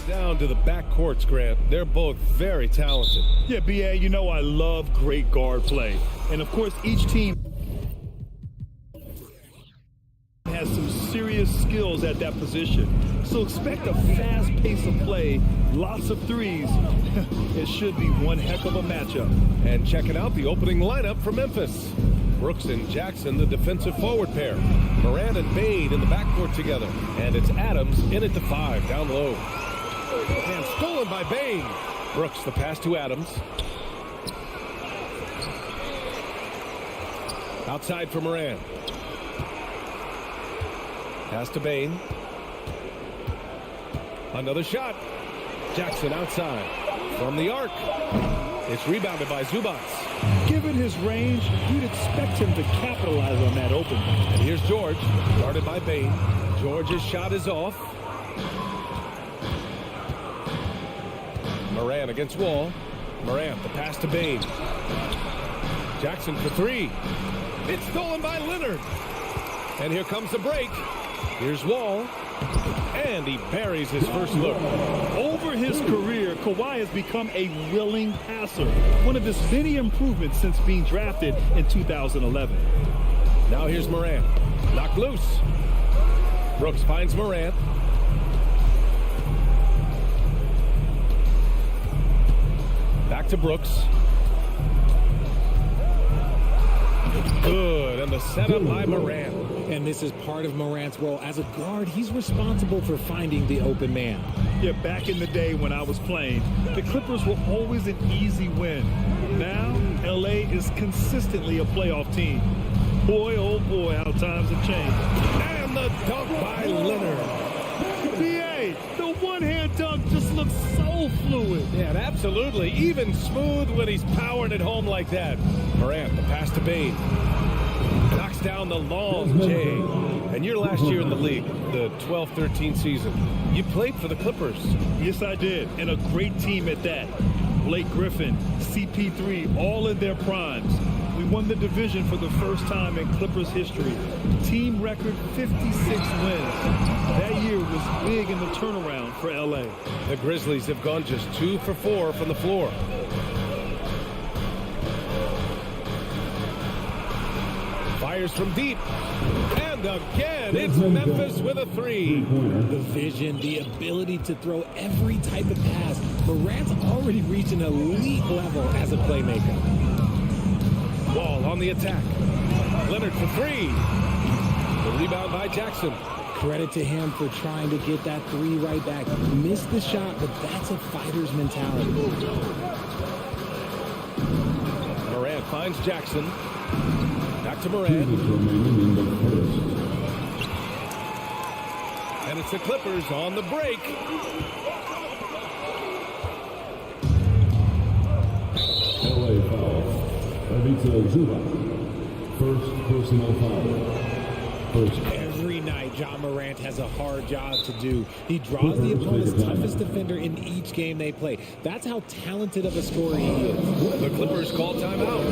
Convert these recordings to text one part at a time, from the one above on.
Down to the back courts, Grant. They're both very talented. Yeah, B.A., you know I love great guard play. And, of course, each team has some serious skills at that position. So expect a fast pace of play, lots of threes. It should be one heck of a matchup. And checking out the opening lineup for Memphis. Brooks and Jackson, the defensive forward pair. Morant and Bade in the backcourt together. And it's Adams in at the 5, down low. And stolen by Bade. Brooks, the pass to Adams. Outside for Morant. Pass to Bade. Another shot. Jackson outside. From the arc. It's rebounded by Zubac. Given his range, you'd expect him to capitalize on that open. And here's George. Guarded by Bade. George's shot is off. Morant against Wall. Morant, the pass to Bade. Jackson for 3. It's stolen by Leonard. And here comes the break. Here's Wall. And he buries his first look. Over his career, Kawhi has become a willing passer. One of his many improvements since being drafted in 2011. Now here's Morant. Knocked loose. Brooks finds Morant. Back to Brooks. Good, and the setup by Morant. And this is part of Morant's role. As a guard, he's responsible for finding the open man. Yeah, back in the day when I was playing, the Clippers were always an easy win. Now, LA is consistently a playoff team. Boy, oh boy, how times have changed. And the dunk by Leonard. B.A., the one-hand dunk just looks so fluid. Yeah, and absolutely. Even smooth when he's powering it home like that. Morant, the pass to Bade. Knocks down the long J. And your last year in the league, the 12-13 season, you played for the Clippers. Yes, I did, and a great team at that. Blake Griffin, CP3, all in their primes. We won the division for the first time in Clippers history. Team record 56 wins. That year was big in the turnaround for LA. The Grizzlies have gone just 2 for 4 from the floor. Fires from deep. And again, it's Memphis with a 3. The vision, the ability to throw every type of pass. Morant's already reached an elite level as a playmaker. Wall on the attack. Leonard for 3. The rebound by Jackson. Credit to him for trying to get that 3 right back. Missed the shot, but that's a fighter's mentality. Morant finds Jackson. Back to Morant. And it's the Clippers on the break. LA foul. First personal foul. Every night, John Morant has a hard job to do. He draws the opponent's toughest defender in each game they play. That's how talented of a scorer he is. The Clippers call timeout.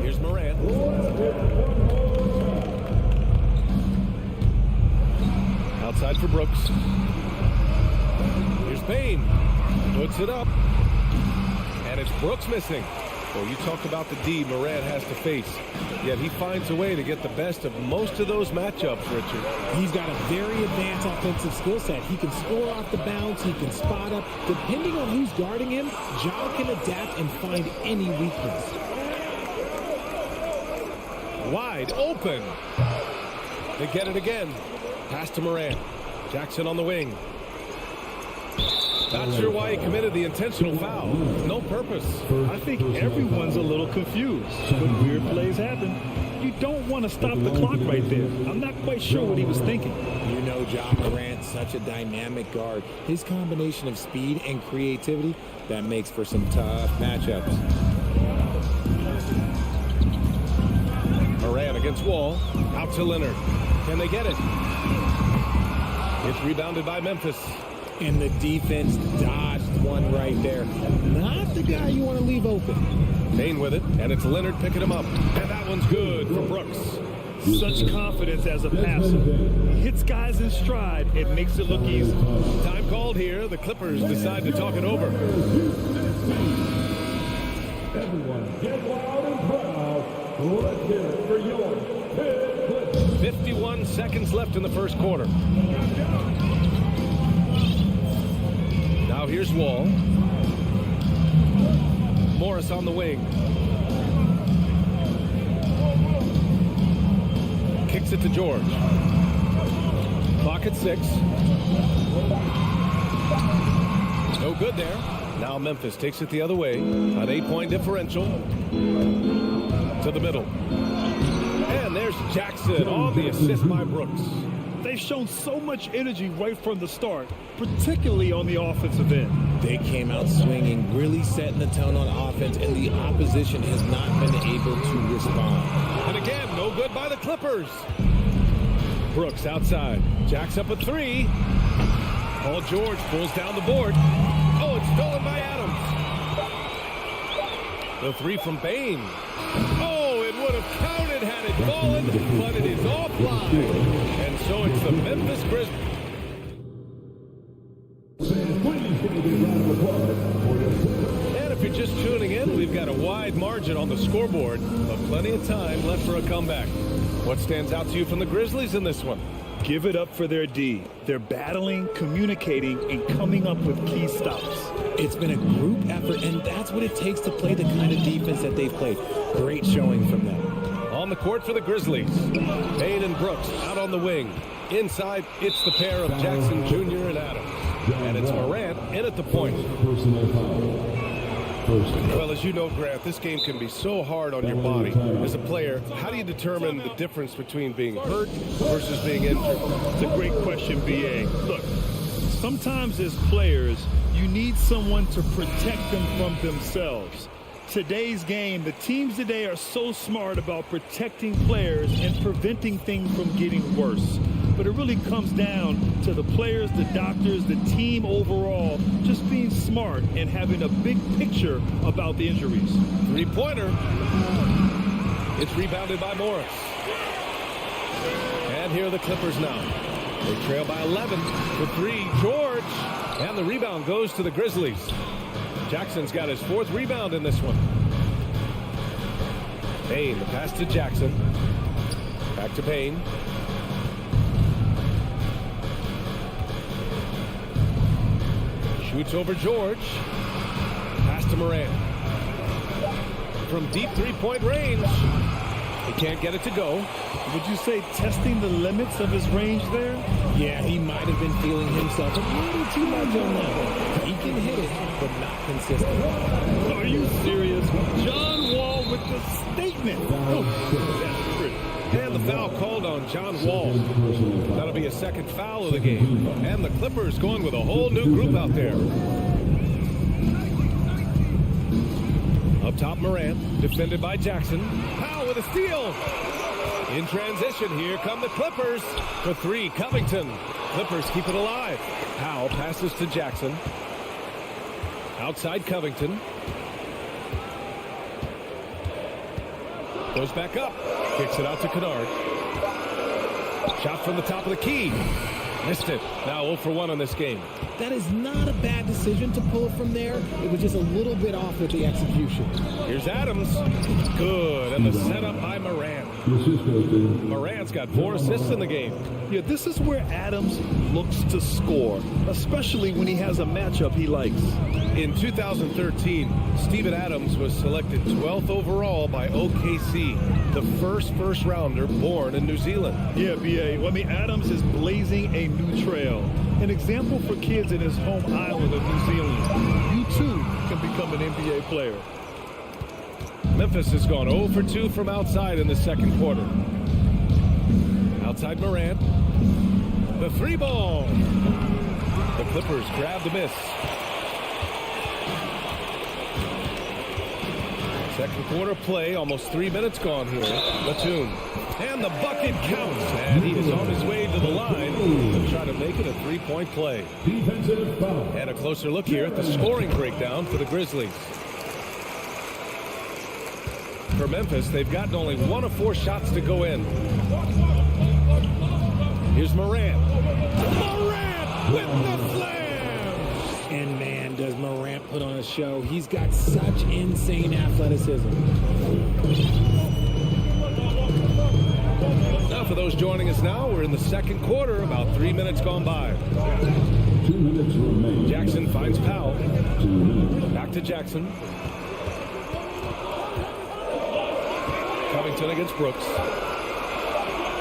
Here's Morant. Outside for Brooks. Here's Bane. Puts it up. And it's Brooks missing. Well, you talk about the D Morant has to face. Yet he finds a way to get the best of most of those matchups, Richard. He's got a very advanced offensive skill set. He can score off the bounce. He can spot up. Depending on who's guarding him, Ja can adapt and find any weakness. Wide open. They get it again. Pass to Morant. Jackson on the wing. Not sure why he committed the intentional foul. No purpose. I think everyone's a little confused. But weird plays happen. You don't want to stop the clock right there. I'm not quite sure what he was thinking. You know, John Morant's such a dynamic guard. His combination of speed and creativity, that makes for some tough matchups. Morant against Wall. Out to Leonard. Can they get it? It's rebounded by Memphis. And the defense dodged one right there. Not the guy you want to leave open. Bane with it, and it's Leonard picking him up. And that one's good for Brooks. such confidence as a passer. He hits guys in stride and makes it look easy. Time called here. The Clippers decide to talk it over. Everyone, get loud and proud. Let's hear it for your Clippers. 51 seconds left in the first quarter. Now here's Wall. Morris on the wing. Kicks it to George. Clock at 6. No good there. Now Memphis takes it the other way. An 8-point differential. To the middle. And there's Jackson on the assist by Brooks. They've shown so much energy right from the start, particularly on the offensive end. They came out swinging, really setting the tone on offense, and the opposition has not been able to respond. And again, no good by the Clippers. Brooks outside. Jacks up a 3. Paul George pulls down the board. Oh, it's stolen by Adams. The 3 from Bain. Oh, it would have counted had it fallen, but it is offline. And so it's the Memphis Grizzlies. And if you're just tuning in, we've got a wide margin on the scoreboard, but plenty of time left for a comeback. What stands out to you from the Grizzlies in this one? Give it up for their D. They're battling, communicating, and coming up with key stops. It's been a group effort, and that's what it takes to play the kind of defense that they've played. Great showing from them. On the court for the Grizzlies, Bain and Brooks out on the wing. Inside, it's the pair of Jackson Jr. and Adams. And it's Morant in at the point. Personal foul. Well, as you know, Grant, this game can be so hard on your body. As a player, how do you determine the difference between being hurt versus being injured? It's a great question, B.A. Look, sometimes as players, you need someone to protect them from themselves. Today's game, the teams today are so smart about protecting players and preventing things from getting worse. But it really comes down to the players, the doctors, the team overall, just being smart and having a big picture about the injuries. 3-pointer. It's rebounded by Morris. And here are the Clippers now. They trail by 11 to 3. George. And the rebound goes to the Grizzlies. Jackson's got his 4th rebound in this one. Payne, the pass to Jackson. Back to Payne. Shoots over George. Pass to Morant. From deep 3-point range. He can't get it to go. Would you say testing the limits of his range there? Yeah, he might have been feeling himself a little too much on that one. He can hit it, but not consistent. Are you serious? John Wall with the statement. Oh, that's pretty. And the foul called on John Wall. That'll be a second foul of the game. And the Clippers going with a whole new group out there. Up top, Morant, defended by Jackson. Powell with a steal. In transition, here come the Clippers. For 3, Covington. Clippers keep it alive. Powell passes to Jackson. Outside Covington. Goes back up. Kicks it out to Kennard. Shot from the top of the key. Missed it. Now 0 for 1 on this game. That is not a bad decision to pull from there. It was just a little bit off with the execution. Here's Adams. Good. And the setup by Morant. Morant's got 4 assists in the game. Yeah, this is where Adams looks to score, especially when he has a matchup he likes. In 2013, Steven Adams was selected 12th overall by OKC, the first rounder born in New Zealand. Yeah, B.A. Well, I mean, Adams is blazing a new trail. An example for kids in his home island of New Zealand. You, too, can become an NBA player. Memphis has gone 0 for 2 from outside in the second quarter. Outside Morant. The 3-ball. The Clippers grab the miss. Second quarter play, almost 3 minutes gone here. Batum. And the bucket counts. And he is on his way to the line to try to make it a 3-point play. And a closer look here at the scoring breakdown for the Grizzlies. For Memphis, they've gotten only 1 of 4 shots to go in. Here's Morant. Morant with the slam! And man, does Morant put on a show. He's got such insane athleticism. Now for those joining us now, we're in the second quarter, about 3 minutes gone by. 2 minutes remain. Jackson finds Powell. 2 minutes. Back to Jackson. Covington against Brooks.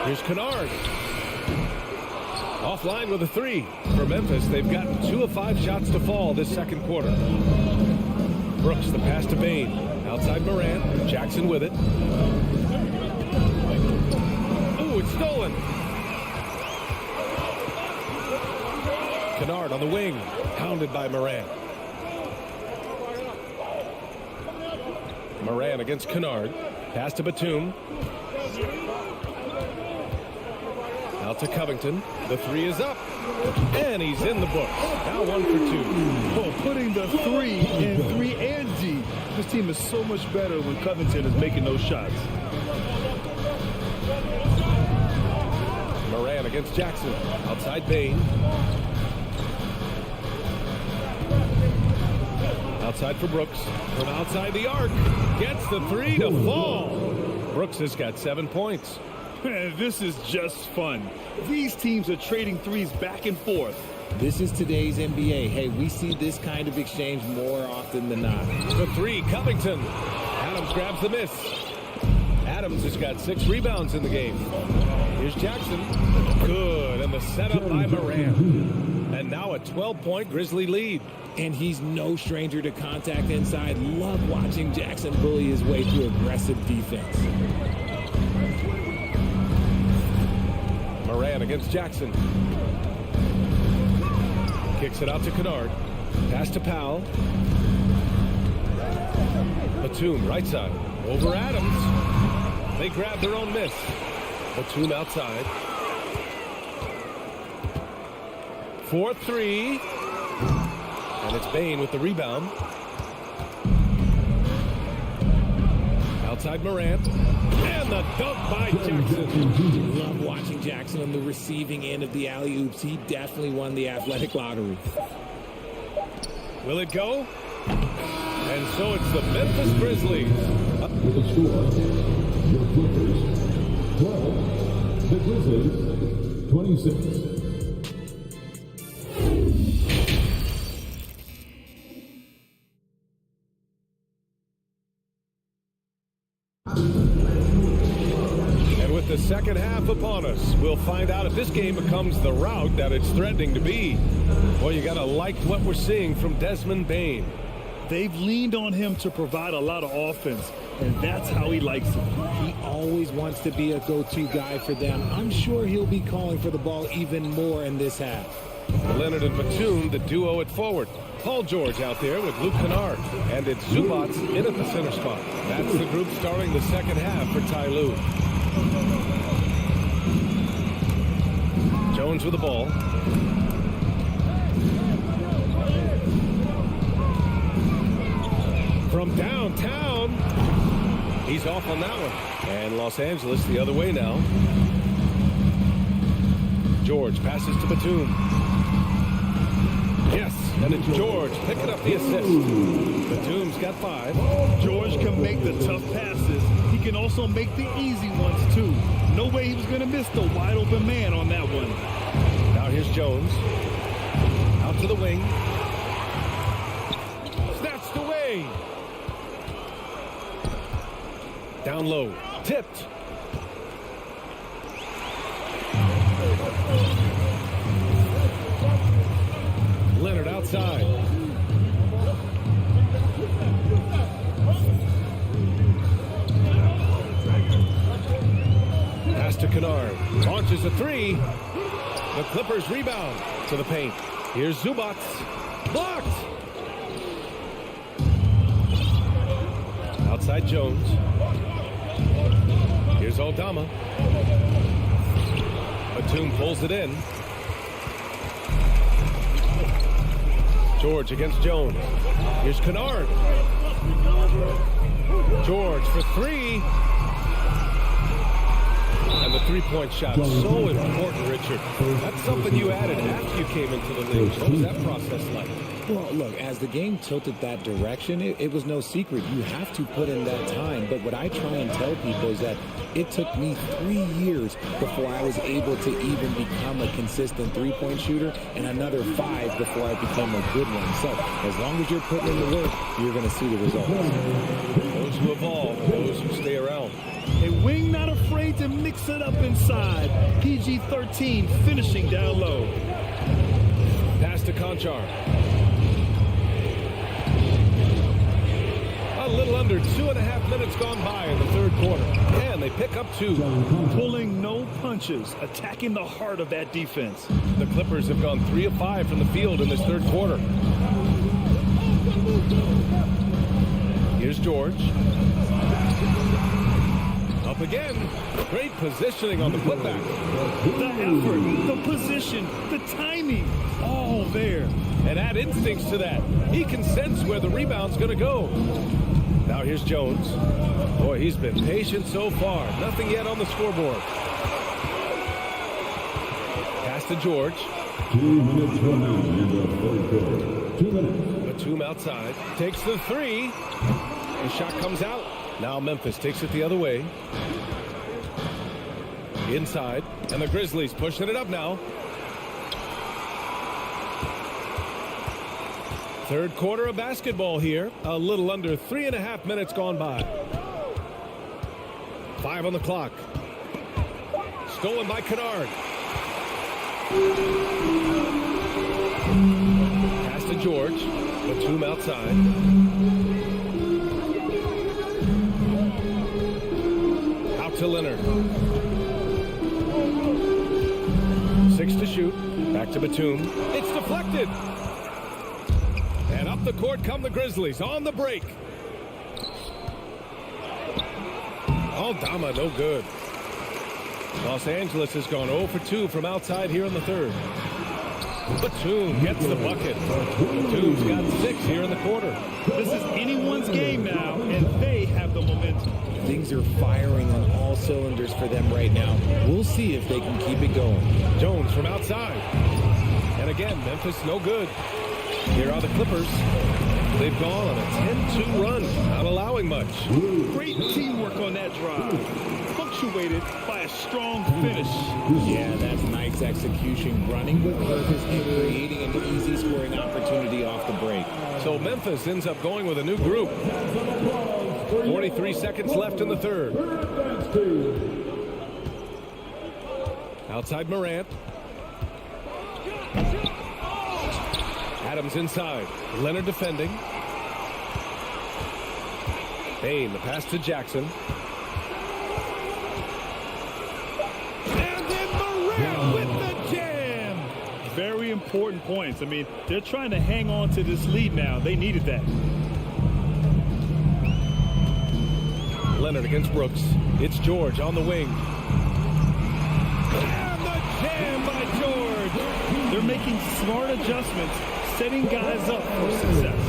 Here's Kennard. Offline with a 3. For Memphis, they've gotten 2 of 5 shots to fall this second quarter. Brooks, the pass to Bain. Outside Morant. Jackson with it. Ooh, it's stolen. Kennard on the wing. Pounded by Morant. Morant against Kennard. Pass to Batum. Out to Covington. The 3 is up. And he's in the books. Now 1 for 2. Oh, putting the 3 in 3 and D. This team is so much better when Covington is making those shots. Morant against Jackson. Outside Bain. Outside for Brooks. From outside the arc. Gets the 3 to fall. Brooks has got 7 points. Man, this is just fun. These teams are trading threes back and forth. This is today's NBA. Hey, we see this kind of exchange more often than not. The 3, Covington. Adams grabs the miss. Adams has got 6 rebounds in the game. Here's Jackson. Good, and the setup by Morant. And now a 12-point Grizzly lead. And he's no stranger to contact inside. Love watching Jackson bully his way through aggressive defense. Morant against Jackson. Kicks it out to Kennard. Pass to Powell. Batum, right side. Over Adams. They grab their own miss. Batum outside. 4-3. And it's Bain with the rebound. Outside Morant. And the dunk by Jackson. Love watching Jackson on the receiving end of the alley-oops. He definitely won the athletic lottery. Will it go? And so it's the Memphis Grizzlies. With the score, the Clippers 12, the Grizzlies 26. And with the second half upon us, we'll find out if this game becomes the rout that it's threatening to be. Well, you gotta like what we're seeing from Desmond Bain. They've leaned on him to provide a lot of offense, and that's how he likes it. He always wants to be a go-to guy for them. I'm sure he'll be calling for the ball even more in this half. Leonard and Batum, the duo at forward. Paul George out there with Luke Kennard. And it's Zubats in at the center spot. That's the group starting the second half for Ty Lue. Jones with the ball. From downtown. He's off on that one. And Los Angeles the other way now. George passes to Batum. Yes, and it's George picking up the assist. Batum's got 5. George can make the tough passes. He can also make the easy ones, too. No way he was going to miss the wide-open man on that one. Now here's Jones. Out to the wing. Snatched away. Down low. Tipped. Leonard outside. Pass to Kennard. Launches a 3. The Clippers rebound to the paint. Here's Zubats. Blocked. Outside Jones. Here's Aldama. Batum pulls it in. George against Jones. Here's Kennard. George for three. And the three-point shot, so important, Richard. That's something you added after you came into the league. What was that process like? Well, look, as the game tilted that direction, it was no secret. You have to put in that time. But what I try and tell people is that it took me 3 years before I was able to even become a consistent three-point shooter, and another 5 before I became a good one. So as long as you're putting in the work, you're going to see the results. Those who evolve, those who stay around. A wing not afraid to mix it up inside. PG-13 finishing down low. Pass to Conchar. A little under 2.5 minutes gone by in the third quarter. And they pick up 2. Pulling no punches, attacking the heart of that defense. The Clippers have gone 3 of 5 from the field in this third quarter. Here's George. Up again. Great positioning on the putback. The effort, the position, the timing, all there. And add instincts to that. He can sense where the rebound's going to go. Now here's Jones. Boy, he's been patient so far. Nothing yet on the scoreboard. Pass to George. 2 minutes remaining in the third quarter. 2 minutes. Batum outside. Takes the three. The shot comes out. Now Memphis takes it the other way. Inside. And the Grizzlies pushing it up now. Third quarter of basketball here. A little under 3.5 minutes gone by. 5 on the clock. Stolen by Kennard. Pass to George. Batum outside. Out to Leonard. 6 to shoot. Back to Batum. It's deflected. And up the court come the Grizzlies on the break. Aldama, no good. Los Angeles has gone 0 for 2 from outside here in the third. Batum gets the bucket. Batum's got 6 here in the quarter. This is anyone's game now, and they have the momentum. Things are firing on all cylinders for them right now. We'll see if they can keep it going. Jones from outside. And again, Memphis no good. Here are the Clippers. They've gone on a 10-2 run, not allowing much. Great teamwork on that drive. Punctuated by a strong finish. Yeah, that's nice execution, running with purpose and creating an easy scoring opportunity off the break. So Memphis ends up going with a new group. 43 seconds left in the third. Outside Morant. Adams inside. Leonard defending. Bain, the pass to Jackson. And then Morant with the jam. Very important points. I mean, they're trying to hang on to this lead now. They needed that. Leonard against Brooks. It's George on the wing. And the jam by George. They're making smart adjustments, setting guys up for success.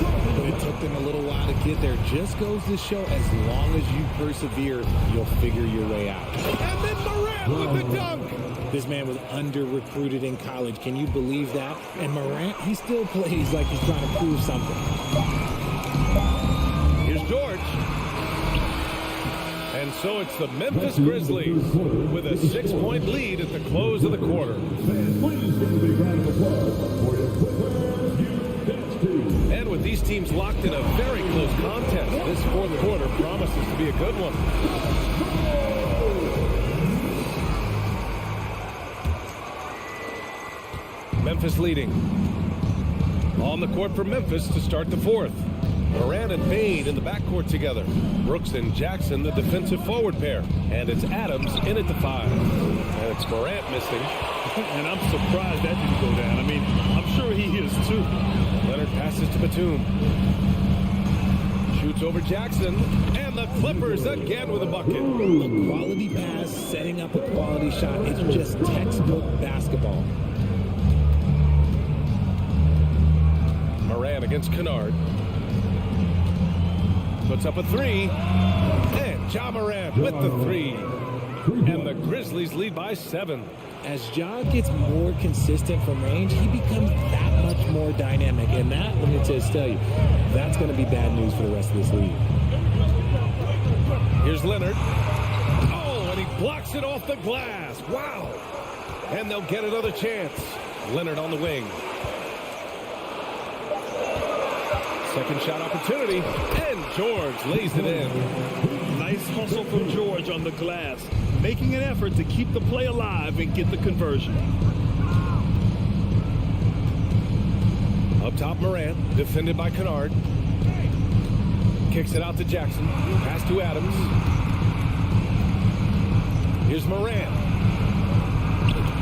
It took them a little while to get there. Just goes to show, as long as you persevere, you'll figure your way out. And then Morant with the dunk. This man was under-recruited in college. Can you believe that? And Morant, he still plays like he's trying to prove something. Here's George. And so it's the Memphis Grizzlies with a 6-point lead at the close of the quarter. And with these teams locked in a very close contest, this fourth quarter promises to be a good one. Memphis leading. On the court for Memphis to start the fourth. Morant and Bain in the backcourt together. Brooks and Jackson, the defensive forward pair. And it's Adams in at the 5. And it's Morant missing. And I'm surprised that didn't go down. I mean, I'm sure he is too. Leonard passes to Batum. Shoots over Jackson. And the Clippers again with a bucket. A quality pass, setting up a quality shot. It's just textbook basketball. Morant against Kennard. Puts up a three. And Ja Morant with the three. And the Grizzlies lead by 7. As Ja gets more consistent from range, he becomes that much more dynamic. And that, let me just tell you, that's going to be bad news for the rest of this league. Here's Leonard. Oh, and he blocks it off the glass. Wow. And they'll get another chance. Leonard on the wing. Second shot opportunity. And George lays it in. Nice hustle from George on the glass, making an effort to keep the play alive and get the conversion. Up top, Morant, defended by Kennard. Kicks it out to Jackson. Pass to Adams. Here's Morant.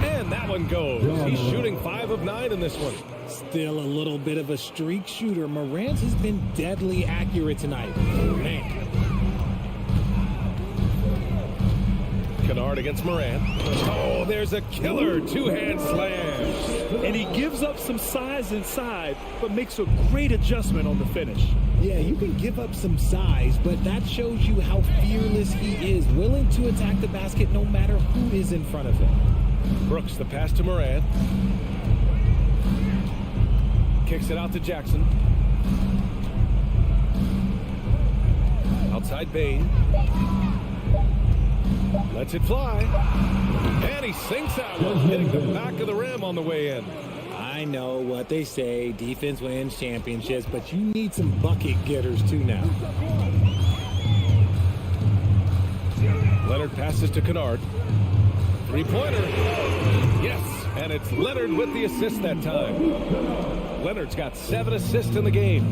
And that one goes. He's shooting 5 of 9 in this one. Still a little bit of a streak shooter. Morant has been deadly accurate tonight. Man. Kennard against Morant. Oh, there's a killer two-hand slam. And he gives up some size inside, but makes a great adjustment on the finish. Yeah, you can give up some size, but that shows you how fearless he is, willing to attack the basket no matter who is in front of him. Brooks, the pass to Morant. Kicks it out to Jackson. Outside Bain. Lets it fly. And he sinks that one, hitting the back of the rim on the way in. I know what they say, defense wins championships, but you need some bucket getters too now. Leonard passes to Kennard. Three-pointer. Yes, and it's Leonard with the assist that time. Leonard's got 7 assists in the game.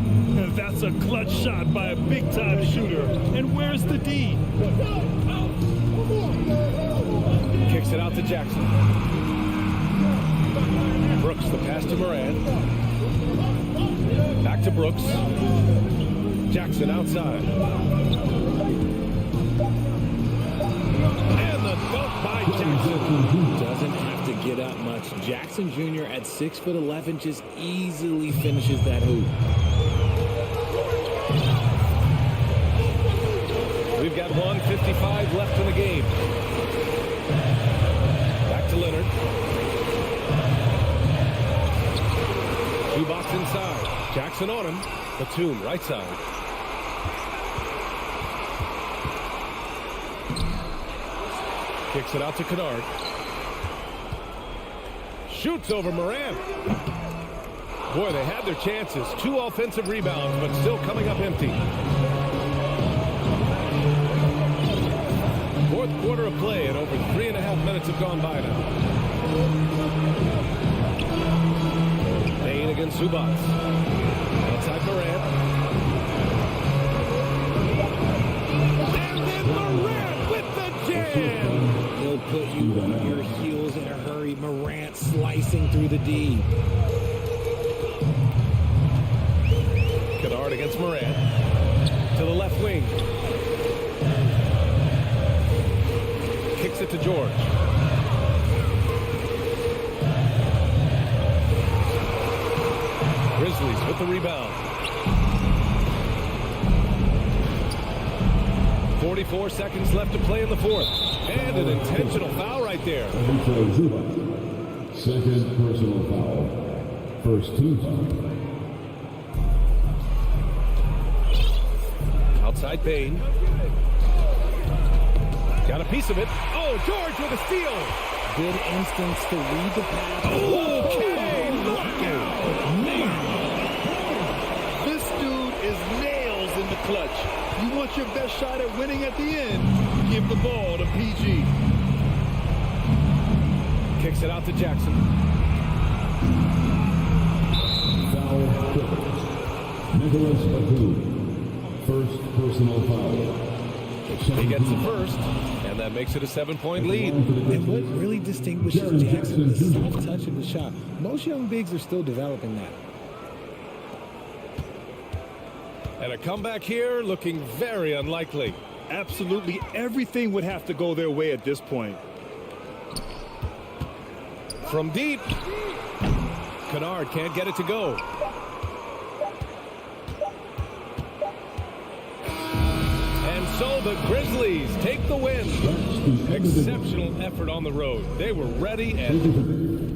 That's a clutch shot by a big-time shooter. And where's the D? Kicks it out to Jackson. Brooks, the pass to Morant. Back to Brooks. Jackson outside. And the dunk by Jackson. Doesn't have to get up much. Jackson Jr. at 6'11" just easily finishes that hoop. We've got 1:55 left in the game. Back to Leonard. Zubac inside. Jackson on him. Batum right side. Kicks it out to Kennard. Shoots over Morant. Boy, they had their chances. 2 offensive rebounds, but still coming up empty. Fourth quarter of play, and over 3.5 minutes have gone by now. Bain against Zubac. Outside Morant. And then Morant with the jam. He'll put you on your heels in a hurry. Morant slicing through the D. Kennard against Morant. To the left wing. Kicks it to George. Grizzlies with the rebound. 44 seconds left to play in the fourth. And an intentional foul right there. Second personal foul. First team foul. Outside Bain. Got a piece of it. Oh, George with a steal. Good instincts to read the pass. Okay, knockout. This dude is nails in the clutch. You want your best shot at winning at the end, give the ball to PG. Kicks it out to Jackson. Foul triple. Nicholas Batum. First personal foul. He gets the first, and that makes it a 7-point lead. And what really distinguishes Jackson is the soft touch of the shot. Most young bigs are still developing that. And a comeback here looking very unlikely. Absolutely everything would have to go their way at this point. From deep. Kennard can't get it to go. so the Grizzlies take the win. Exceptional effort on the road. They were ready and...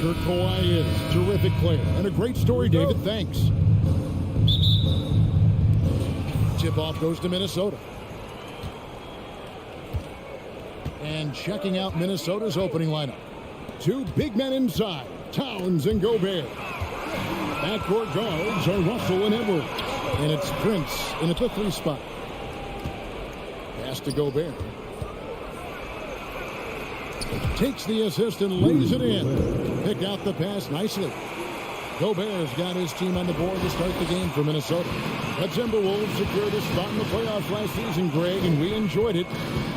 Kurt Kawhi is. Terrific player. And a great story, David. Thanks. Tip-off goes to Minnesota. And checking out Minnesota's opening lineup. Two big men inside, Towns and Gobert. Backcourt guards are Russell and Edwards. And it's Prince in at the 3 spot. Pass to Gobert. Takes the assist and lays it in. Picked out the pass nicely. Gobert's got his team on the board to start the game for Minnesota. The Timberwolves secured a spot in the playoffs last season, Greg, and we enjoyed it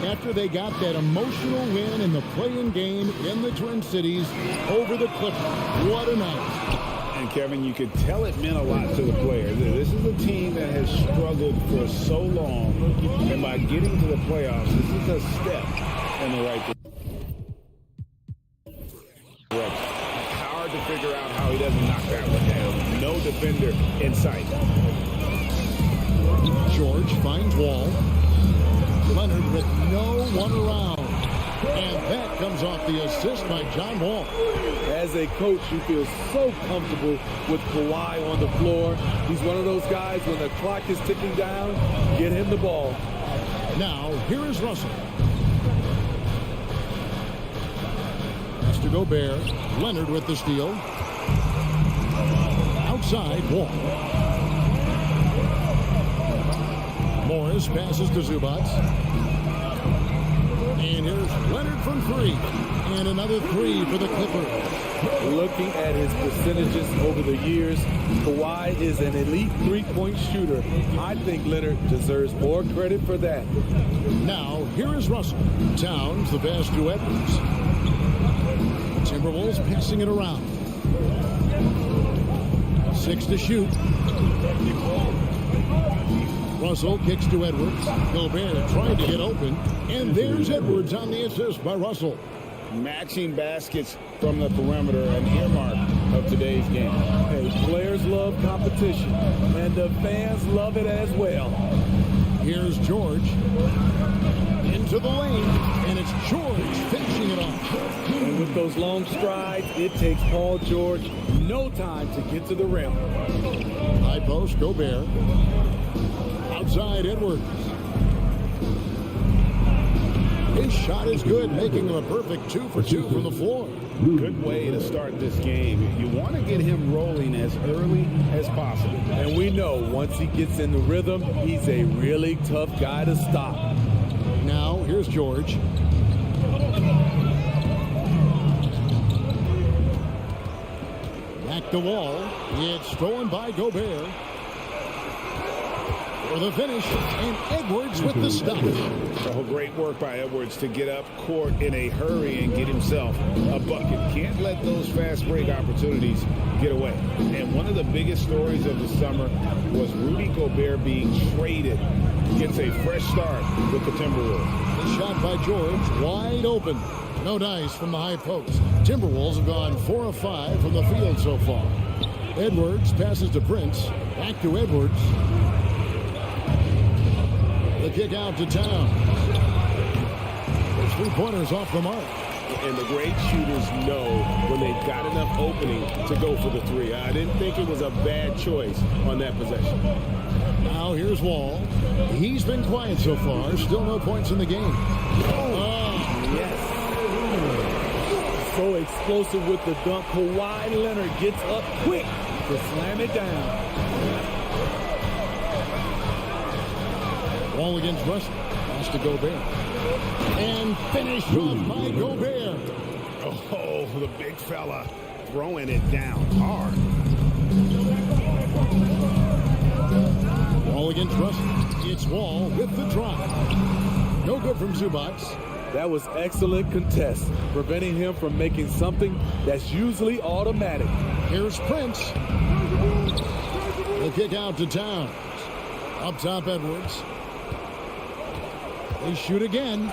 after they got that emotional win in the play-in game in the Twin Cities over the Clippers. What a night. And Kevin, you could tell it meant a lot to the players. This is a team that has struggled for so long, and by getting to the playoffs, this is a step in the right direction. Hard to figure out how he doesn't knock that one down. No defender in sight. George finds Wall. Leonard with no one around. And that comes off the assist by John Wall. As a coach, you feel so comfortable with Kawhi on the floor. He's one of those guys, when the clock is ticking down, get him the ball. Now, here is Russell. Pass to Gobert. Leonard with the steal. Outside, Wall. Morris passes to Zubac. And here's Leonard from 3. And another 3 for the Clippers. Looking at his percentages over the years, Kawhi is an elite three-point shooter. I think Leonard deserves more credit for that. Now, here is Russell. Towns, the pass to Edwards. Timberwolves passing it around. 6 to shoot. Russell kicks to Edwards. Gobert trying to get open. And there's Edwards on the assist by Russell. Matching baskets from the perimeter, an earmark of today's game. Hey, players love competition, and the fans love it as well. Here's George. Into the lane. And it's George finishing it off. And with those long strides, it takes Paul George no time to get to the rim. High post, Gobert. Outside, Edwards. His shot is good, making him a perfect 2 for 2 from the floor. Good way to start this game. You want to get him rolling as early as possible. And we know once he gets in the rhythm, he's a really tough guy to stop. Now, here's George. Back to Wall. It's stolen by Gobert. For the finish, and Edwards with the stop. Oh, great work by Edwards to get up court in a hurry and get himself a bucket. Can't let those fast break opportunities get away. And one of the biggest stories of the summer was Rudy Gobert being traded. Gets a fresh start with the Timberwolves. The shot by George, wide open. No dice from the high post. Timberwolves have gone 4 of 5 from the field so far. Edwards passes to Prince. Back to Edwards. The kick out to Town. There's 3-pointers off the mark. And the great shooters know when they've got enough opening to go for the 3. I didn't think it was a bad choice on that possession. Now here's Wall. He's been quiet so far. Still no points in the game. Yes. So explosive with the dunk. Kawhi Leonard gets up quick to slam it down. Wall against Russell. Pass to Gobert. And finished off by Gobert. Oh, the big fella throwing it down hard. Wall against Russell. It's Wall with the drop. No good from Zubac. That was excellent contest, preventing him from making something that's usually automatic. Here's Prince. The kick out to Towns. Up top, Edwards. They shoot again.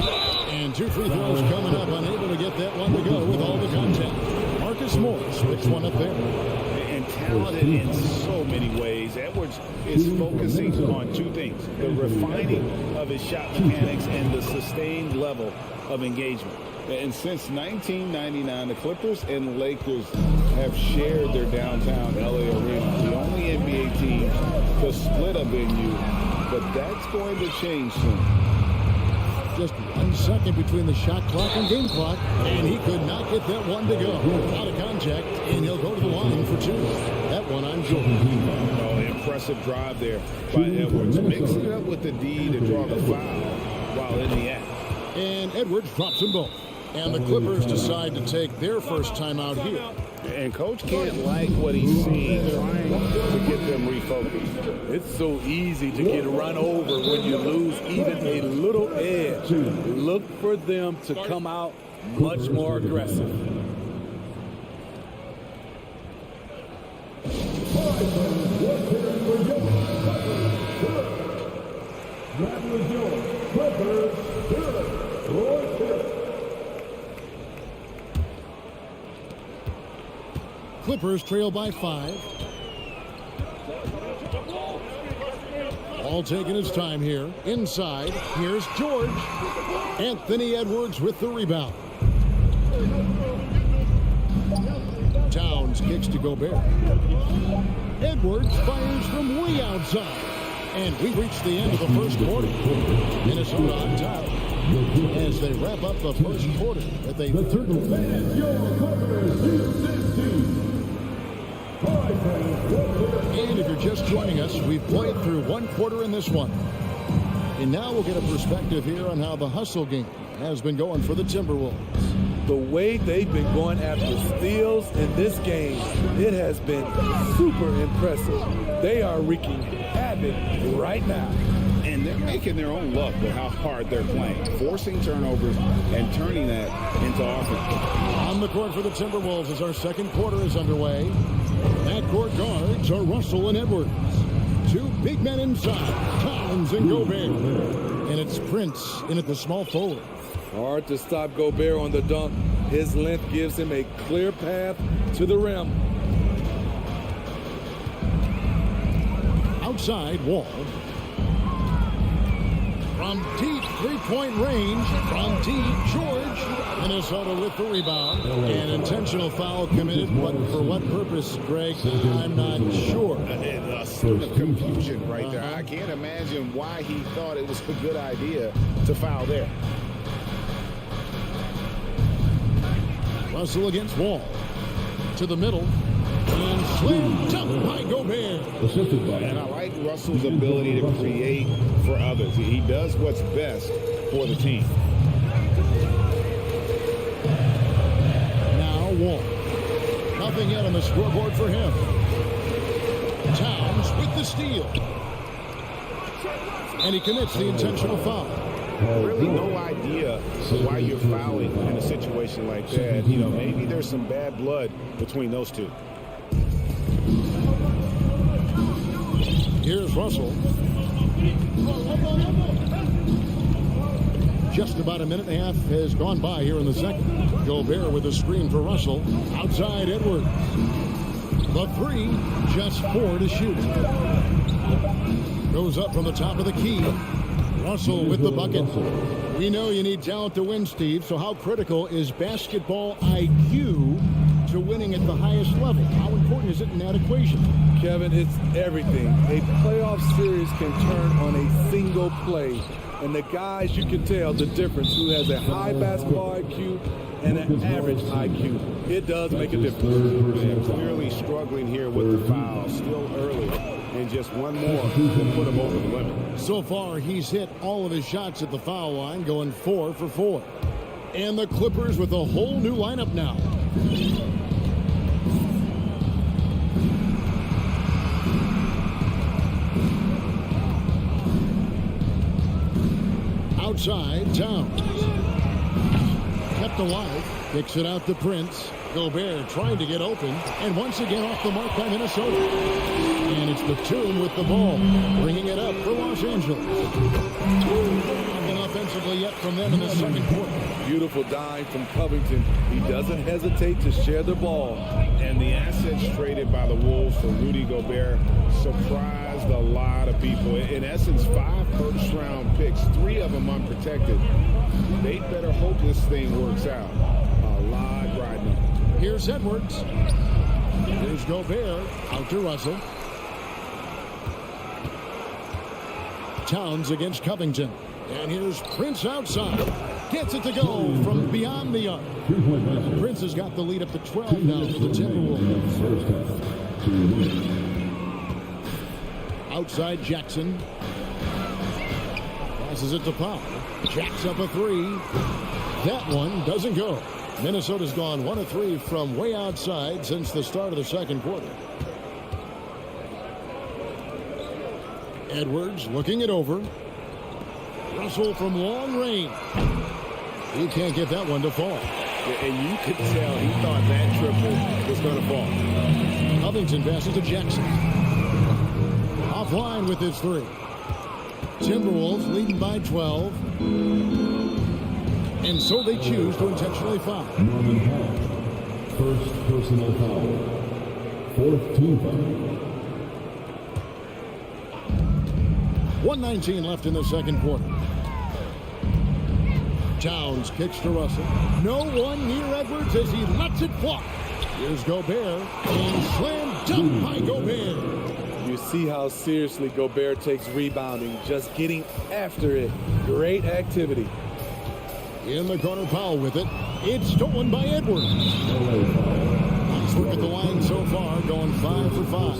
And 2 free throws coming up. Unable to get that one to go with all the contact. Marcus Morris picks one up there. And talented in so many ways. Edwards is focusing on 2 things. The refining of his shot mechanics and the sustained level of engagement. And since 1999, the Clippers and Lakers have shared their downtown LA arena. The only NBA team to split a venue, but that's going to change soon. Just 1 second between the shot clock and game clock, and he could not get that one to go. Out of contact, and he'll go to the line for two. That one on Jordan. Oh, impressive drive there by Edwards. Mixing it up with the D to draw the foul while in the act. And Edwards drops them both. And the Clippers decide to take their first timeout here. And Coach can't like what he's seeing, trying to get them refocused. It's so easy to get run over when you lose even a little edge. Look for them to come out much more aggressive. That was your Clippers, Roy Hill. Clippers trail by 5. All taking his time here. Inside, here's George. Anthony Edwards with the rebound. Towns kicks to Gobert. Edwards fires from way outside. And we reach the end of the first quarter. Minnesota on top as they wrap up the first quarter with a 30. And if you're just joining us, we've played through one quarter in this one. And now we'll get a perspective here on how the hustle game has been going for the Timberwolves. The way they've been going after steals in this game, it has been super impressive. They are wreaking havoc right now. And they're making their own luck with how hard they're playing, forcing turnovers and turning that into offense. On the court for the Timberwolves as our second quarter is underway. Backcourt guards are Russell and Edwards. Two big men inside, Towns and Gobert. And it's Prince in at the small forward. Hard to stop Gobert on the dunk. His length gives him a clear path to the rim. Outside, Wall. From deep three-point range, from deep, George. Minnesota with the rebound. An intentional foul committed, but for what purpose, Greg, I'm not sure. A sort of confusion right there. I can't imagine why he thought it was a good idea to foul there. Russell against Wall. To the middle. And slammed up by Gobert. And I like Russell's ability to create for others. He does what's best for the team. Now Wall. Nothing yet on the scoreboard for him. Towns with the steal. And he commits the intentional foul. Really no idea why you're fouling in a situation like that. You know, maybe there's some bad blood between those two. Here's Russell. Just about a minute and a half has gone by here in the second. Gobert with a screen for Russell. Outside Edwards. The three, just 4 to shoot. Goes up from the top of the key. Russell with the bucket. We know you need talent to win, Steve, so how critical is basketball IQ to winning at the highest level? How important is it in that equation? Kevin, it's everything. A playoff series can turn on a single play. And the guys, you can tell the difference who has a high basketball IQ and an average IQ. It does make a difference. They're clearly struggling here with the foul. Still early. And just one more to put him over the limit. So far, he's hit all of his shots at the foul line, going 4 for 4. And the Clippers with a whole new lineup now. Outside, Towns. Kept alive. Kicks it out to Prince. Gobert trying to get open. And once again off the mark by Minnesota. And it's Batum with the ball. Bringing it up for Los Angeles. Nothing offensively yet from them in the second quarter. Beautiful dive from Covington. He doesn't hesitate to share the ball. And the assets traded by the Wolves for Rudy Gobert surprised a lot of people. In essence, 5 first-round picks, 3 of them unprotected. They better hope this thing works out. A lot riding on. Here's Edwards. Here's Gobert. Out to Russell. Towns against Covington. And here's Prince outside. Gets it to go from beyond the arc. Prince has got the lead up to 12 now for the Timberwolves. Outside Jackson. Passes it to Powell. Jacks up a 3. That one doesn't go. Minnesota's gone 1 of 3 from way outside since the start of the second quarter. Edwards looking it over. Russell from long range. He can't get that one to fall. And you could tell he thought that triple was going to fall. Covington passes to Jackson. Offline with his 3. Timberwolves leading by 12. And so they choose to intentionally foul. Norman Powell. First personal foul. 4th team foul. 1:19 left in the second quarter. Towns kicks to Russell. No one near Edwards as he lets it fly. Here's Gobert. And slam dunk by Gobert. You see how seriously Gobert takes rebounding, just getting after it. Great activity. In the corner, Powell with it. It's stolen by Edwards. Nice work at the line so far, going 5 for 5.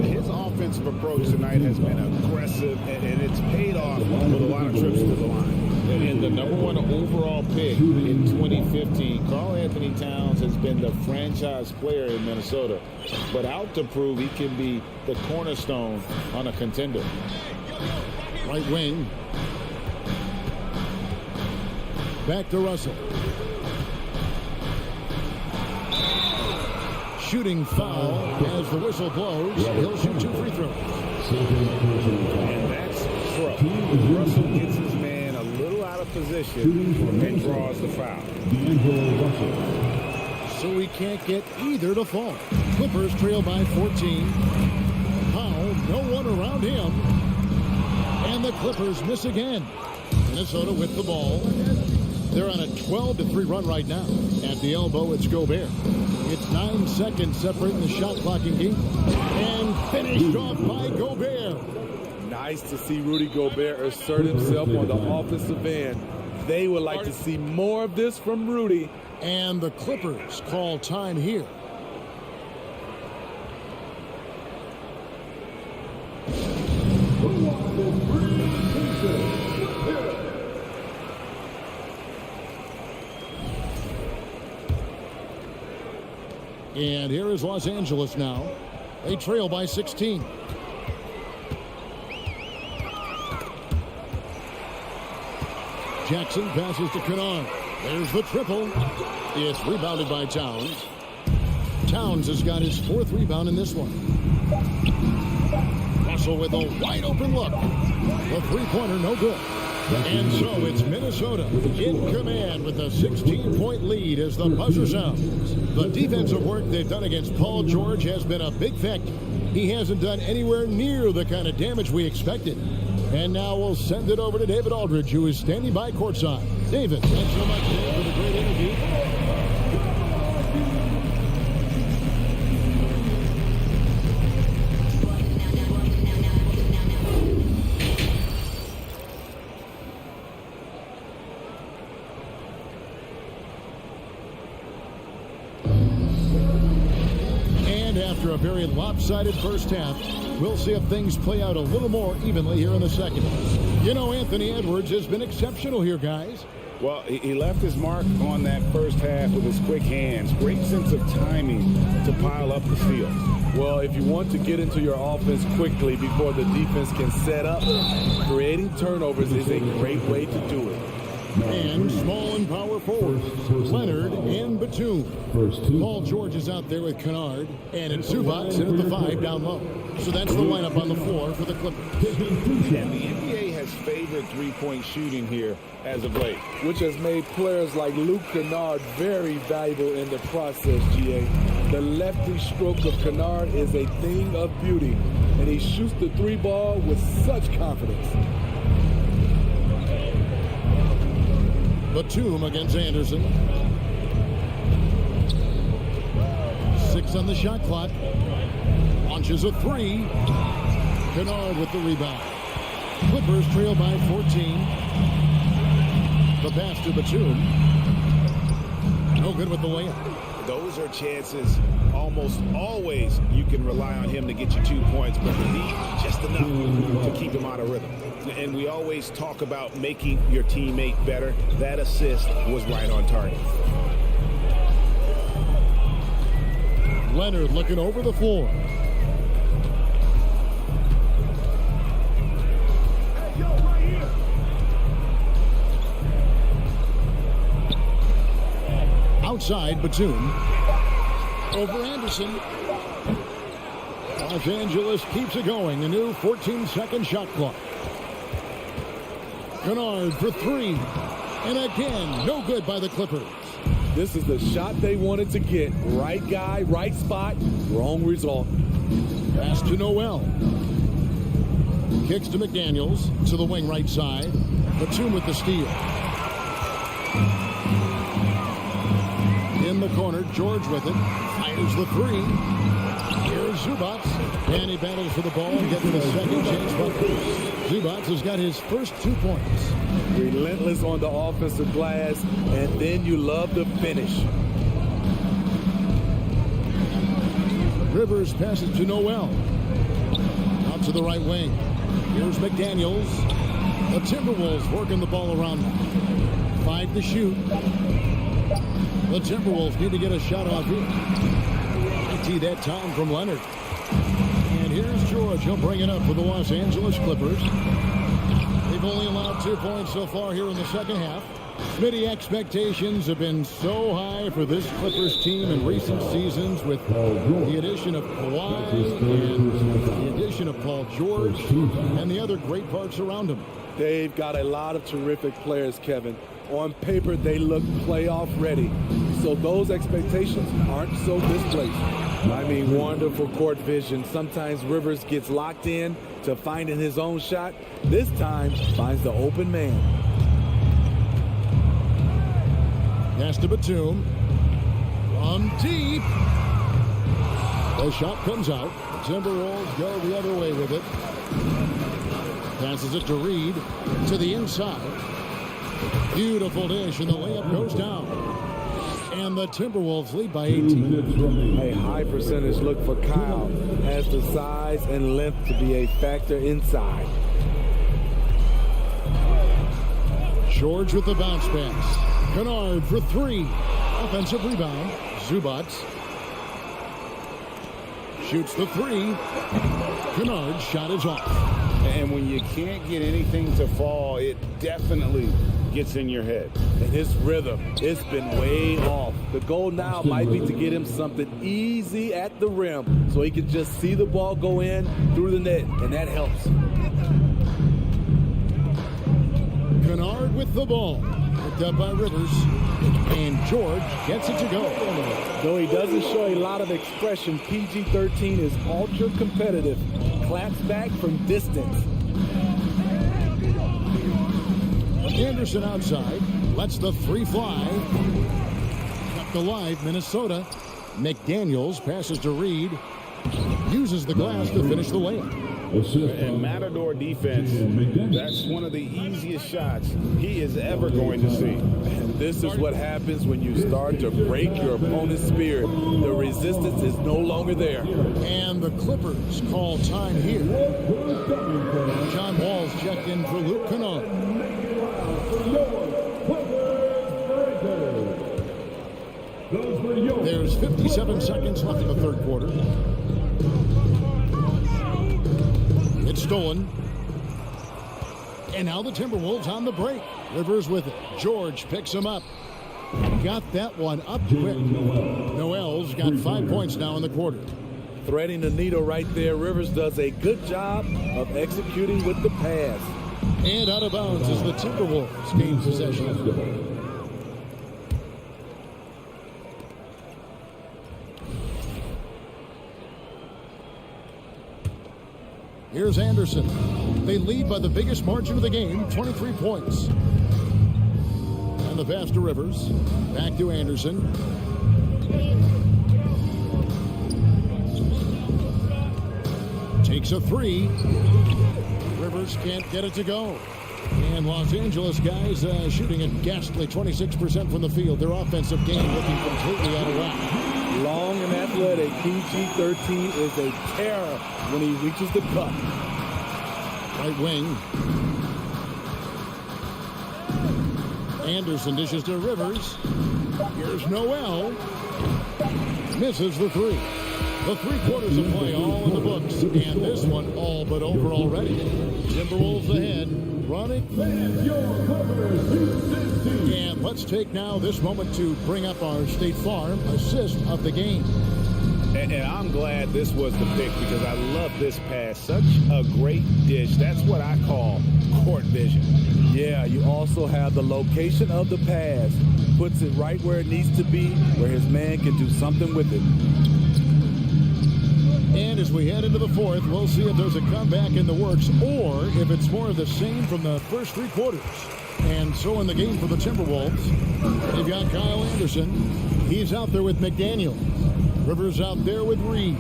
His offensive approach tonight has been aggressive, and it's paid off with a lot of trips to the line. And the #1 overall pick in 2015, Karl Anthony Towns has been the franchise player in Minnesota, but out to prove he can be the cornerstone on a contender. Right wing. Back to Russell. Shooting foul as the whistle blows. He'll shoot 2 free throws. And that's throw. Russell gets his man a little out of position and draws the foul. So he can't get either to fall. Clippers trail by 14. Powell, no one around him. And the Clippers miss again. Minnesota with the ball. They're on a 12-3 run right now. At the elbow, it's Gobert. It's 9 seconds separating the shot clock and game. And finished off by Gobert. Nice to see Rudy Gobert assert himself on the offensive end. They would like to see more of this from Rudy. And the Clippers call time here. And here is Los Angeles now. They trail by 16. Jackson passes to Kennard. There's the triple. It's rebounded by Towns. Towns has got his 4th rebound in this one. Russell with a wide open look. The 3-pointer no good. And so it's Minnesota in command with a 16-point lead as the buzzer sounds. The defensive work they've done against Paul George has been a big factor. He hasn't done anywhere near the kind of damage we expected. And now we'll send it over to David Aldridge, who is standing by courtside. David, thanks so much, Dave, for the great interview. After a very lopsided first half, we'll see if things play out a little more evenly here in the second. You know, Anthony Edwards has been exceptional here, guys. Well, he left his mark on that first half with his quick hands. Great sense of timing to pile up the steals. Well, if you want to get into your offense quickly before the defense can set up, creating turnovers is a great way to do it. And small and power forward, Leonard and Batum. Paul George is out there with Kennard, and it's Zubac in at the 5 down low. So that's the lineup on the floor for the Clippers. And the NBA has favored three-point shooting here as of late, which has made players like Luke Kennard very valuable in the process, GA. The lefty stroke of Kennard is a thing of beauty, and he shoots the three ball with such confidence. Batum against Anderson. 6 on the shot clock. Launches a three. Kennard with the rebound. Clippers trail by 14. The pass to Batum. No good with the layup. Those are chances almost always you can rely on him to get you 2 points, but you need just enough to keep him out of rhythm. And we always talk about making your teammate better. That assist was right on target. Leonard looking over the floor. Outside, Batum. Over Anderson. Los Angeles keeps it going. A new 14-second shot clock. Kennard for three. And again, no good by the Clippers. This is the shot they wanted to get. Right guy, right spot, wrong result. Pass to Noel. Kicks to McDaniels to the wing right side. Batum with the steal. In the corner, George with it. Fires the three. Here's Zubats. And he battles for the ball and gets the second chance bucket. Zubats has got his first 2 points. Relentless on the offensive glass, and then you love the finish. Rivers passes to Noel. Out to the right wing. Here's McDaniels. The Timberwolves working the ball around. 5 to shoot. The Timberwolves need to get a shot off here. IT that time from Leonard. And here's George. He'll bring it up for the Los Angeles Clippers. They've only allowed 2 points so far here in the second half. Smitty, expectations have been so high for this Clippers team in recent seasons with the addition of Kawhi and the addition of Paul George and the other great parts around him. They've got a lot of terrific players, Kevin. On paper, they look playoff ready. So those expectations aren't so displaced. I mean, wonderful court vision. Sometimes Rivers gets locked in to finding his own shot. This time, finds the open man. Pass to Batum. From deep. The shot comes out. Timberwolves go the other way with it. Passes it to Reed. To the inside. Beautiful dish, and the layup goes down. And the Timberwolves lead by 18. A high percentage look for Kyle. Has the size and length to be a factor inside. George with the bounce pass. Kennard for three. Offensive rebound. Zubats. Shoots the three. Kennard's shot is off. And when you can't get anything to fall, it definitely gets in your head. And his rhythm, it's been way off. The goal now might be to get him something easy at the rim so he can just see the ball go in through the net, and that helps. Kennard with the ball. Picked up by Rivers. And George gets it to go. Though he doesn't show a lot of expression, PG-13 is ultra competitive. Claps back from distance. Anderson outside. Lets the three fly. Up the live, Minnesota. McDaniels passes to Reed. Uses the glass to finish the layup. And Matador defense, that's one of the easiest shots he is ever going to see. And this is what happens when you start to break your opponent's spirit. The resistance is no longer there. And the Clippers call time here. John Wall's checked in for Luke Kennard. There's 57 seconds left in the third quarter. It's stolen. And now the Timberwolves on the break. Rivers with it. George picks him up. Got that one up quick. Noel's got 5 points now in the quarter. Threading the needle right there. Rivers does a good job of executing with the pass. And out of bounds as the Timberwolves gain possession. Here's Anderson. They lead by the biggest margin of the game, 23 points. And the pass to Rivers. Back to Anderson. Takes a three. Rivers can't get it to go. And Los Angeles guys shooting a ghastly 26% from the field. Their offensive game looking completely out of whack. Long and athletic, PG-13 is a terror when he reaches the cup. Right wing. Anderson dishes to Rivers. Here's Noel. Misses the three. The 3 quarters of play all in the books. And this one all but over already. Timberwolves ahead. Running. And let's take now this moment to bring up our State Farm assist of the game. And I'm glad this was the pick because I love this pass. Such a great dish. That's what I call court vision. Yeah, you also have the location of the pass. Puts it right where it needs to be, where his man can do something with it. And as we head into the fourth, we'll see if there's a comeback in the works or if it's more of the same from the first 3 quarters. And so in the game for the Timberwolves, they've got Kyle Anderson. He's out there with McDaniel. Rivers out there with Reed.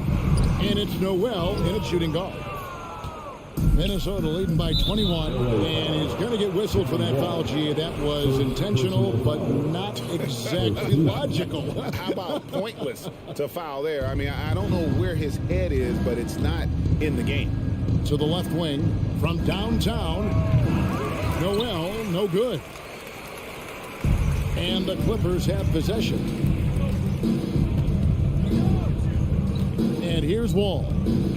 And it's Noel in at shooting guard. Minnesota leading by 21. And he's going to get whistled for that foul, G. That was intentional, but not exactly logical. How about pointless to foul there? I mean, I don't know where his head is, but it's not in the game. To the left wing from downtown. Noel, no good. And the Clippers have possession. And here's Wall.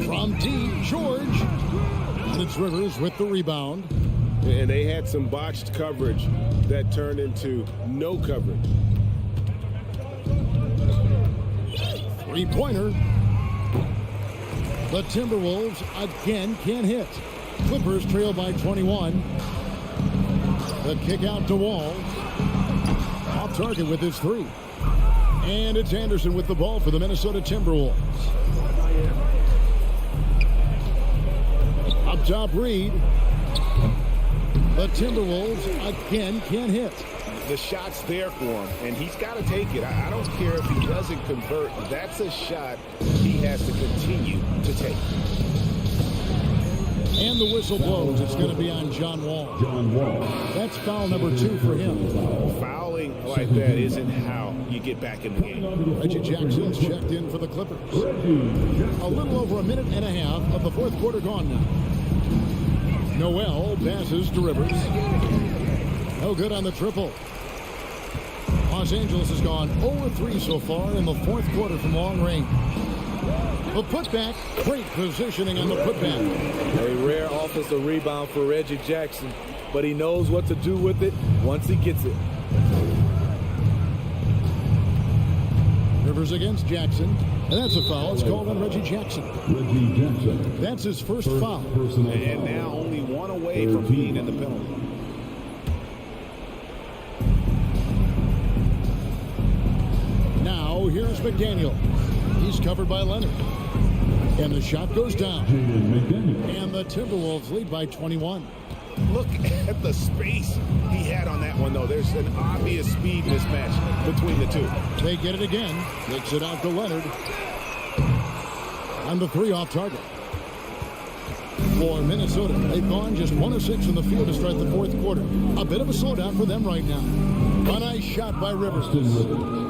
From deep, George. And it's Rivers with the rebound. And they had some botched coverage that turned into no coverage. 3-pointer. The Timberwolves again can't hit. Clippers trail by 21. The kick out to Wall. Off target with his 3. And it's Anderson with the ball for the Minnesota Timberwolves. Up top, Reed. The Timberwolves again can't hit. The shot's there for him, and he's got to take it. I don't care if he doesn't convert. That's a shot he has to continue to take. And the whistle blows. It's going to be on John Wall. That's foul number 2 for him. Fouling like that isn't how you get back in the game. Reggie Jackson's checked in for the Clippers. A little over a minute and a half of the fourth quarter gone now. Noel passes to Rivers. No good on the triple. Los Angeles has gone 0-3 so far in the fourth quarter from long range. The putback, great positioning on the putback. A rare offensive rebound for Reggie Jackson, but he knows what to do with it once he gets it. Rivers against Jackson, and that's a foul. It's called on Reggie Jackson. That's his first foul. And now only one away from being in the penalty. Now here's McDaniel. He's covered by Leonard. And the shot goes down. And the Timberwolves lead by 21. Look at the space he had on that one, though. There's an obvious speed mismatch between the two. They get it again. Kicks it out to Leonard. And the 3 off target. For Minnesota, they've gone just 1 of 6 in the field to start the fourth quarter. A bit of a slowdown for them right now. A nice shot by Rivers.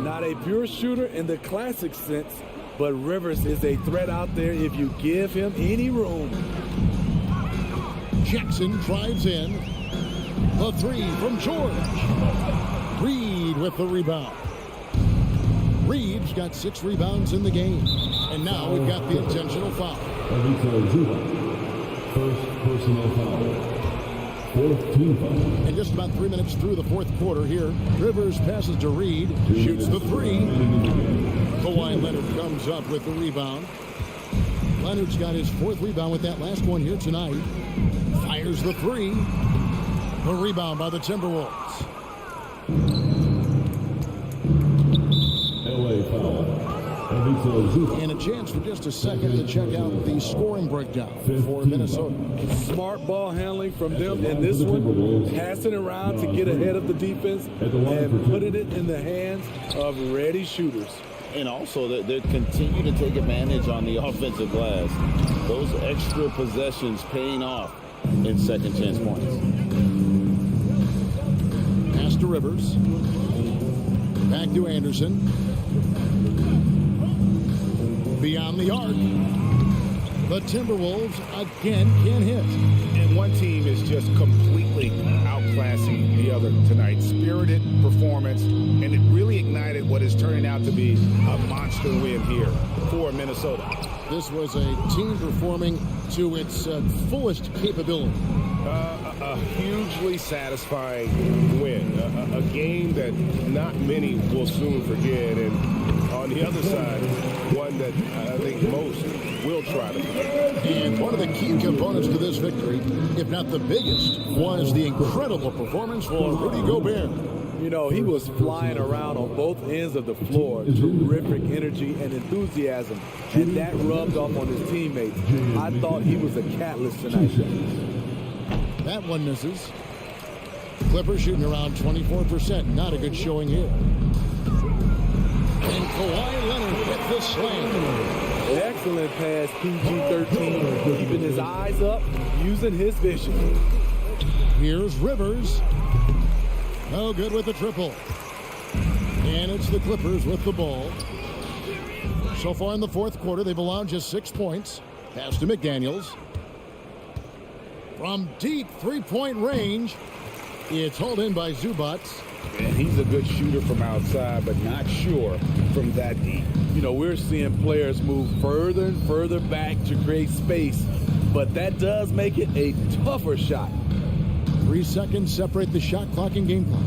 Not a pure shooter in the classic sense, but Rivers is a threat out there if you give him any room. Jackson drives in. The 3 from George. Reed with the rebound. Reed's got 6 rebounds in the game. And now we've got the intentional foul. First personal foul. Fourth team foul. And just about 3 minutes through the fourth quarter here, Rivers passes to Reed, shoots the 3. Kawhi Leonard comes up with the rebound. Leonard's got his 4th rebound with that last one here tonight. Fires the 3. The rebound by the Timberwolves. LA foul. And a chance for just a second to check out the scoring breakdown for Minnesota. Smart ball handling from them in this one, passing around to get ahead of the defense and putting it in the hands of ready shooters. And also, they continue to take advantage on the offensive glass. Those extra possessions paying off in second chance points. Pass to Rivers. Back to Anderson. Beyond the arc. The Timberwolves again can't hit. And one team is just completely outclassing the other tonight. Spirited performance, and it really ignited what is turning out to be a monster win here for Minnesota. This was a team performing to its fullest capability. A hugely satisfying win. A game that not many will soon forget. And on the other side, one that I think most will try to forget. And one of the key components to this victory, if not the biggest, was the incredible performance for Rudy Gobert. You know, he was flying around on both ends of the floor. Terrific energy and enthusiasm. And that rubbed off on his teammates. I thought he was a catalyst tonight. That one misses. Clippers shooting around 24%. Not a good showing here. And Kawhi Leonard with the slam. Excellent pass, PG-13. Keeping his eyes up, using his vision. Here's Rivers. No good with the triple. And it's the Clippers with the ball. So far in the fourth quarter, they've allowed just 6 points. Pass to McDaniels. From deep three-point range, it's hauled in by Zubac. And he's a good shooter from outside, but not sure from that deep. You know, we're seeing players move further and further back to create space, but that does make it a tougher shot. 3 seconds separate the shot clock and game clock.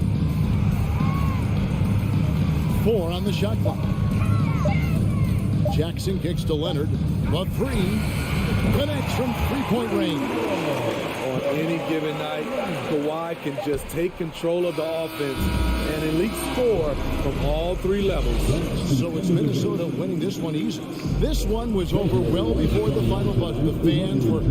4 on the shot clock. Jackson kicks to Leonard. The three connects from three-point range. On any given night, Kawhi can just take control of the offense and at least score from all three levels. So it's Minnesota winning this one easy. This one was over well before the final buzzer. The fans were...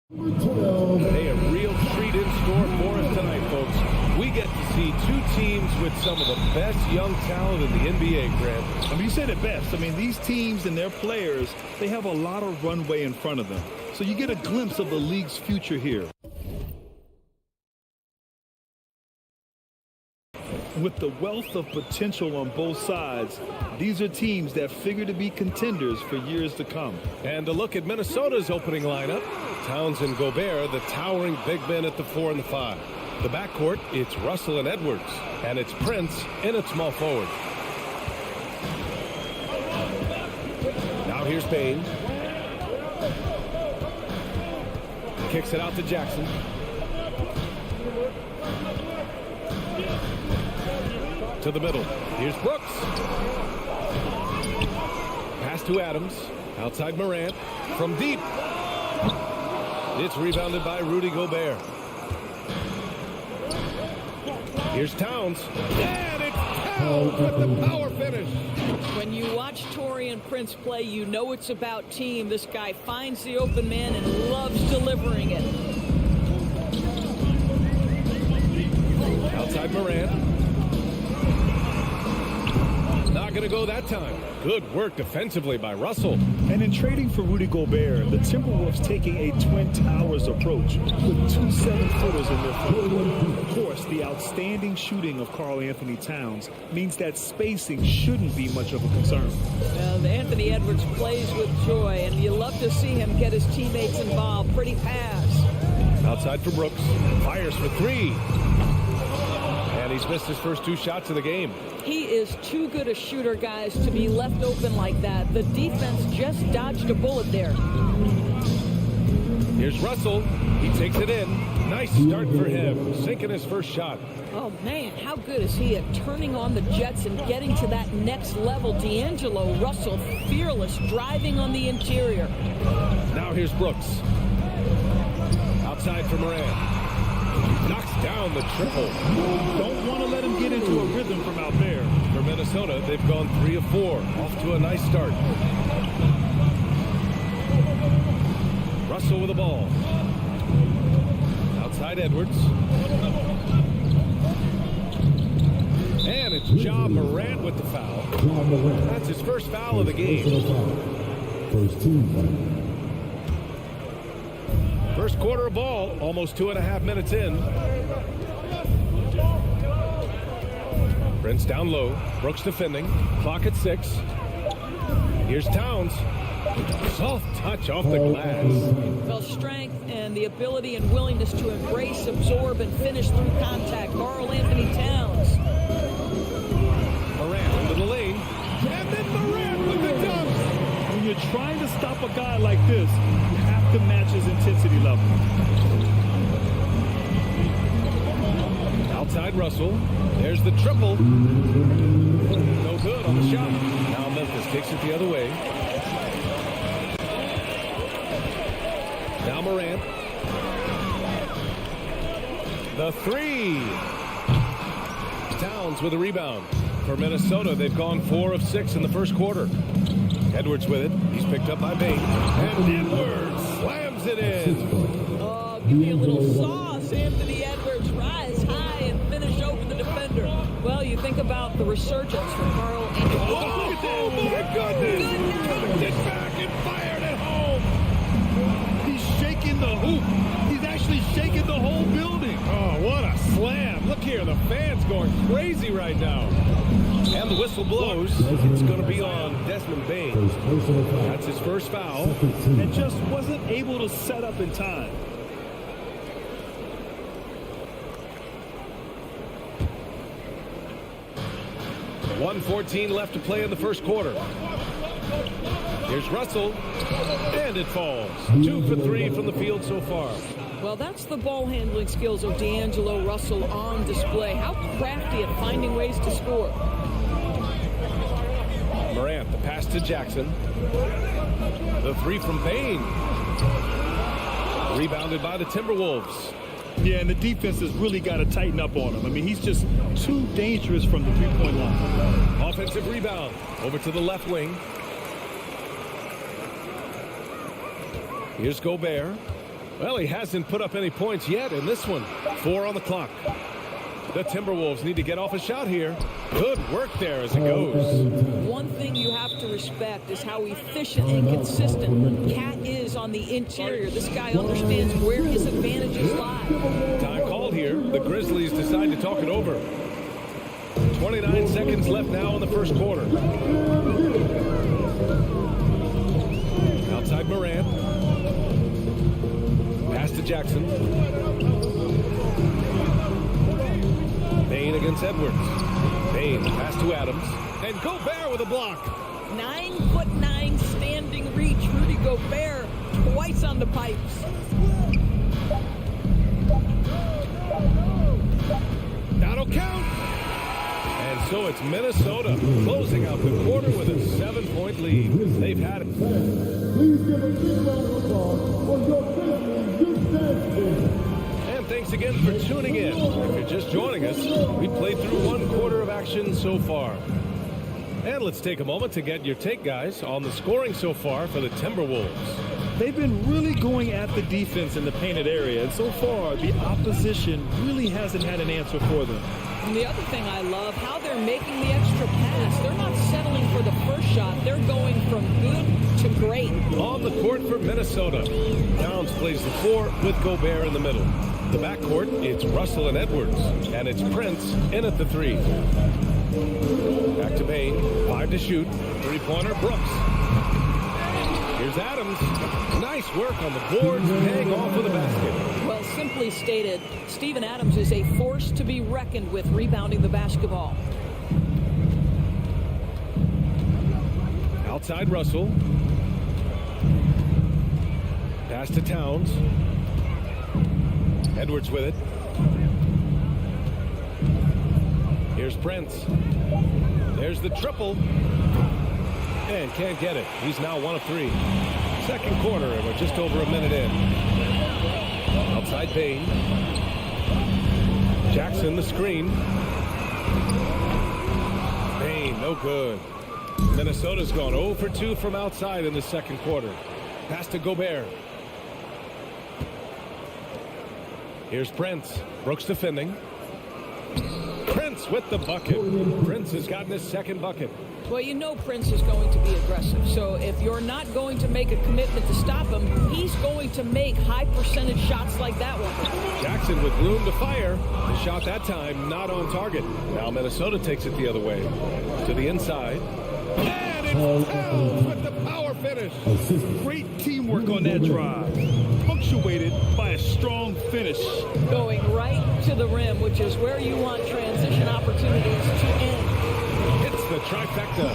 Hey, a real treat in store for us tonight, folks. We get to see two teams with some of the best young talent in the NBA, Grant. I mean, you said it best. I mean, these teams and their players, they have a lot of runway in front of them. So you get a glimpse of the league's future here. With the wealth of potential on both sides, these are teams that figure to be contenders for years to come. And a look at Minnesota's opening lineup. Towns and Gobert, the towering big men at the 4 and the 5. The backcourt, it's Russell and Edwards. And it's Prince in at small forward. Now here's Bain. Kicks it out to Jackson. To the middle. Here's Brooks. Pass to Adams. Outside Morant. From deep. It's rebounded by Rudy Gobert. Here's Towns. And it's Towns with the power finish. When you watch Torrey and Prince play, you know it's about team. This guy finds the open man and loves delivering it. Outside Morant. Not going to go that time. Good work defensively by Russell. And in trading for Rudy Gobert, the Timberwolves taking a Twin Towers approach with 2 7-footers in their front. Of course, the outstanding shooting of Karl Anthony Towns means that spacing shouldn't be much of a concern. Anthony Edwards plays with joy, and you love to see him get his teammates involved. Pretty pass. Outside for Brooks. Fires for 3. And he's missed his first 2 shots of the game. He is too good a shooter, guys, to be left open like that. The defense just dodged a bullet there. Here's Russell. He takes it in. Nice start for him. Sinking his first shot. Oh, man, how good is he at turning on the Jets and getting to that next level? D'Angelo Russell, fearless, driving on the interior. Now here's Brooks. Outside for Morant. Knocks down the triple. Don't want to let him get into a rhythm from out there. For Minnesota, they've gone 3 of 4. Off to a nice start. Russell with the ball. Outside Edwards. And it's Ja Morant with the foul. That's his first foul of the game. First team foul. First quarter of ball, almost 2.5 minutes in. Prince down low. Brooks defending. Clock at 6. Here's Towns. Soft touch off the glass. Well, strength and the ability and willingness to embrace, absorb, and finish through contact. Karl Anthony Towns. Morant into the lane. And then Morant with the dunk. When you're trying to stop a guy like this, you have to match his intensity level. Outside Russell. There's the triple. No good on the shot. Now Memphis takes it the other way. Now Morant. The 3. Towns with a rebound. For Minnesota, they've gone 4 of 6 in the first quarter. Edwards with it. He's picked up by Bain. And Edwards slams it in. Oh, give me a little sauce. Anthony Edwards, rise high and finish over the defender. Well, you think about the resurgence for Karl Anthony. Oh, my goodness. Tucked it back and fired it home. He's shaking the hoop. He's actually shaking the whole building. Oh, what a slam. Look here, the fans going crazy right now. And the whistle blows. It's going to be on Desmond Bain. That's his first foul. And just wasn't able to set up in time. .114 left to play in the first quarter. Here's Russell. And it falls. 2 for 3 from the field so far. Well, that's the ball handling skills of D'Angelo Russell on display. How crafty at finding ways to score. Morant, the pass to Jackson. The 3 from Bain. Rebounded by the Timberwolves. Yeah, and the defense has really got to tighten up on him. I mean, he's just too dangerous from the three-point line. Offensive rebound. Over to the left wing. Here's Gobert. Well, he hasn't put up any points yet in this one. 4 on the clock. The Timberwolves need to get off a shot here. Good work there as it goes. One thing you have to respect is how efficient and consistent Cat is on the interior. This guy understands where his advantages lie. Time called here. The Grizzlies decide to talk it over. 29 seconds left now in the first quarter. Outside Morant. Pass to Jackson. Bain against Edwards. Bain, pass to Adams. And Gobert with a block. 9'9" standing reach. Rudy Gobert twice on the pipes. That'll count. And so it's Minnesota closing out the quarter with a 7-point lead. They've had it. Please give a big round of applause for your Grizzlies defense team. And thanks again for tuning in. If you're just joining us, we played through 1 quarter of action so far. And let's take a moment to get your take, guys, on the scoring so far for the Timberwolves. They've been really going at the defense in the painted area, and so far the opposition really hasn't had an answer for them. And the other thing I love, how they're making the extra pass. They're not settling for the first shot. They're going from good to great. On the court for Minnesota, Towns plays the 4 with Gobert in the middle. The backcourt, it's Russell and Edwards, and it's Prince in at the 3. Back to Bain, 5 to shoot, 3-pointer Brooks. Here's Adams. Nice work on the boards, paying off with a basket. Well, simply stated, Steven Adams is a force to be reckoned with rebounding the basketball. Outside Russell. Pass to Towns. Edwards with it. Here's Prince. There's the triple. And can't get it. He's now 1 of 3. Second quarter, and we're just over a minute in. Outside Bain. Jackson, the screen. Bain, no good. Minnesota's gone 0 for 2 from outside in the second quarter. Pass to Gobert. Here's Prince. Brooks defending. Prince with the bucket. Prince has gotten his second bucket. Well, you know Prince is going to be aggressive. So if you're not going to make a commitment to stop him, he's going to make high percentage shots like that one. Jackson with room to fire. The shot that time not on target. Now Minnesota takes it the other way. To the inside. And it's Towns with the power finish. Great teamwork on that drive, punctuated by a strong finish. Going right to the rim, which is where you want transition opportunities to end. It's the trifecta.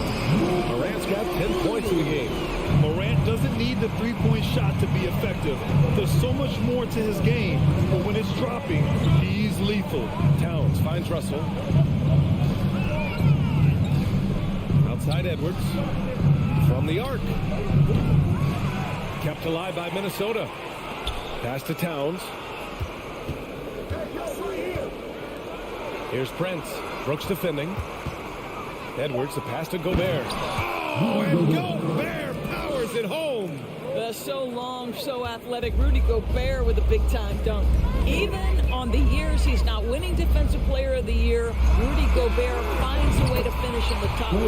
Morant's got 10 points in the game. Morant doesn't need the three-point shot to be effective. There's so much more to his game, but when it's dropping, he's lethal. Towns finds Russell. Outside Edwards. From the arc. Kept alive by Minnesota. Pass to Towns. Here's Prince. Brooks defending. Edwards, the pass to Gobert. Oh, and Gobert powers it home. So long, so athletic. Rudy Gobert with a big-time dunk. Even on the years he's not winning Defensive Player of the Year, Rudy Gobert finds a way to finish in the top 3.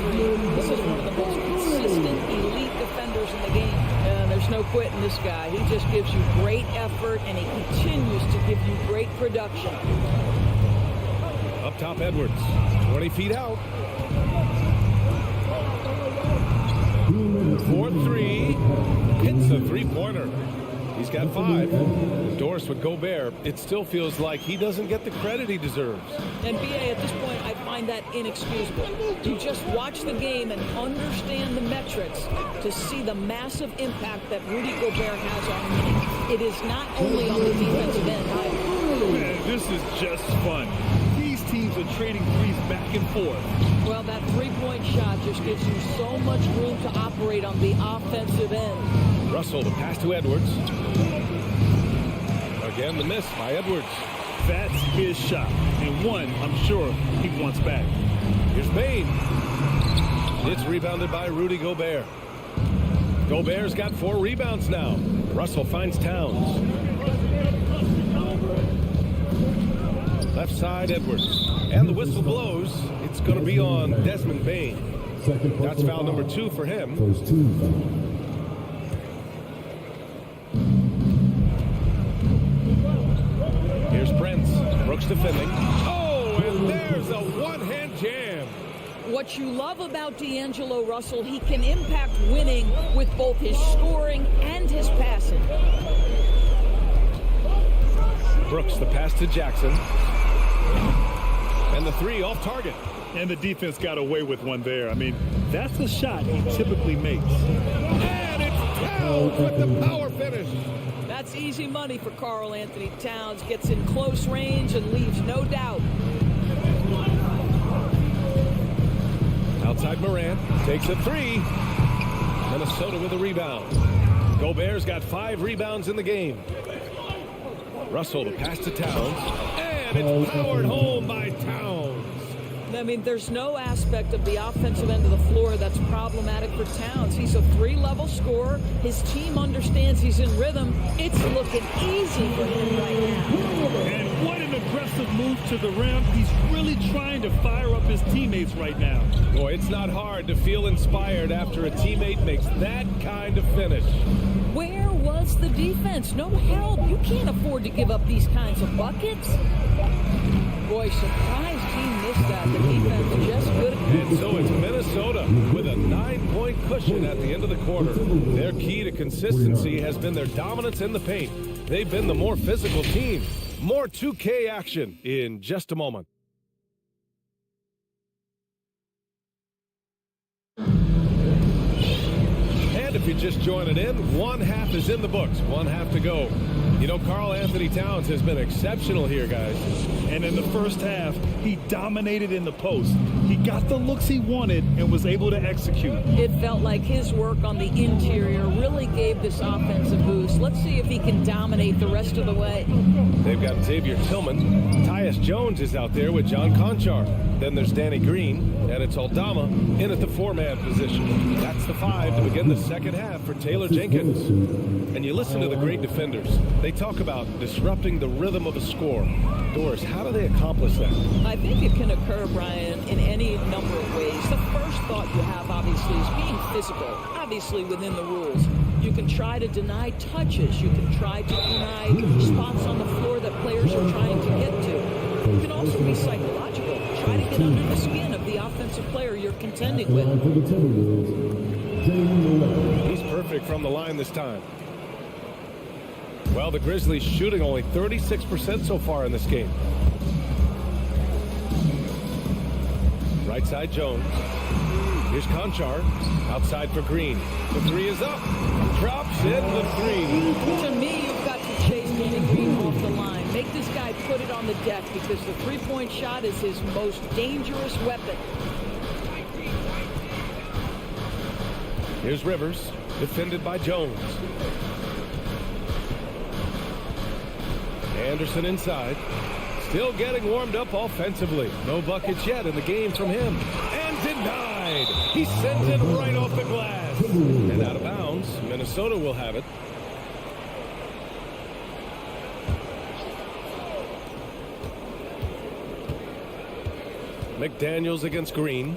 This is one of the most consistent elite defenders in the game. And there's no quitting this guy. He just gives you great effort, and he continues to give you great production. Up top, Edwards. 20 feet out. 4-3. Hits a 3-pointer. He's got 5. Endorsed with Gobert. It still feels like he doesn't get the credit he deserves. And BA, at this point, I find that inexcusable. You just watch the game and understand the metrics to see the massive impact that Rudy Gobert has on winning. It is not only on the defensive end either. Man, this is just fun. These teams are trading threes back and forth. Well, that three-point shot just gives you so much room to operate on the offensive end. Russell, the pass to Edwards. Again, the miss by Edwards. That's his shot, and one I'm sure he wants back. Here's Bain. It's rebounded by Rudy Gobert. Gobert's got 4 rebounds now. Russell finds Towns. Left side, Edwards. And the whistle blows. It's going to be on Desmond Bane. That's foul number 2 for him. First team foul. Here's Prince. Brooks defending. Oh, and there's a one-hand jam. What you love about D'Angelo Russell, he can impact winning with both his scoring and his passing. Brooks, the pass to Jackson. And the 3 off target. And the defense got away with one there. I mean, that's a shot he typically makes. And it's Towns with the power finish. That's easy money for Karl Anthony Towns. Gets in close range and leaves no doubt. Outside Morant, takes a 3. Minnesota with a rebound. Gobert's got 5 rebounds in the game. Russell, the pass to Towns. And it's powered home by Towns. I mean, there's no aspect of the offensive end of the floor that's problematic for Towns. He's a 3-level scorer. His team understands he's in rhythm. It's looking easy for him right now. And what an aggressive move to the rim. He's really trying to fire up his teammates right now. Boy, it's not hard to feel inspired after a teammate makes that kind of finish. Where was the defense? No help. You can't afford to give up these kinds of buckets. Boy, surprised he missed that. The defense just good. And so it's Minnesota with a 9-point cushion at the end of the quarter. Their key to consistency has been their dominance in the paint. They've been the more physical team. More 2K action in just a moment. And if you're just joining in, 1 half is in the books, 1 half to go. You know, Karl Anthony Towns has been exceptional here, guys. And in the first half, he dominated in the post. He got the looks he wanted and was able to execute. It felt like his work on the interior really gave this offense a boost. Let's see if he can dominate the rest of the way. They've got Xavier Tillman. Tyus Jones is out there with John Conchar. Then there's Danny Green, and it's Aldama in at the 4-man position. That's the 5 to begin the second half for Taylor Jenkins. And you listen to the great defenders. They talk about disrupting the rhythm of a score. Doris, how do they accomplish that? I think it can occur, Brian, in any number of ways. The first thought you have, obviously, is being physical, obviously within the rules. You can try to deny touches. You can try to deny spots on the floor that players are trying to get to. It can also be psychological. Try to get under the skin of the offensive player you're contending with. He's perfect from the line this time. Well, the Grizzlies shooting only 36% so far in this game. Right side, Jones. Here's Conchar. Outside for Green. The 3 is up. Drops in the 3. To me, you've got to chase Danny Green off the line. Make this guy put it on the deck because the 3-point shot is his most dangerous weapon. Here's Rivers. Defended by Jones. Anderson inside. Still getting warmed up offensively. No buckets yet in the game from him. And denied. He sends it right off the glass. And out of bounds. Minnesota will have it. McDaniels against Green.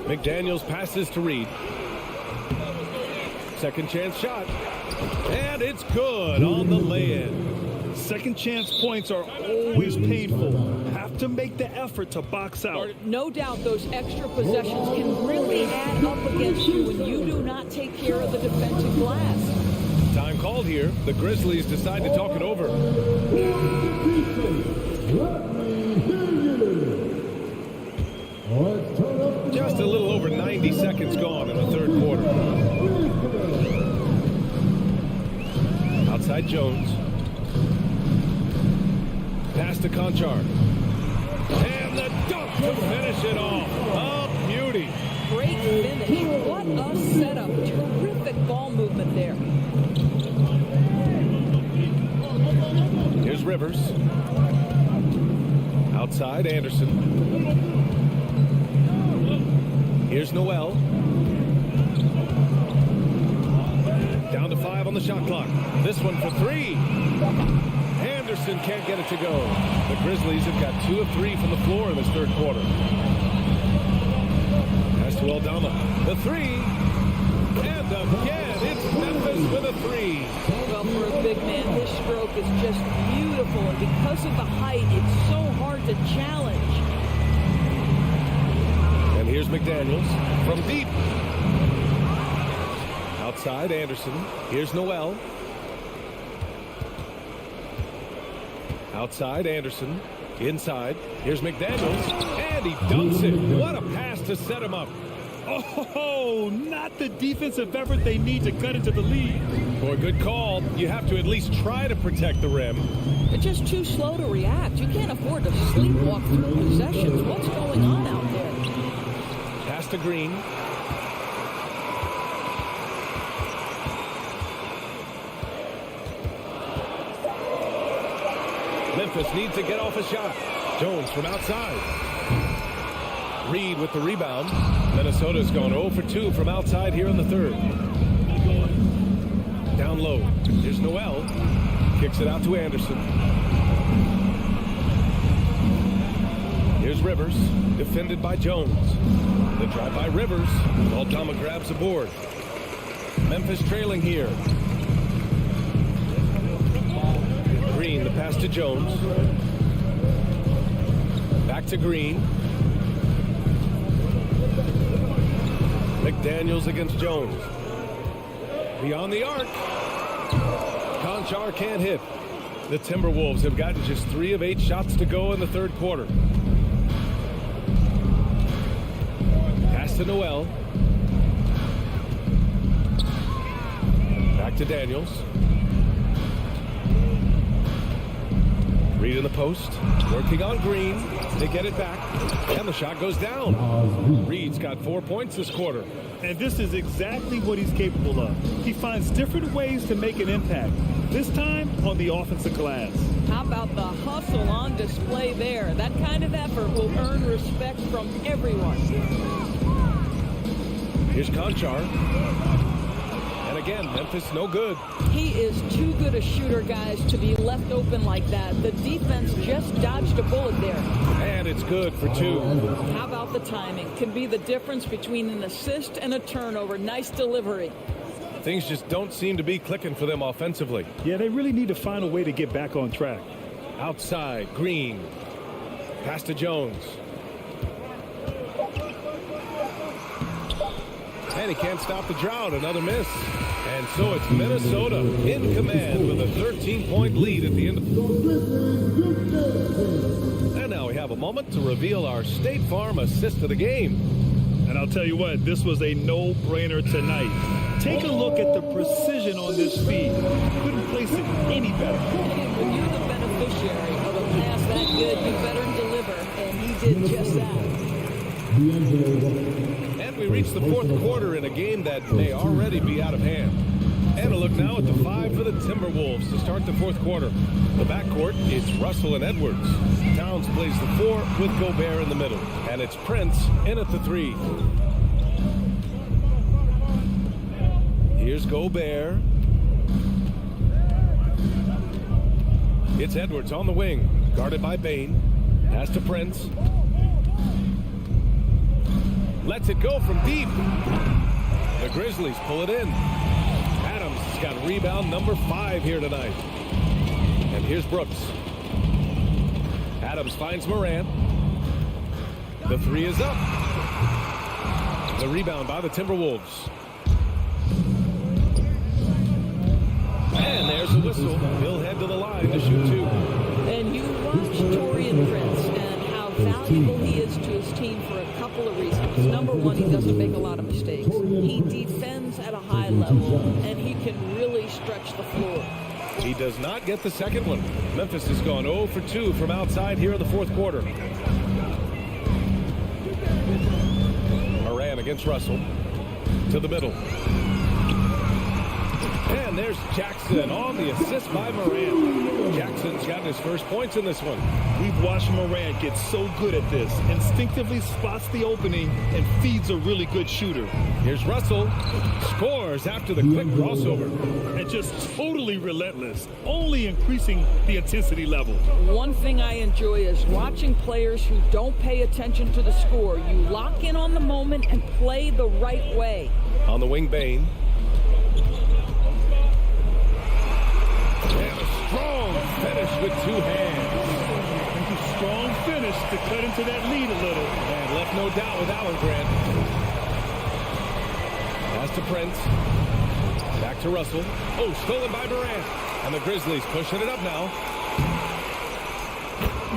McDaniels passes to Reed. Second chance shot. And it's good on the lay-in. Second chance points are always painful. Have to make the effort to box out. No doubt those extra possessions can really add up against you when you do not take care of the defensive glass. Time called here. The Grizzlies decide to talk it over. Just a little over 90 seconds gone in the third quarter. Outside Jones. Pass to Conchar. And the dunk to finish it off. A beauty. Great finish. What a setup. Terrific ball movement there. Here's Rivers. Outside Anderson. Here's Noel. on the shot clock. This one for three. Anderson can't get it to go. The Grizzlies have got 2 of 3 from the floor in this third quarter. Pass to Aldama. The three. And again, it's Memphis with a three. Well, for a big man, his stroke is just beautiful. And because of the height, it's so hard to challenge. And here's McDaniels from deep. Outside, Anderson. Here's Noel. Outside, Anderson. Inside. Here's McDaniels. And he dunks it. What a pass to set him up. Oh, not the defensive effort they need to cut into the lead. Boy, good call. You have to at least try to protect the rim. They're just too slow to react. You can't afford to sleepwalk through possessions. What's going on out there? Pass to Green. Memphis needs to get off a shot. Jones from outside. Reed with the rebound. Minnesota's gone 0 for 2 from outside here in the third. Down low. Here's Noel. Kicks it out to Anderson. Here's Rivers. Defended by Jones. The drive by Rivers. Aldama grabs the board. Memphis trailing here. Green, the pass to Jones. Back to Green. McDaniels against Jones. Beyond the arc. Conchar can't hit. The Timberwolves have gotten just 3 of 8 shots to go in the third quarter. Pass to Noel. Back to Daniels. Reed in the post. Working on Green. They get it back. And the shot goes down. Reed's got 4 points this quarter. And this is exactly what he's capable of. He finds different ways to make an impact. This time on the offensive glass. How about the hustle on display there? That kind of effort will earn respect from everyone. Here's Conchar. And again, Memphis no good. He is too good a shooter, guys, to be left open like that. The defense just dodged a bullet there. And it's good for 2. How about the timing? Can be the difference between an assist and a turnover. Nice delivery. Things just don't seem to be clicking for them offensively. Yeah, they really need to find a way to get back on track. Outside, Green. Pass to Jones. And he can't stop the drought. Another miss. And so it's Minnesota in command with a 13-point lead at the end. And now we have a moment to reveal our State Farm assist of the game. And I'll tell you what, this was a no-brainer tonight. Take a look at the precision on this feed. Couldn't place it any better. And when you're the beneficiary of a pass that good, you better deliver. And he did just that. And we reach the fourth quarter in a game that may already be out of hand. And a look now at the 5 for the Timberwolves to start the fourth quarter. The backcourt, it's Russell and Edwards. Towns plays the 4 with Gobert in the middle. And it's Prince in at the 3. Here's Gobert. It's Edwards on the wing, guarded by Bain. Pass to Prince. Lets it go from deep. The Grizzlies pull it in. Adams has got rebound number 5 here tonight. And here's Brooks. Adams finds Morant. The 3 is up. The rebound by the Timberwolves. And there's the whistle. He'll head to the line to shoot 2. And you watch Taurean Prince and how valuable he is to his team for a couple of reasons. Number one, he doesn't make a lot of mistakes. He defends at a high level, and he can really stretch the floor. He does not get the second one. Memphis has gone 0 for 2 from outside here in the fourth quarter. Moran against Russell. To the middle. And there's Jackson on the assist by Moran. Jackson's gotten his first points in this one. We've watched Moran get so good at this. Instinctively spots the opening and feeds a really good shooter. Here's Russell. Scores. scores after the quick crossover. And just totally relentless, only increasing the intensity level. One thing I enjoy is watching players who don't pay attention to the score. You lock in on the moment and play the right way. On the wing, Bain. And a strong finish with two hands. Strong finish to cut into that lead a little. And left no doubt with Allen Grant. Pass to Prince. Back to Russell. Oh, stolen by Durant. And the Grizzlies pushing it up now.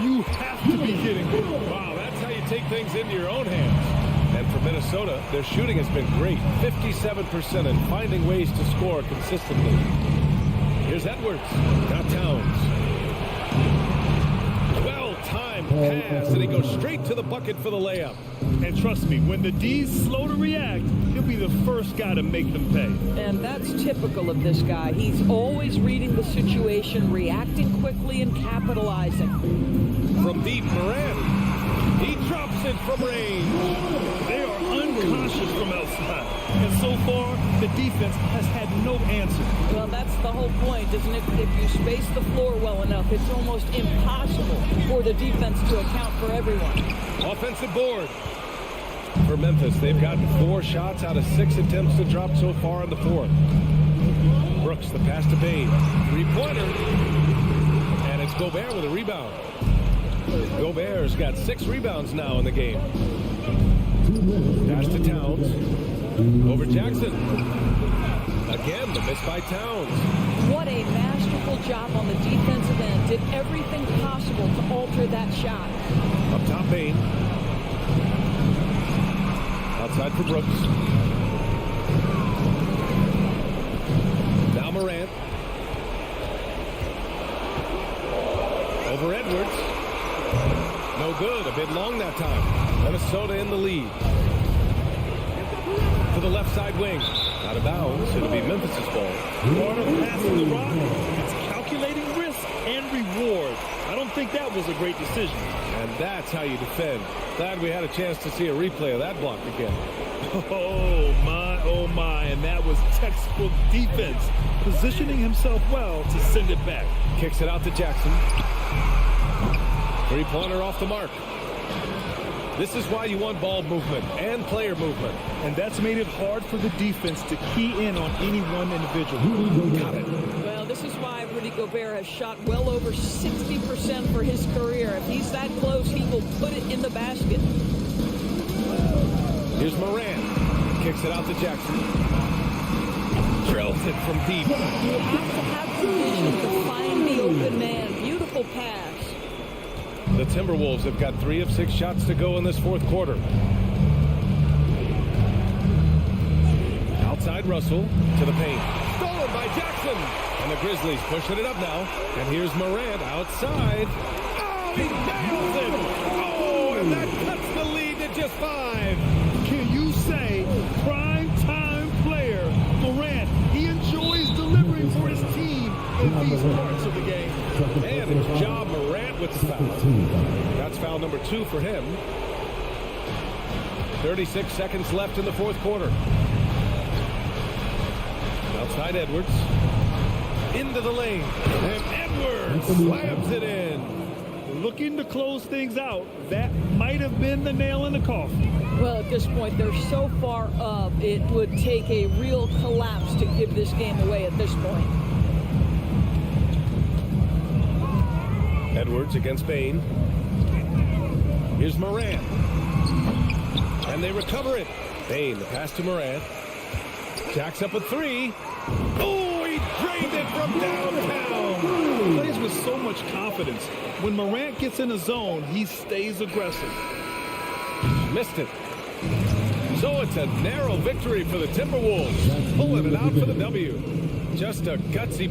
You have to be kidding me. Wow, that's how you take things into your own hands. And for Minnesota, their shooting has been great. 57% and finding ways to score consistently. Here's Edwards. Got Towns. Well-timed pass, and he goes straight to the bucket for the layup. And trust me, when the D's slow to react, he'll be the first guy to make them pay. And that's typical of this guy. He's always reading the situation, reacting quickly, and capitalizing. From deep, Morant. He drops it from range. They are unconscious from outside. And so far, the defense has had no answer. Well, that's the whole point, isn't it? If you space the floor well enough, it's almost impossible for the defense to account for everyone. Offensive board. For Memphis, they've gotten 4 shots out of 6 attempts to drop so far in the fourth. Brooks, the pass to Bain. 3-pointer. And it's Gobert with a rebound. Gobert's got 6 rebounds now in the game. Pass to Towns. Over Jackson. Again, the miss by Towns. What a masterful job on the defensive end. Did everything possible to alter that shot. Up top, Bain. Outside for Brooks. Now Morant. Over Edwards. No good. A bit long that time. Minnesota in the lead. To the left side wing. Out of bounds. It'll be Memphis' ball. Warner passing the rock. It's calculating risk and reward. I don't think that was a great decision. And that's how you defend. Glad we had a chance to see a replay of that block again. Oh my, and that was textbook defense. Positioning himself well to send it back. Kicks it out to Jackson. 3-pointer off the mark. This is why you want ball movement and player movement. And that's made it hard for the defense to key in on any one individual. Got it. Well, this is why Rudy Gobert has shot well over 60% for his career. If he's that close, he will put it in the basket. Here's Morant. Kicks it out to Jackson. Drills it from deep. You have to have the vision to find the open man. Beautiful pass. The Timberwolves have got 3 of 6 shots to go in this fourth quarter. Outside Russell to the paint. Stolen by Jackson. And the Grizzlies pushing it up now. And here's Morant outside. Oh, he nails it. Oh, and that cuts the lead to just 5. Can you say prime time player Morant? He enjoys delivering for his team in these parts of the game. And it's Ja Morant with the foul. That's foul number 2 for him. 36 seconds left in the fourth quarter. Outside Edwards. Into the lane. And Edwards slams it in. Looking to close things out. That might have been the nail in the coffin. Well, at this point, they're so far up, it would take a real collapse to give this game away at this point. Edwards against Bain. Here's Morant. And they recover it. Bain, the pass to Morant. Jacks up a 3. Oh, he drained it from downtown. Plays with so much confidence. When Morant gets in a zone, he stays aggressive. Missed it. So it's a narrow victory for the Timberwolves. Pulling it out for the W. Just a gutsy...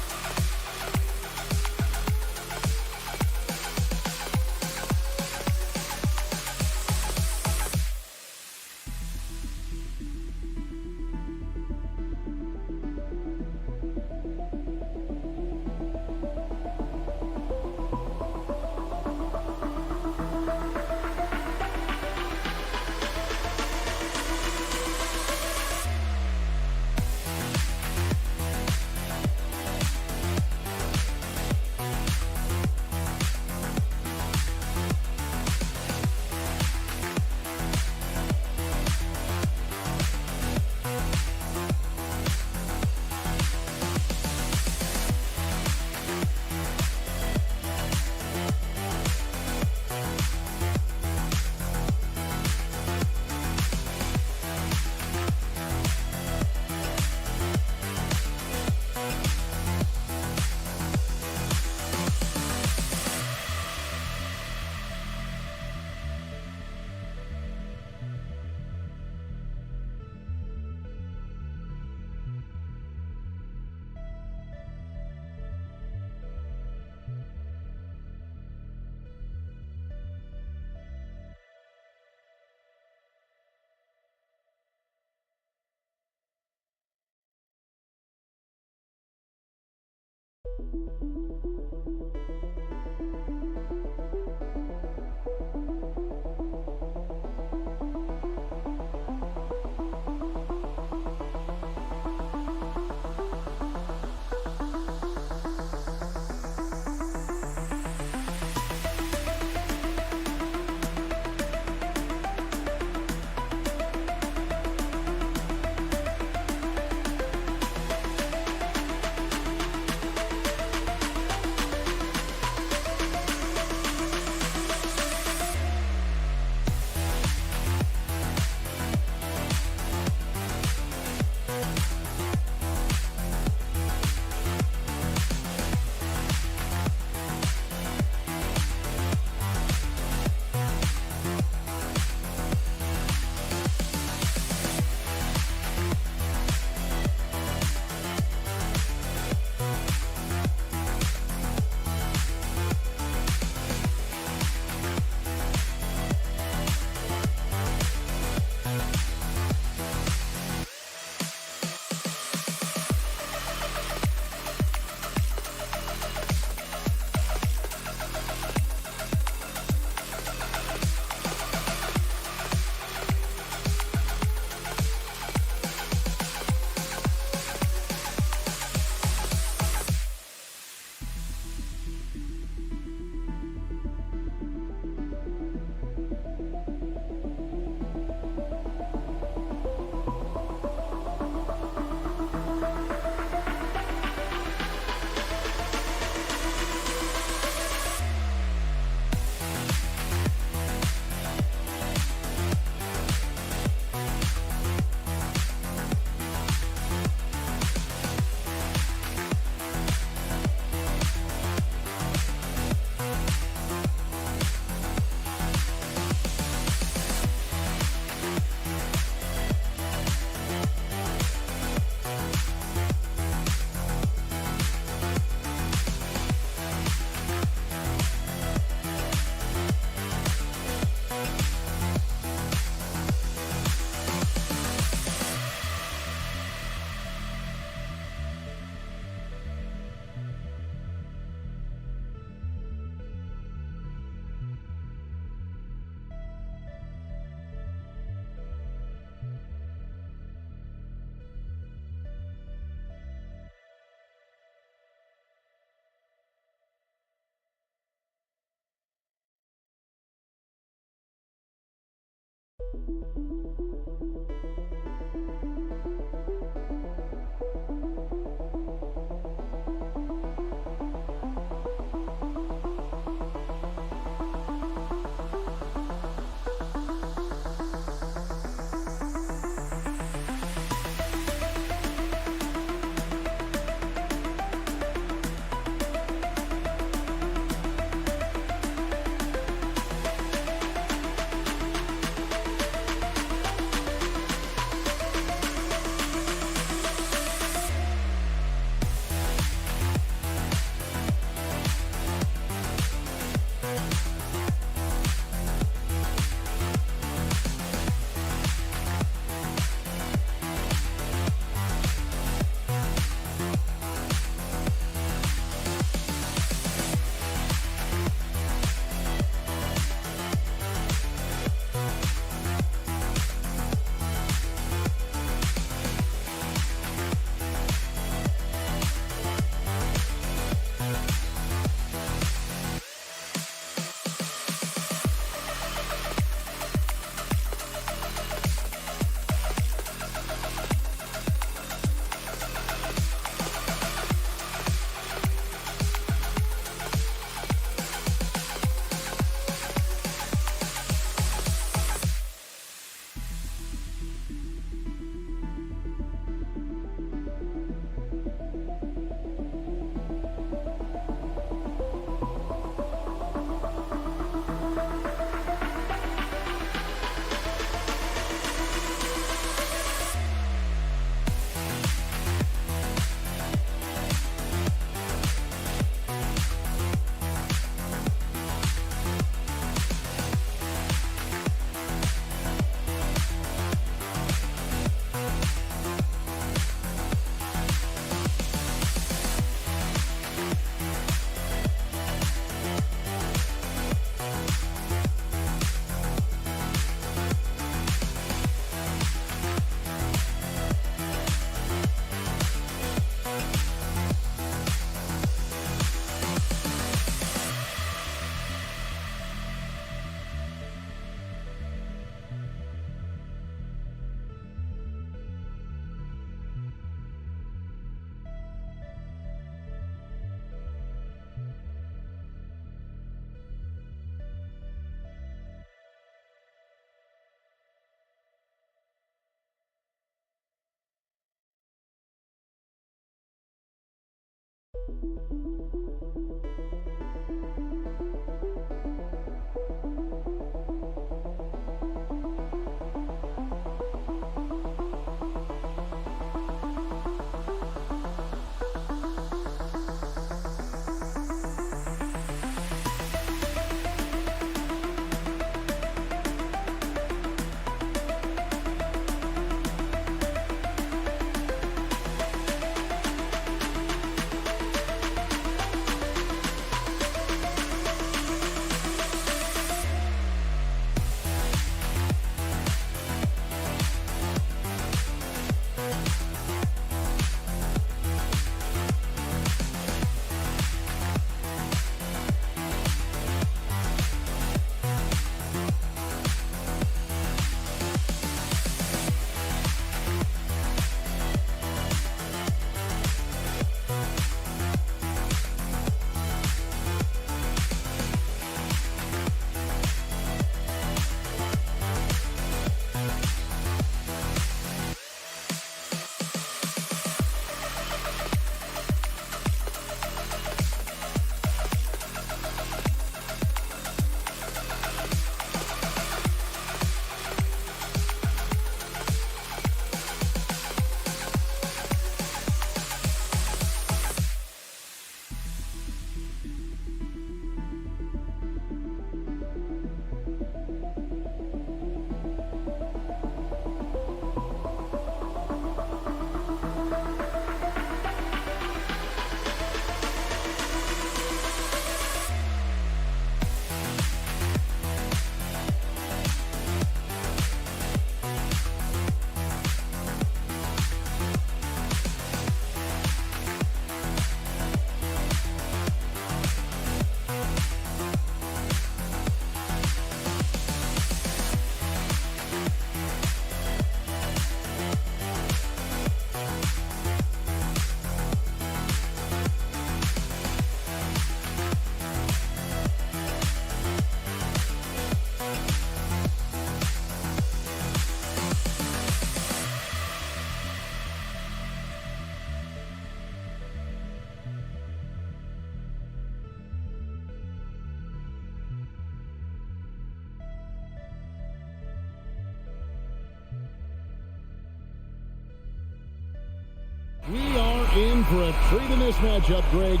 We are in for a treat in this matchup, Greg,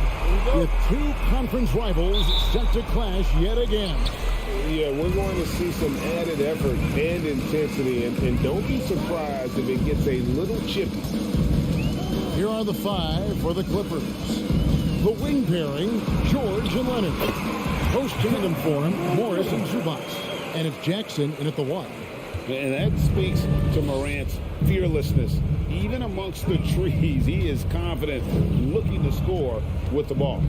with two conference rivals set to clash yet again. Yeah, we're going to see some added effort and intensity, and don't be surprised if it gets a little chippy. Here are the five for the Clippers. The wing pairing, George and Leonard. Post tandem for him, Morris and Zubac. And it's Jackson in at the one. And that speaks to Morant's fearlessness. Even amongst the trees, he is confident, looking to score with the ball.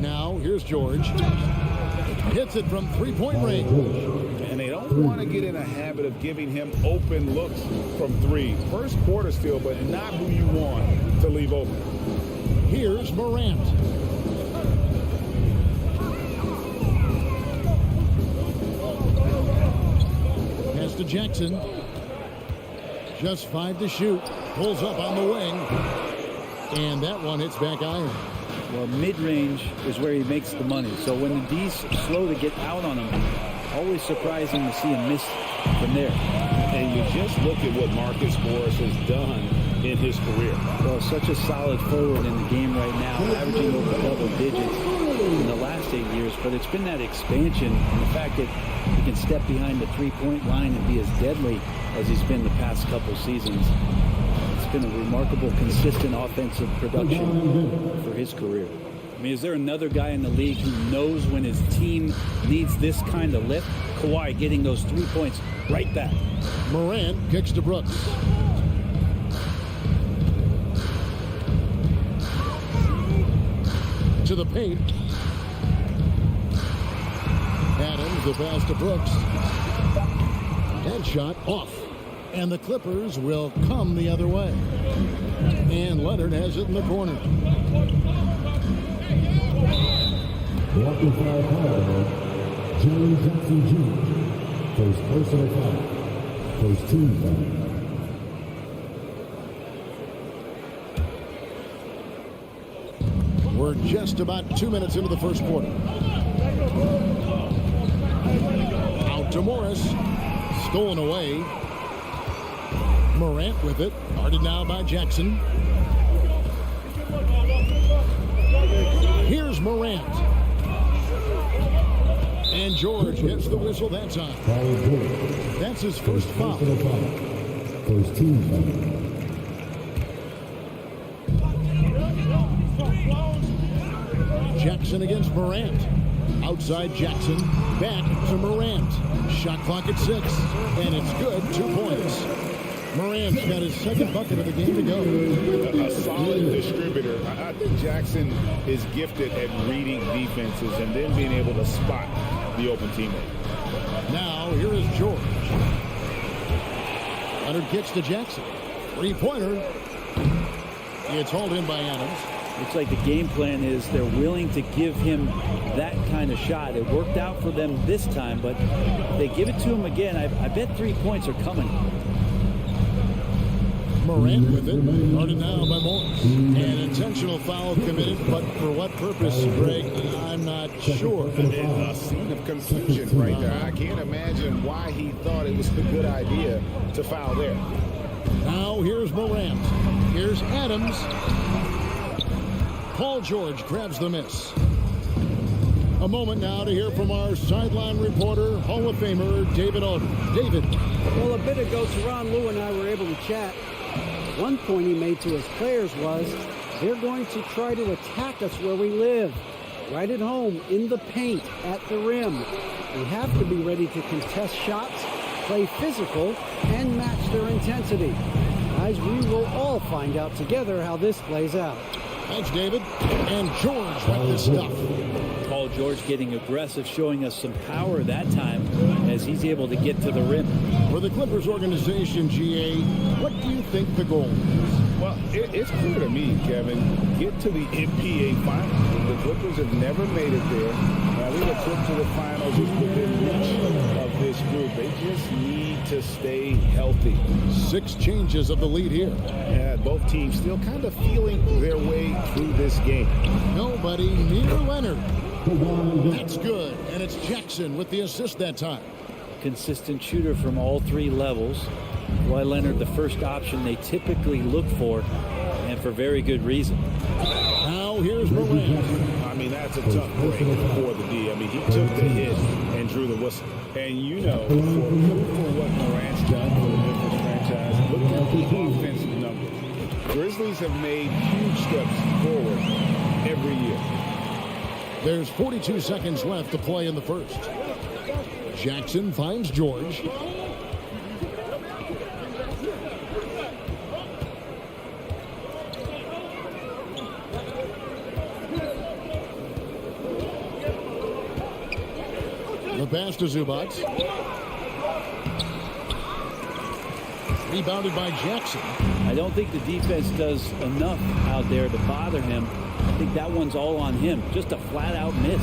Now, here's George. Hits it from three-point range. And they don't want to get in a habit of giving him open looks from three. First quarter still, but not who you want to leave open. Here's Morant. Pass to Jackson. Just 5 to shoot. Pulls up on the wing. And that one hits back iron. Well, mid-range is where he makes the money. So when the D's slow to get out on him, always surprising to see him miss from there. And you just look at what Marcus Morris has done in his career. Well, such a solid forward in the game right now, averaging over double digits in the last 8 years. But it's been that expansion and the fact that he can step behind the three-point line and be as deadly as he's been the past couple seasons. It's been a remarkable, consistent offensive production for his career. I mean, is there another guy in the league who knows when his team needs this kind of lift? Kawhi getting those 3 points right back. Morant kicks to Brooks. To the paint. Adams, the pass to Brooks. Headshot off. And the Clippers will come the other way. And Leonard has it in the corner. Walking foul call. Jerry Jackson Jr. First personal foul. First team foul. We're just about 2 minutes into the first quarter. Out to Morris. Stolen away. Morant with it. Guarded now by Jackson. Here's Morant. And George gets the whistle that time. That's his first foul. First team foul. Jackson against Morant. Outside Jackson. Back to Morant. Shot clock at 6. And it's good. 2 points. Morant's got his second bucket of the game to go. A solid distributor. I think Jackson is gifted at reading defenses and then being able to spot the open teammate. Now, here is George. Leonard kicks to Jackson. Three-pointer. It's hauled in by Adams. Looks like the game plan is they're willing to give him that kind of shot. It worked out for them this time, but if they give it to him again, I bet 3 points are coming. Morant with it. Guarded now by Morris. An intentional foul committed, but for what purpose, Greg, I'm not sure. A scene of confusion right there. I can't imagine why he thought it was a good idea to foul there. Now here's Morant. Here's Adams. Paul George grabs the miss. A moment now to hear from our sideline reporter, Hall of Famer David Aldridge. David. Well, a bit ago, Teron Lou and I were able to chat. One point he made to his players was, they're going to try to attack us where we live, right at home, in the paint, at the rim. We have to be ready to contest shots, play physical, and match their intensity. Guys, we will all find out together how this plays out. Thanks, David. And George with the stuff. Paul George getting aggressive, showing us some power that time as he's able to get to the rim. For the Clippers organization, GA, what do you think the goal is? Well, it's clear to me, Kevin, get to the NBA Finals. The Clippers have never made it there. I think a trip to the Finals is within reach of this group. They just need to stay healthy. 6 changes of the lead here. Yeah, both teams still kind of feeling their way through this game. Nobody near Leonard. That's good. And it's Jackson with the assist that time. Consistent shooter from all 3 levels. Kawhi Leonard, the first option they typically look for, and for very good reason. Now here's Morant. I mean, that's a tough break for the D. I mean, he took the hit and drew the whistle. And you know, for what Morant's done for the Memphis franchise, look at the offensive numbers. Grizzlies have made huge steps forward every year. There's 42 seconds left to play in the first. Jackson finds George. The pass to Zubac. Rebounded by Jackson. I don't think the defense does enough out there to bother him. I think that one's all on him. Just a flat-out miss.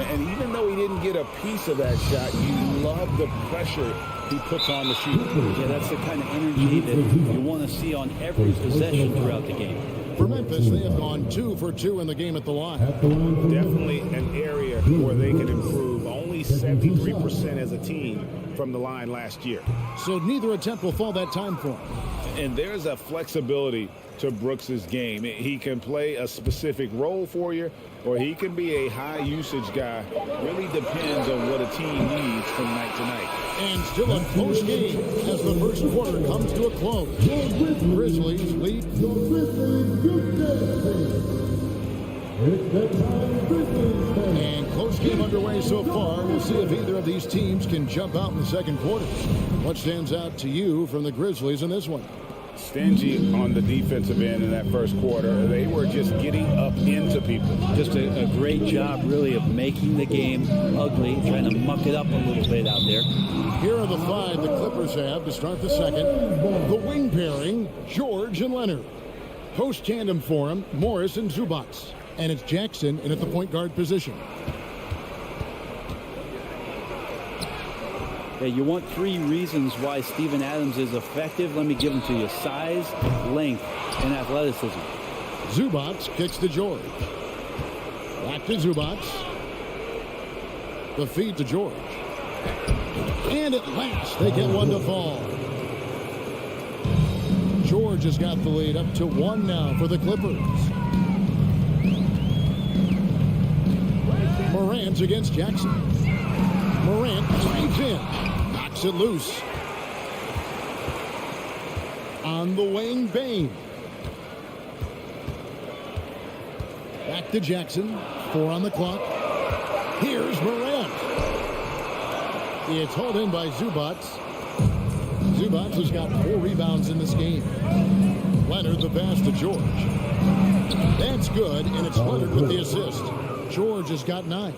And even though he didn't get a piece of that shot, you love the pressure he puts on the shooter. Yeah, that's the kind of energy that you want to see on every possession throughout the game. For Memphis, they have gone 2 for 2 in the game at the line. Definitely an area where they can improve. Only 73% as a team from the line last year. So neither attempt will fall that time for him. And there's a flexibility to Brooks's game. He can play a specific role for you, or he can be a high-usage guy. Really depends on what a team needs from night to night. And still a close game as the first quarter comes to a close. Grizzlies lead. And close game underway so far. We'll see if either of these teams can jump out in the second quarter. What stands out to you from the Grizzlies in this one? Stingy on the defensive end in that first quarter. They were just getting up into people. Just a great job, really, of making the game ugly, trying to muck it up a little bit out there. Here are the 5 the Clippers have to start the second. The wing pairing, George and Leonard. Post tandem for him, Morris and Zubac. And it's Jackson in at the point guard position. Yeah, you want 3 reasons why Steven Adams is effective. Let me give them to you. Size, length, and athleticism. Zubats kicks to George. Back to Zubats. The feed to George. And at last, they get one to fall. George has got the lead up to 1 now for the Clippers. Morant against Jackson. Morant drives in. Knocks it loose. On the wing, Bain. Back to Jackson. 4 on the clock. Here's Morant. It's hauled in by Zubats. Zubats has got 4 rebounds in this game. Leonard the pass to George. That's good, and it's Leonard with the assist. George has got 9.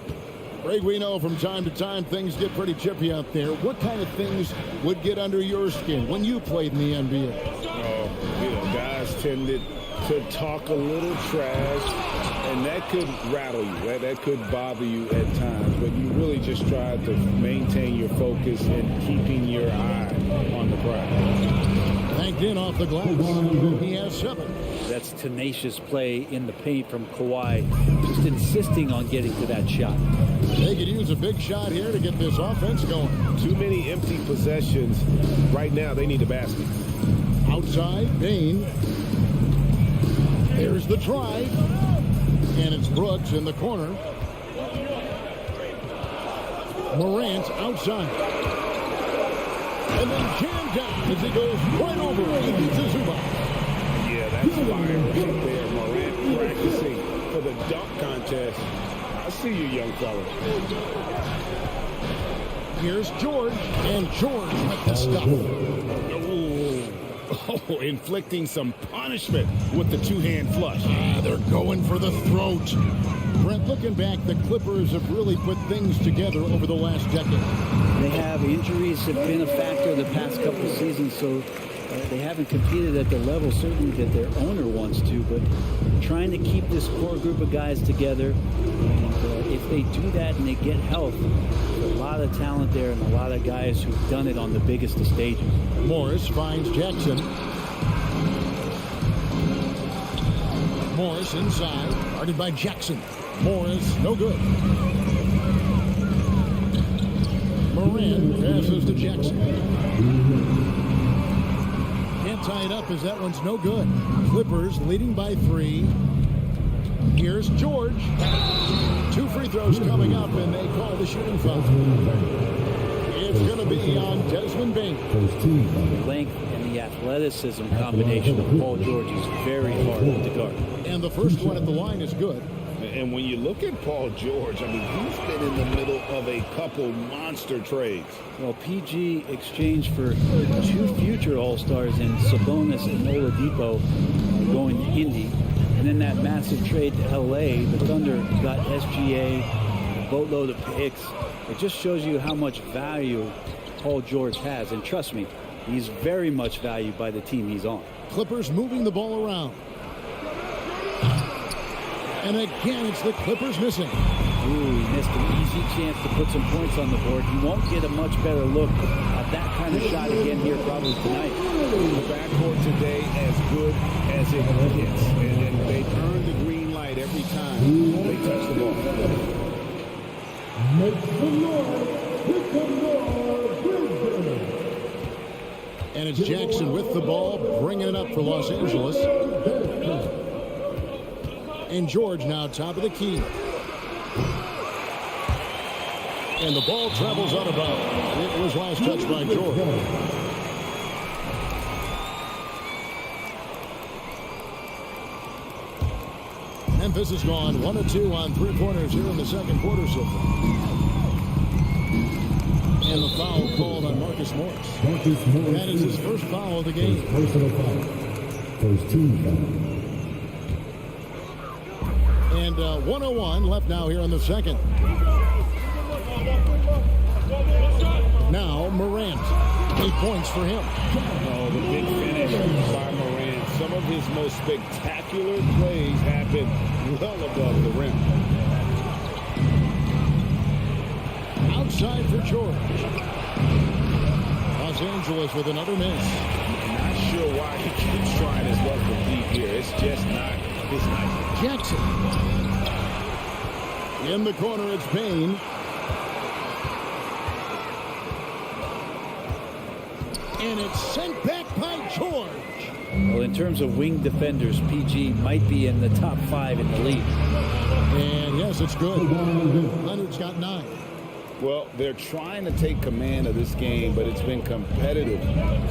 Greg, we know from time to time things get pretty chippy out there. What kind of things would get under your skin when you played in the NBA? Guys tended to talk a little trash, and that could rattle you. That could bother you at times, but you really just try to maintain your focus and keeping your eye on the prize. Banked in off the glass. He has 7. That's tenacious play in the paint from Kawhi, just insisting on getting to that shot. They could use a big shot here to get this offense going. Too many empty possessions. Right now, they need a basket. Outside, Bain. There's the drive. And it's Brooks in the corner. Morant outside. And then jammed down as he goes right over. He beats Zubac. Yeah, that's fire right there. Morant practicing for the dunk contest. I see you, young fella. Here's George. And George with the stuff. Oh, inflicting some punishment with the two-hand flush. They're going for the throat. Brent, looking back, the Clippers have really put things together over the last decade. They have. Injuries have been a factor the past couple of seasons, so they haven't competed at the level certainly that their owner wants to, but trying to keep this core group of guys together. And if they do that and they get health, there's a lot of talent there and a lot of guys who've done it on the biggest of stages. Morris finds Jackson. Morris inside, guarded by Jackson. Morris, no good. Morant passes to Jackson. Can't tie it up as that one's no good. Clippers leading by 3. Here's George. 2 free throws coming up, and they call the shooting foul. It's going to be on Desmond Bain. The length and the athleticism combination of Paul George is very hard to guard. And the first one at the line is good. And when you look at Paul George, I mean, he's been in the middle of a couple monster trades. Well, PG exchanged for 2 future All-Stars in Sabonis and Oladipo going to Indy. And then that massive trade to L.A., the Thunder got SGA, a boatload of picks. It just shows you how much value Paul George has. And trust me, he's very much valued by the team he's on. Clippers moving the ball around. And again, it's the Clippers missing. Ooh, he missed an easy chance to put some points on the board. He won't get a much better look at that kind of shot again here probably tonight. The backcourt today as good as it gets. And they earn the green light every time they touch the ball. Make some noise. Make some noise. And it's Jackson with the ball, bringing it up for Los Angeles. And George now top of the key. And the ball travels out of bounds. It was last touched by George. Memphis has gone 1 of 2 on 3-pointers here in the second quarter so far. And the foul called on Marcus Morris. That is his first foul of the game. Personal foul. First team foul. And 1:01 left now here in the second. Now Morant. 8 points for him. Oh, the big finish by Morant. Some of his most spectacular plays happen well above the rim. Outside for George. Los Angeles with another miss. Not sure why he keeps trying his luck with deep here. It's just not It's nice. Jackson. In the corner, it's Payne. And it's sent back by George. Well, in terms of wing defenders, PG might be in the top 5 in the league. And yes, it's good. Leonard's got 9. Well, they're trying to take command of this game, but it's been competitive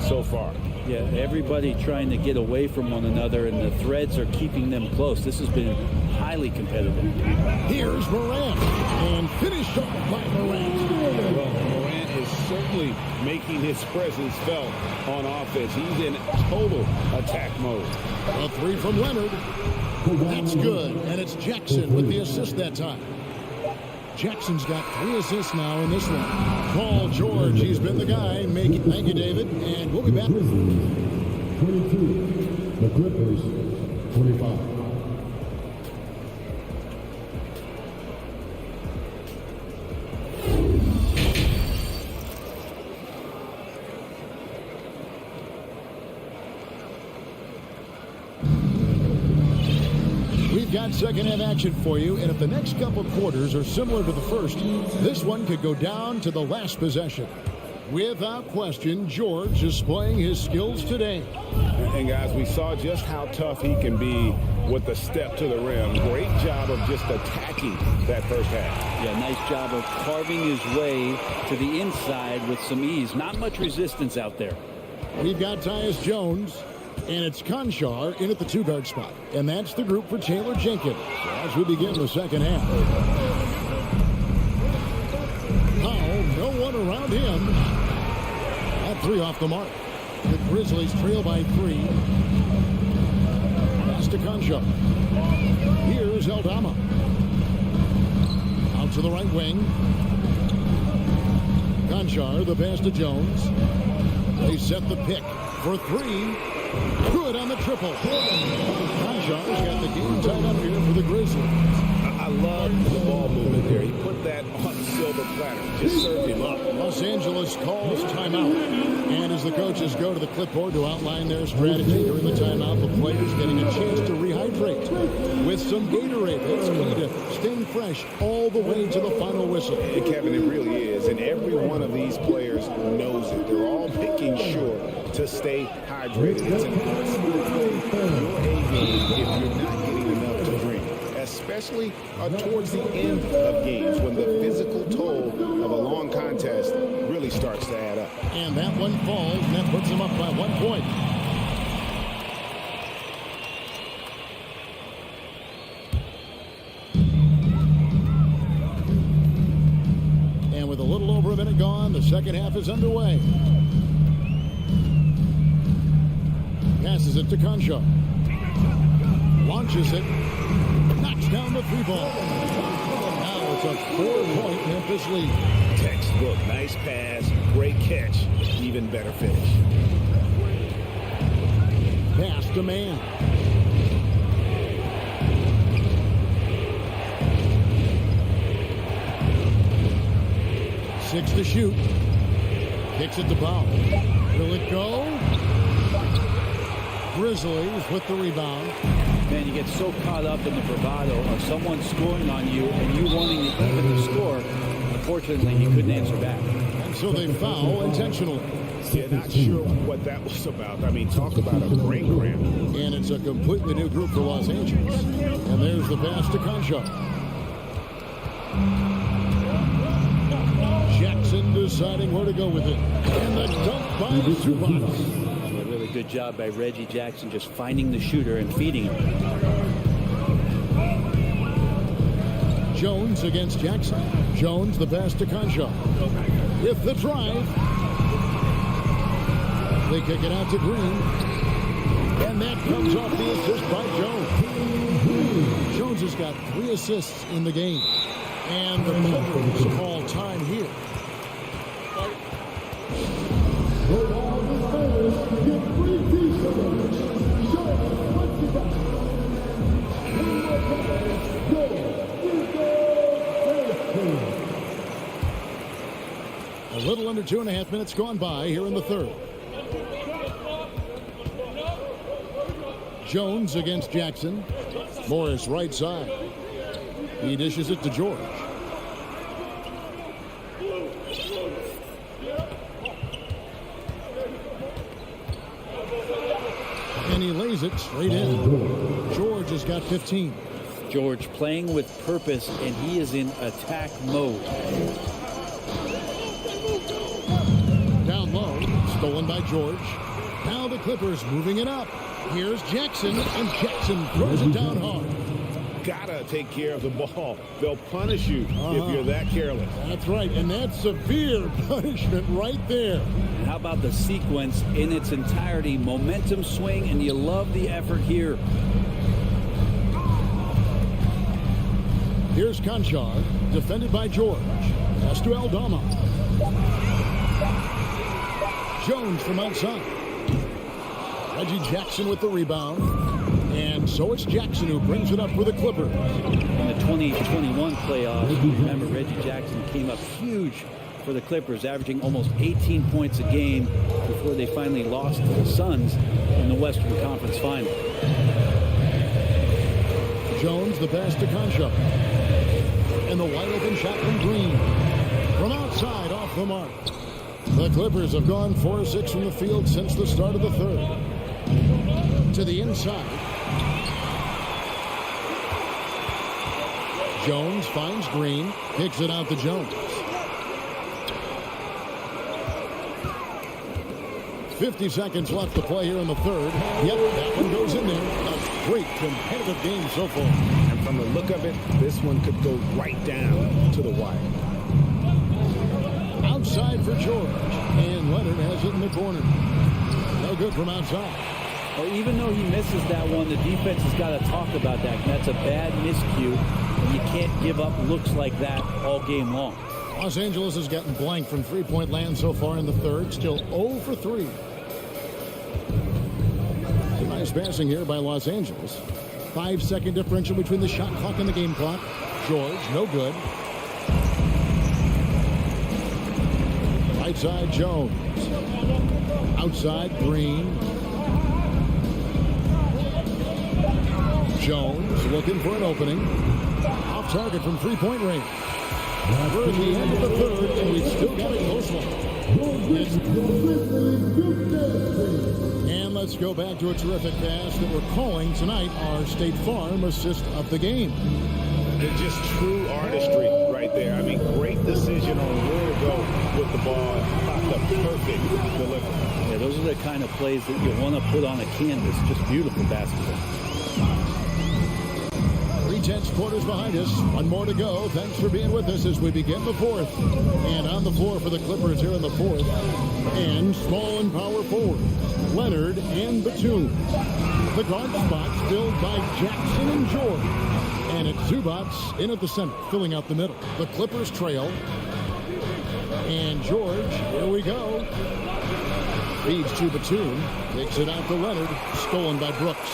so far. Yeah, everybody trying to get away from one another, and the threads are keeping them close. This has been highly competitive. Here's Morant, and finished off by Morant. Well, Morant is certainly making his presence felt on offense. He's in total attack mode. A 3 from Leonard. That's good, and it's Jackson with the assist that time. Jackson's got 3 assists now in this one. Paul George, he's been the guy making. Thank you, David, and we'll be back. 22, the Clippers, 25. We've got second half action for you, and if the next couple quarters are similar to the first, this one could go down to the last possession. Without question, George is displaying his skills today. And guys, we saw just how tough he can be with the step to the rim. Great job of just attacking that first half. Yeah, nice job of carving his way to the inside with some ease. Not much resistance out there. We've got Tyus Jones, and it's Conchar in at the 2-guard spot. And that's the group for Taylor Jenkins as we begin the second half. Powell, no one around him. That 3 off the mark. The Grizzlies trail by 3. Pass to Conchar. Here's Eldama. Out to the right wing. Conchar, the pass to Jones. They set the pick for 3. Good on the triple. Conchar's got the game tied up here for the Grizzlies. I love the ball movement there. He put that on the silver platter. Just served him up. Los Angeles calls timeout. And as the coaches go to the clipboard to outline their strategy during the timeout, the players getting a chance to rehydrate with some Gatorade. That's key to staying fresh all the way to the final whistle. And Kevin, it really is. And every one of these players knows it. They're all making sure to stay hydrated. It's impossible to play your A game if you're not getting enough to drink, especially towards the end of games when the physical toll of a long contest really starts to add up. And that one falls, and that puts them up by 1 point. And with a little over a minute gone, the second half is underway. Passes it to Conchar. Launches it. Knocks down the 3 ball. Now it's a 4-point Memphis lead. Textbook. Nice pass. Great catch. Even better finish. Pass to man. Six to shoot. Kicks it to Powell. Will it go? Grizzlies with the rebound. Man, you get so caught up in the bravado of someone scoring on you and you wanting to even the score. Unfortunately, he couldn't answer back. And so they foul intentionally. Yeah, not sure what that was about. I mean, talk about a brain cramp. And it's a completely new group for Los Angeles. And there's the pass to Conchar. Jackson deciding where to go with it. And the dunk by Zubac. Good job by Reggie Jackson just finding the shooter and feeding him. Jones against Jackson. Jones the pass to Conchar. With the drive. They kick it out to Green. And that comes off the assist by Jones. Jones has got 3 assists in the game. And the Clippers call time here. A little under 2.5 minutes gone by here in the third. Jones against Jackson. Morris right side. He dishes it to George. And he lays it straight in. George has got 15. George playing with purpose, and he is in attack mode. Down low, stolen by George. Now the Clippers moving it up. Here's Jackson, and Jackson throws it down hard. Gotta take care of the ball. They'll punish you if you're that careless. That's right, and that's severe punishment right there. And how about the sequence in its entirety? Momentum swing, and you love the effort here. Here's Conchar, defended by George. Pass to Aldama. Jones from outside. Reggie Jackson with the rebound. And so it's Jackson who brings it up for the Clippers. In the 2021 playoffs, remember Reggie Jackson came up huge for the Clippers, averaging almost 18 points a game before they finally lost to the Suns in the Western Conference Final. Jones, the pass to Conchar. And the wide open shot from Green. From outside, off the mark. The Clippers have gone 4-6 from the field since the start of the third. To the inside. Jones finds Green, kicks it out to Jones. 50 seconds left to play here in the third. Yep, that one goes in there. A great competitive game so far. And from the look of it, this one could go right down to the wire. Outside for George. And Leonard has it in the corner. No good from outside. Well, even though he misses that one, the defense has got to talk about that. That's a bad miscue. You can't give up looks like that all game long. Los Angeles has gotten blank from three-point land so far in the third. Still 0 for 3. Nice passing here by Los Angeles. 5-second differential between the shot clock and the game clock. George, no good. Right side, Jones. Outside, Green. Jones looking for an opening. Off target from three-point range. We're at the end of the third, and we've still got a close one. And let's go back to a terrific pass that we're calling tonight our State Farm assist of the game. It's just true artistry right there. I mean, great decision on where to go with the ball. How about the perfect delivery? Yeah, those are the kind of plays that you want to put on a canvas. Just beautiful basketball. 3/10 quarters behind us. One more to go. Thanks for being with us as we begin the fourth. And on the floor for the Clippers here in the fourth. And small and power forward, Leonard and Batum. The guard spots filled by Jackson and George. And it's Zubats in at the center, filling out the middle. The Clippers trail. And George, here we go. Feeds to Batum. Takes it out to Leonard. Stolen by Brooks.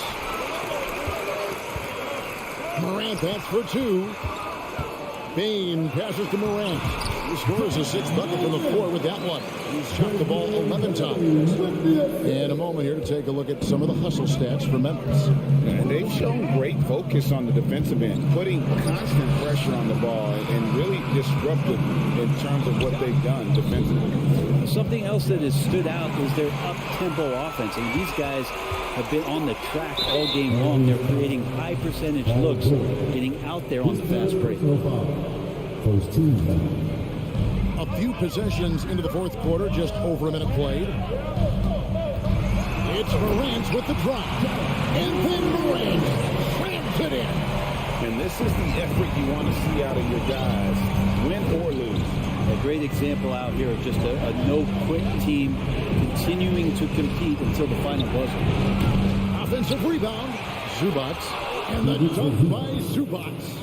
Morant, that's for 2. Bain passes to Morant. He scores a 6th bucket from the floor with that one. He's shot the ball 11 times. And a moment here to take a look at some of the hustle stats for Memphis. And they've shown great focus on the defensive end, putting constant pressure on the ball and really disruptive in terms of what they've done defensively. Something else that has stood out is their up-tempo offense. And these guys have been on the track all game long. They're creating high percentage looks, getting out there on the fast break. A few possessions into the fourth quarter, just over a minute played. It's Morant with the drop. And then Morant slams it in. And this is the effort you want to see out of your guys, win or lose. A great example out here of just a no-quit team continuing to compete until the final buzzer. Offensive rebound, Zubats. And the dunk by Zubats.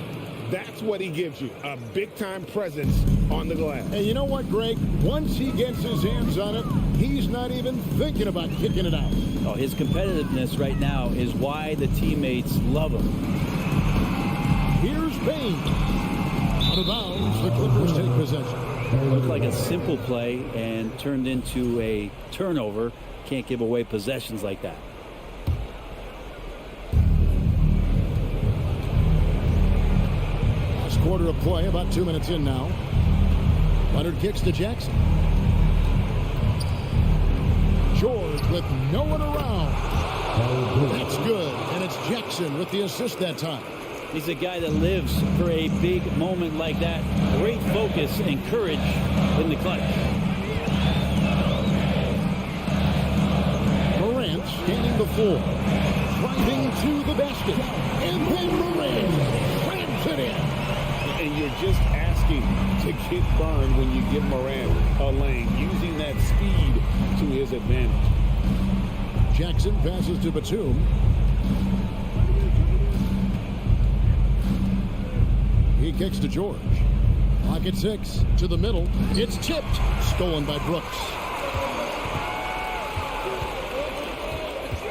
That's what he gives you, a big-time presence on the glass. And you know what, Greg? Once he gets his hands on it, he's not even thinking about kicking it out. Oh, his competitiveness right now is why the teammates love him. Here's Bain. Out of bounds, the Clippers take possession. Looked like a simple play and turned into a turnover. Can't give away possessions like that. Last quarter of play, about 2 minutes in now. Leonard kicks to Jackson. George with no one around. That's good, and it's Jackson with the assist that time. He's a guy that lives for a big moment like that. Great focus and courage in the clutch. Morant scanning the floor. Driving to the basket. And then Morant slams it in. And you're just asking to get burned when you give Morant a lane, using that speed to his advantage. Jackson passes to Batum. He kicks to George. Pocket 6 to the middle. It's tipped. Stolen by Brooks.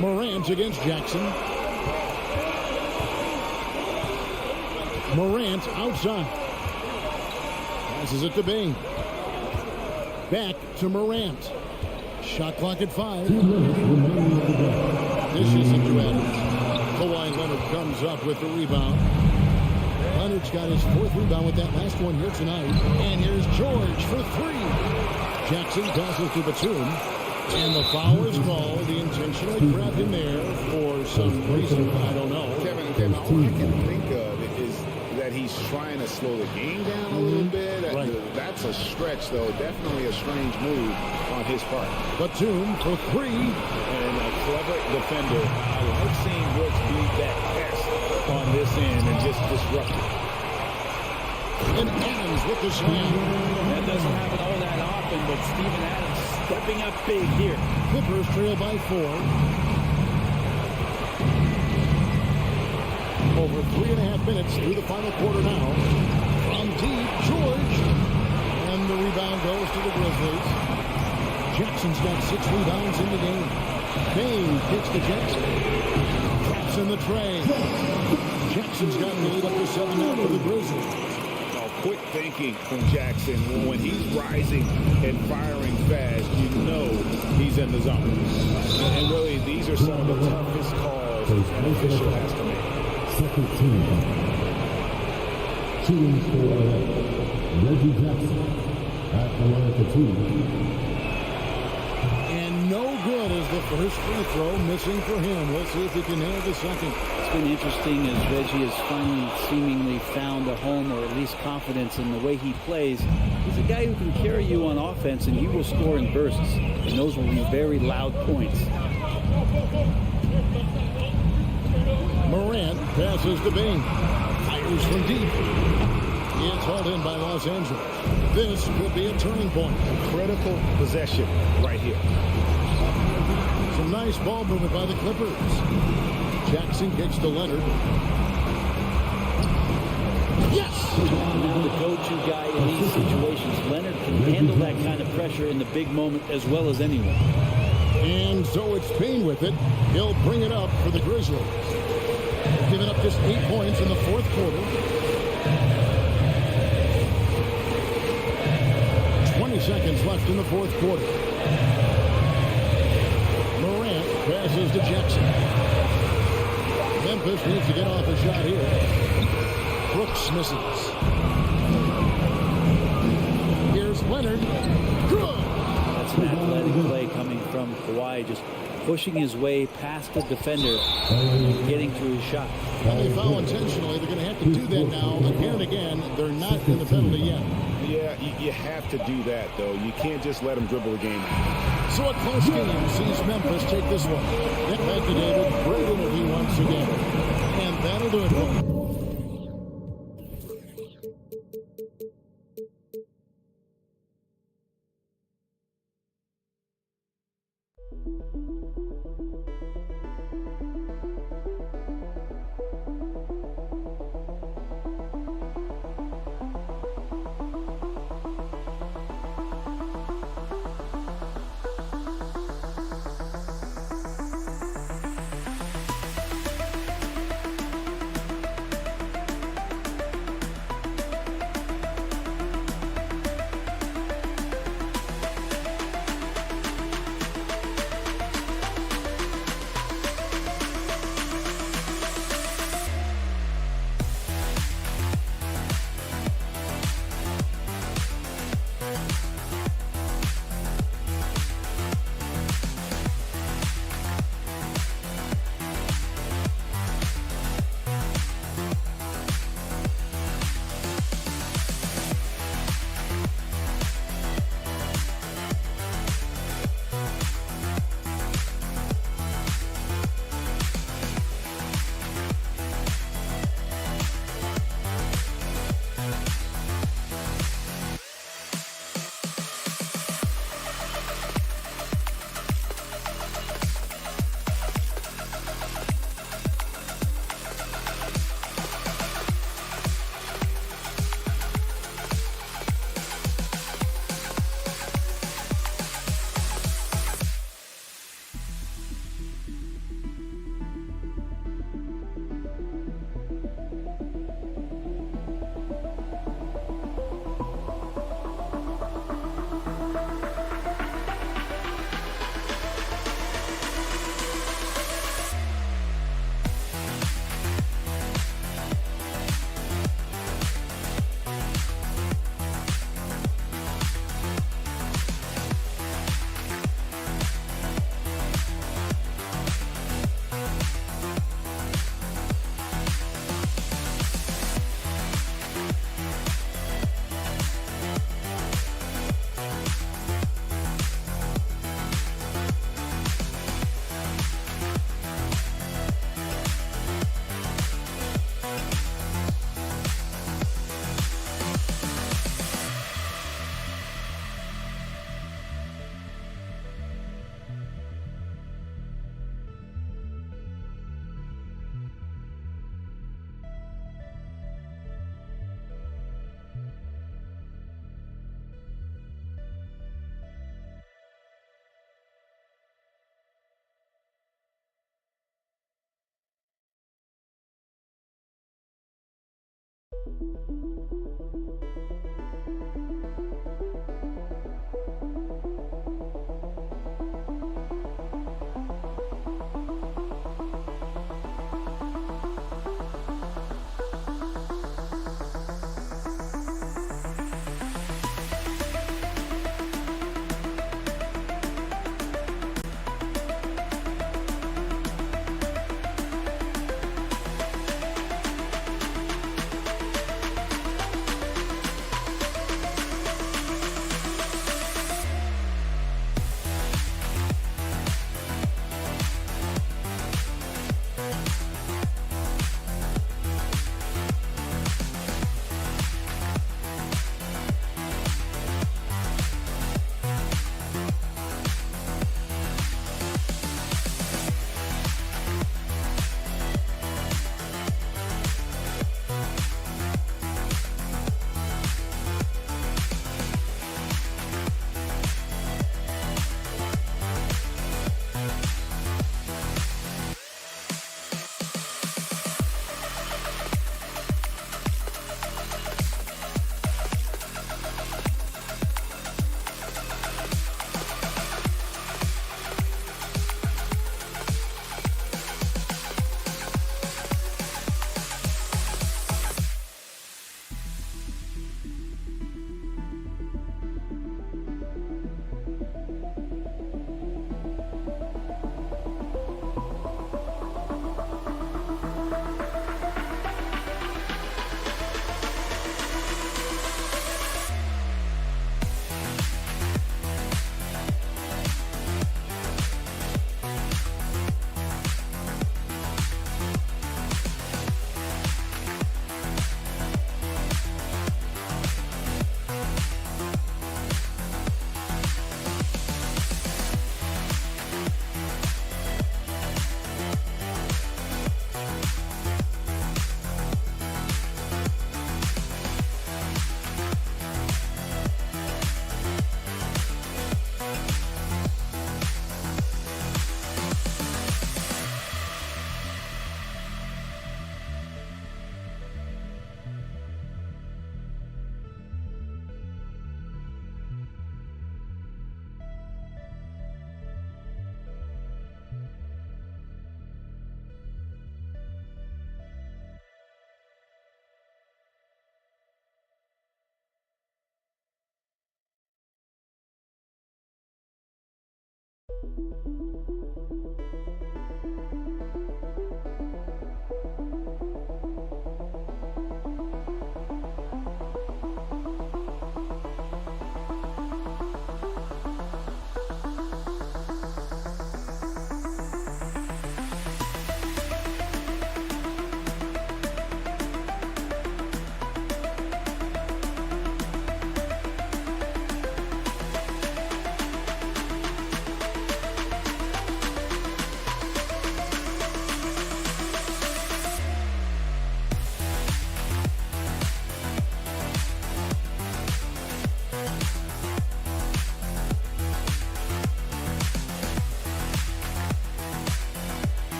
Morant against Jackson. Morant outside. Passes it to Bain. Back to Morant. Shot clock at 5. Dishes it to Adams. Kawhi Leonard comes up with the rebound. Leonard's got his 4th rebound with that last one here tonight. And here's George for 3. Jackson passes to Batum. And the foul is called. He intentionally grabbed him there for some reason. I don't know. Kevin, all I can think of is that he's trying to slow the game down a little bit. Right. That's a stretch, though. Definitely a strange move on his part. Batum for 3. And a clever defender. I like seeing Brooks beat that pass on this end and just disrupt it. And Adams with the slam. That doesn't happen all that often, but Steven Adams stepping up big here. Clippers trail by 4. Over 3.5 minutes through the final quarter now. From deep, George. And the rebound goes to the Grizzlies. Jackson's got 6 rebounds in the game. Bain kicks to Jackson. Traps in the tray. Jackson's got the lead up to 7 now for the Grizzlies. Quick thinking from Jackson. When he's rising and firing fast, you know he's in the zone. And really, these are some of the toughest calls an official has to make. Second team. Shooting for Reggie Jackson at the line for 2. And no good as the first free throw missing for him. We'll see if he can nail the second. It's been interesting as Reggie has finally seemingly found a home, or at least confidence in the way he plays. He's a guy who can carry you on offense, and he will score in bursts. And those will be very loud points. Morant passes to Bain. Fires from deep. It's hauled in by Los Angeles. This could be a turning point. Critical possession right here. Some nice ball movement by the Clippers. Jackson kicks to Leonard. Yes! Now the go-to guy in these situations. Leonard can handle that kind of pressure in the big moment as well as anyone. And so it's Bain with it. He'll bring it up for the Grizzlies. Giving up just 8 points in the 4th quarter. 20 seconds left in the 4th quarter. Morant passes to Jackson. Memphis needs to get off a shot here. Brooks misses. Here's Leonard. Good! That's an athletic play coming from Kawhi, just pushing his way past the defender, getting to his shot. When they foul intentionally, they're going to have to do that now. Again and again, they're not in the penalty yet. Yeah, you have to do that, though. You can't just let them dribble the game out. So a close game sees Memphis take this one. Thank you, David. Great interview once again. And that'll do it for me.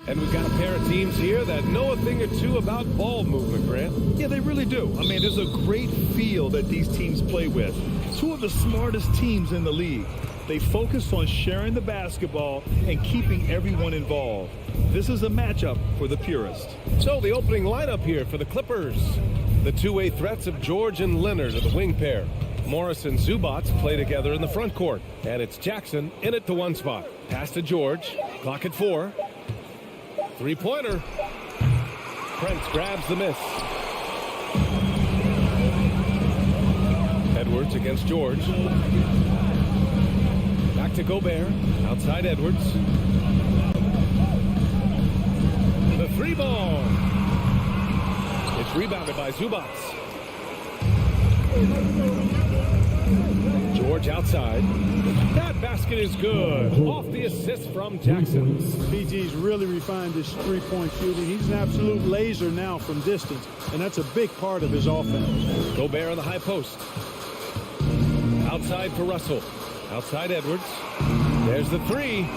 And we've got a pair of teams here that know a thing or two about ball movement, Grant. Yeah, they really do. I mean, there's a great feel that these teams play with. Two of the smartest teams in the league. They focus on sharing the basketball and keeping everyone involved. This is a matchup for the purist. So the opening lineup here for the Clippers. The two-way threats of George and Leonard are the wing pair. Morris and Zubac play together in the front court. And it's Jackson in at the one spot. Pass to George. Clock at 4. Three-pointer. Prince grabs the miss. Edwards against George. Back to Gobert. Outside Edwards. The three ball. It's rebounded by Zubac. George outside. That basket is good. Off the assist from Jackson. PG's really refined his three-point shooting. He's an absolute laser now from distance, and that's a big part of his offense. Gobert on the high post. Outside for Russell. Outside Edwards. There's the three.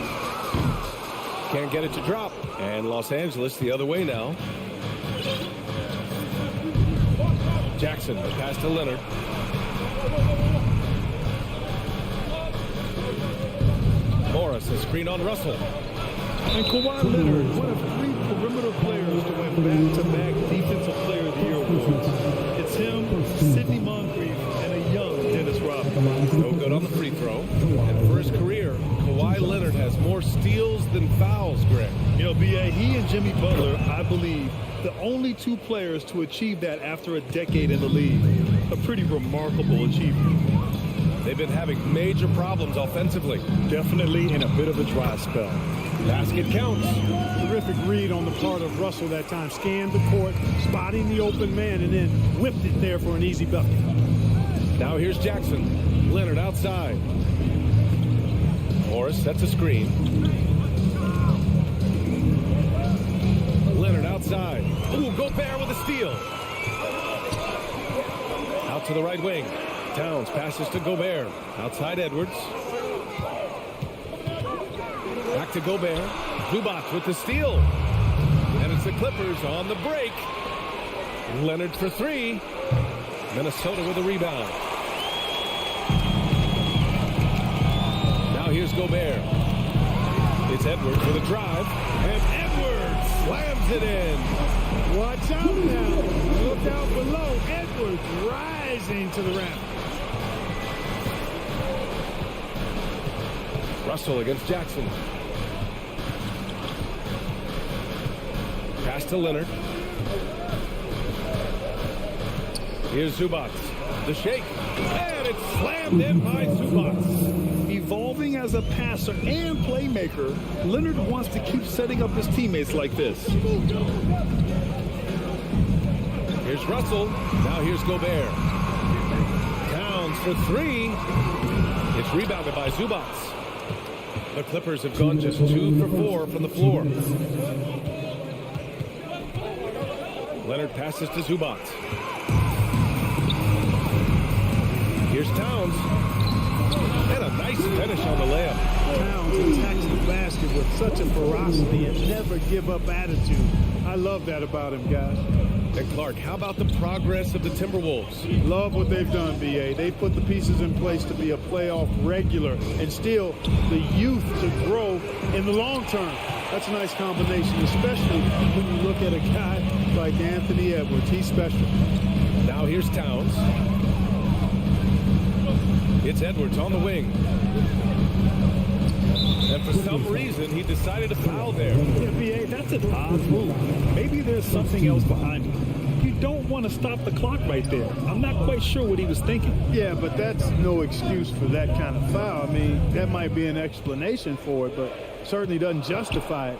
Can't get it to drop. And Los Angeles the other way now. Jackson, the pass to Leonard. Morris, a screen on Russell. And Kawhi Leonard, one of 3 perimeter players to win back-to-back Defensive Player of the Year awards. It's him, Sidney Moncrief, and a young Dennis Rodman. No good on the free throw. And for his career, Kawhi Leonard has more steals than fouls, Greg. You know, B.A., he and Jimmy Butler, I believe, the only 2 players to achieve that after a decade in the league. A pretty remarkable achievement. They've been having major problems offensively. Definitely in a bit of a dry spell. Basket counts. Terrific read on the part of Russell that time. Scanned the court, spotting the open man, and then whipped it there for an easy bucket. Now here's Jackson. Leonard outside. Morris sets a screen. Leonard outside. Ooh, Gobert with a steal. Out to the right wing. Towns passes to Gobert. Outside Edwards. Back to Gobert. Zubac with the steal. And it's the Clippers on the break. Leonard for 3. Minnesota with a rebound. Now here's Gobert. It's Edwards with a drive. And Edwards slams it in. Watch out now. Look out below. Edwards rising to the rim. Russell against Jackson. Pass to Leonard. Here's Zubac. The shake. And it's slammed in by Zubac. Evolving as a passer and playmaker, Leonard wants to keep setting up his teammates like this. Here's Russell. Now here's Gobert. Towns for 3. It's rebounded by Zubac. The Clippers have gone just 2 for 4 from the floor. Leonard passes to Zubac. Here's Towns. And a nice finish on the layup. Towns attacks the basket with such a ferocity and never give up attitude. I love that about him, guys. And Clark, how about the progress of the Timberwolves? Love what they've done, B.A. They've put the pieces in place to be a playoff regular and still the youth to grow in the long term. That's a nice combination, especially when you look at a guy like Anthony Edwards. He's special. Now here's Towns. It's Edwards on the wing. And for some reason, he decided to foul there. Yeah, B.A., that's an odd move. Maybe there's something else behind it. You don't want to stop the clock right there. I'm not quite sure what he was thinking. Yeah, but that's no excuse for that kind of foul. I mean, that might be an explanation for it, but certainly doesn't justify it.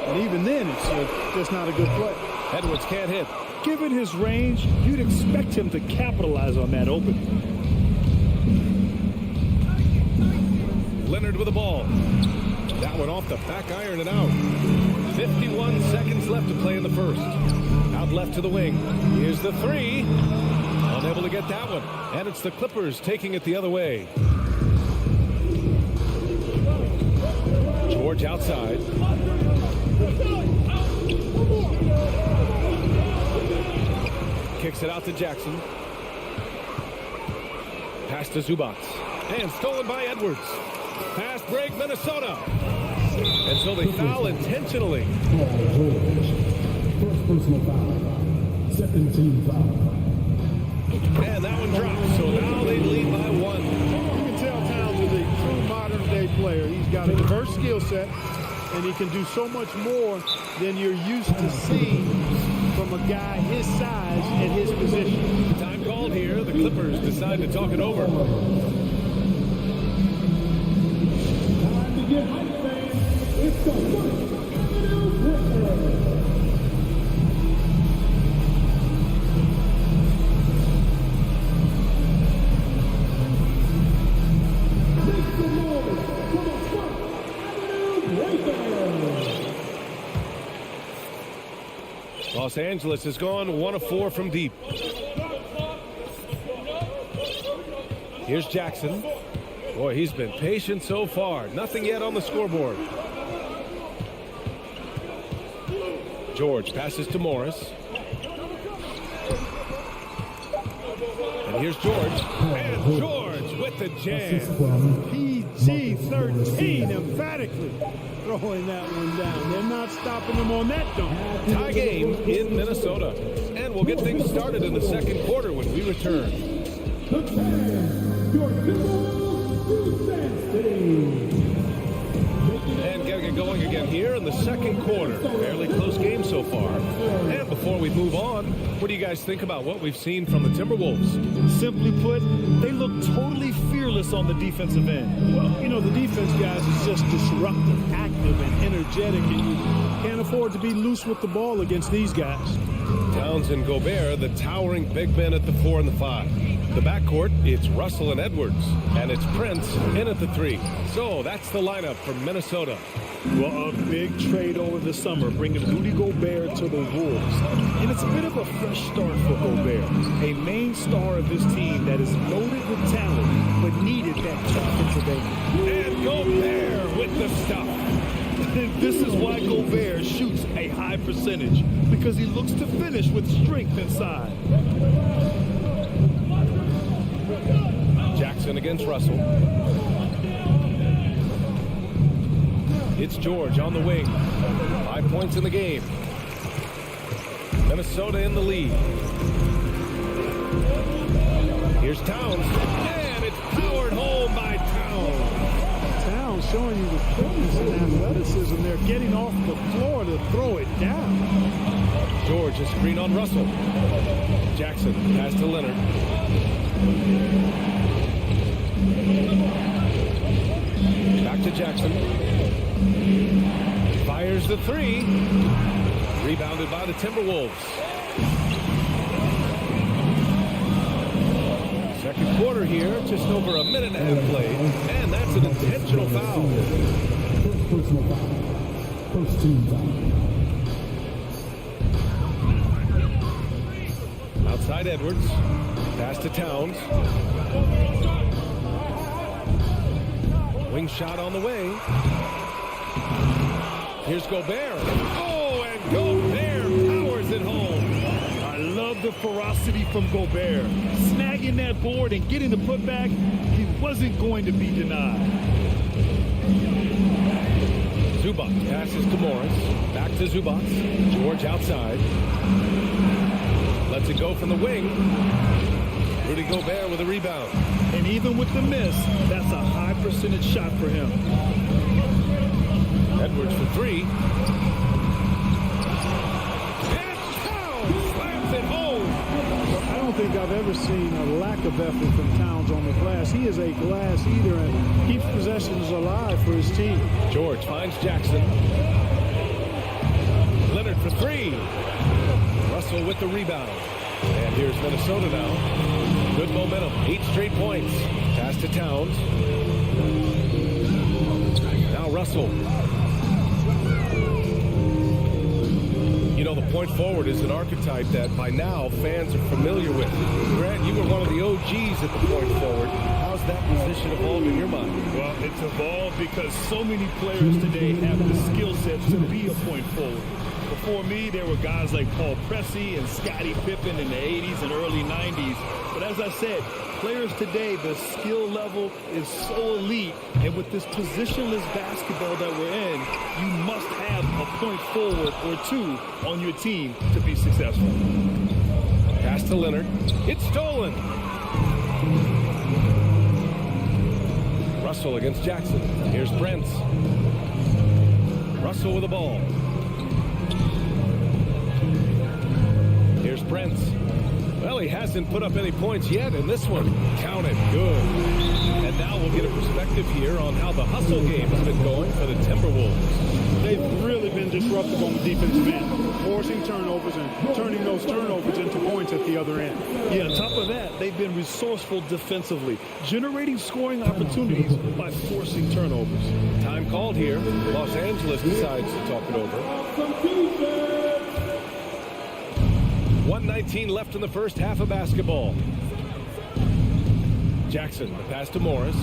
And even then, it's just not a good play. Edwards can't hit. Given his range, you'd expect him to capitalize on that opening. Leonard with the ball. That one off the back iron and out. 51 seconds left to play in the first. Out left to the wing. Here's the three. Unable to get that one. And it's the Clippers taking it the other way. George outside. Kicks it out to Jackson. Pass to Zubac. And stolen by Edwards. Fast break, Minnesota. And so they foul intentionally. First personal foul. Second team foul. And that one drops. So now they lead by one. You can tell Towns is a true modern-day player. He's got a diverse skill set, and he can do so much more than you're used to seeing from a guy his size and his position. Time called here. The Clippers decide to talk it over. Time to get hype, fans. It's the first Los Angeles has gone 1 of 4 from deep. Here's Jackson. Boy, he's been patient so far. Nothing yet on the scoreboard. George passes to Morris. And here's George. And George with the jam. PG-13 emphatically throwing that one down. They're not stopping them on that dunk. Tie game in Minnesota. And we'll get things started in the second quarter when we return. And getting going again here in the second quarter. Fairly close game so far. And before we move on, what do you guys think about what we've seen from the Timberwolves? Simply put, they look totally fearless on the defensive end. Well, you know, the defense guys is just disruptive, active, and energetic, and you can't afford to be loose with the ball against these guys. Towns and Gobert, the towering big men at the 4 and the 5. The backcourt, it's Russell and Edwards. And it's Prince in at the 3. So that's the lineup from Minnesota. Well, a big trade over the summer, bringing Rudy Gobert to the Wolves. And it's a bit of a fresh start for Gobert, a main star of this team that is loaded with talent, but needed that defensive end. And Gobert with the stuff. This is why Gobert shoots a high percentage, because he looks to finish with strength inside. Jackson against Russell. It's George on the wing. 5 points in the game. Minnesota in the lead. Here's Towns. And it's powered home by Towns. Towns showing you the quickness and athleticism. They're getting off the floor to throw it down. George, a screen on Russell. Jackson pass to Leonard. Back to Jackson. Fires the 3. Rebounded by the Timberwolves. Second quarter here, just over a minute and a half played. And that's an intentional foul. First personal foul. First team foul. Outside Edwards. Pass to Towns. Wing shot on the way. Here's Gobert. Oh, and Gobert powers it home. I love the ferocity from Gobert. Snagging that board and getting the putback, he wasn't going to be denied. Zubac passes to Morris. Back to Zubac. George outside. Lets it go from the wing. Rudy Gobert with a rebound. And even with the miss, that's a high percentage shot for him. Edwards for three. And Towns slams it home. I don't think I've ever seen a lack of effort from Towns on the glass. He is a glass eater and keeps possessions alive for his team. George finds Jackson. Leonard for three. Russell with the rebound. And here's Minnesota now. Good momentum. 8 straight points. Pass to Towns. Now Russell. You know, the point forward is an archetype that by now fans are familiar with. Grant, you were one of the OGs at the point forward. How's that position evolved in your mind? Well, it's evolved because so many players today have the skill set to be a point forward. Before me, there were guys like Paul Pressey and Scottie Pippen in the 80s and early 90s. But as I said, players today, the skill level is so elite. And with this positionless basketball that we're in, you must have a point forward or two on your team to be successful. Pass to Leonard. It's stolen. Russell against Jackson. Here's Brent. Russell with the ball. Here's Brent. Well, he hasn't put up any points yet in this one. Counted. Good. And now we'll get a perspective here on how the hustle game has been going for the Timberwolves. They've really been disruptive on the defensive end, forcing turnovers and turning those turnovers into points at the other end. Yeah, on top of that, they've been resourceful defensively, generating scoring opportunities by forcing turnovers. Time called here. Los Angeles decides to talk it over. 1:19 left in the first half of basketball. Jackson, the pass to Morris.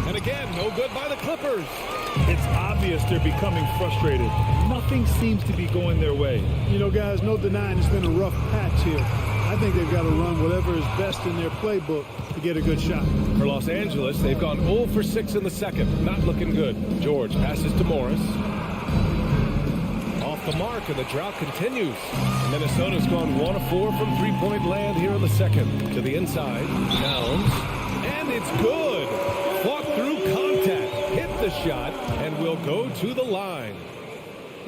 And again, no good by the Clippers. It's obvious they're becoming frustrated. Nothing seems to be going their way. You know, guys, no denying it's been a rough patch here. I think they've got to run whatever is best in their playbook to get a good shot. For Los Angeles, they've gone 0 for 6 in the second. Not looking good. George passes to Morris. The mark, and the drought continues. Minnesota's gone 1 of 4 from three-point land here in the second. To the inside, Towns, and it's good. Fought through contact, hit the shot, and will go to the line.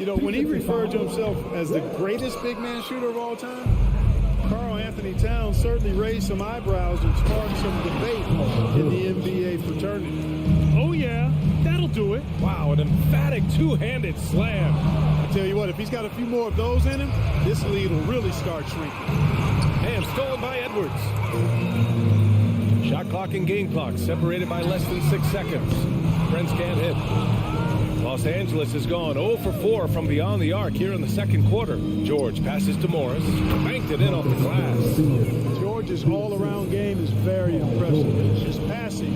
You know, when he referred to himself as the greatest big man shooter of all time, Karl Anthony Towns certainly raised some eyebrows and sparked some debate in the NBA fraternity. Oh yeah, that'll do it. Wow, an emphatic two-handed slam. I tell you what, if he's got a few more of those in him, this lead will really start shrinking. And stolen by Edwards. Shot clock and game clock separated by less than 6 seconds. Friends can't hit. Los Angeles has gone 0 for 4 from beyond the arc here in the second quarter. George passes to Morris. Banked it in off the glass. George's all-around game is very impressive. His passing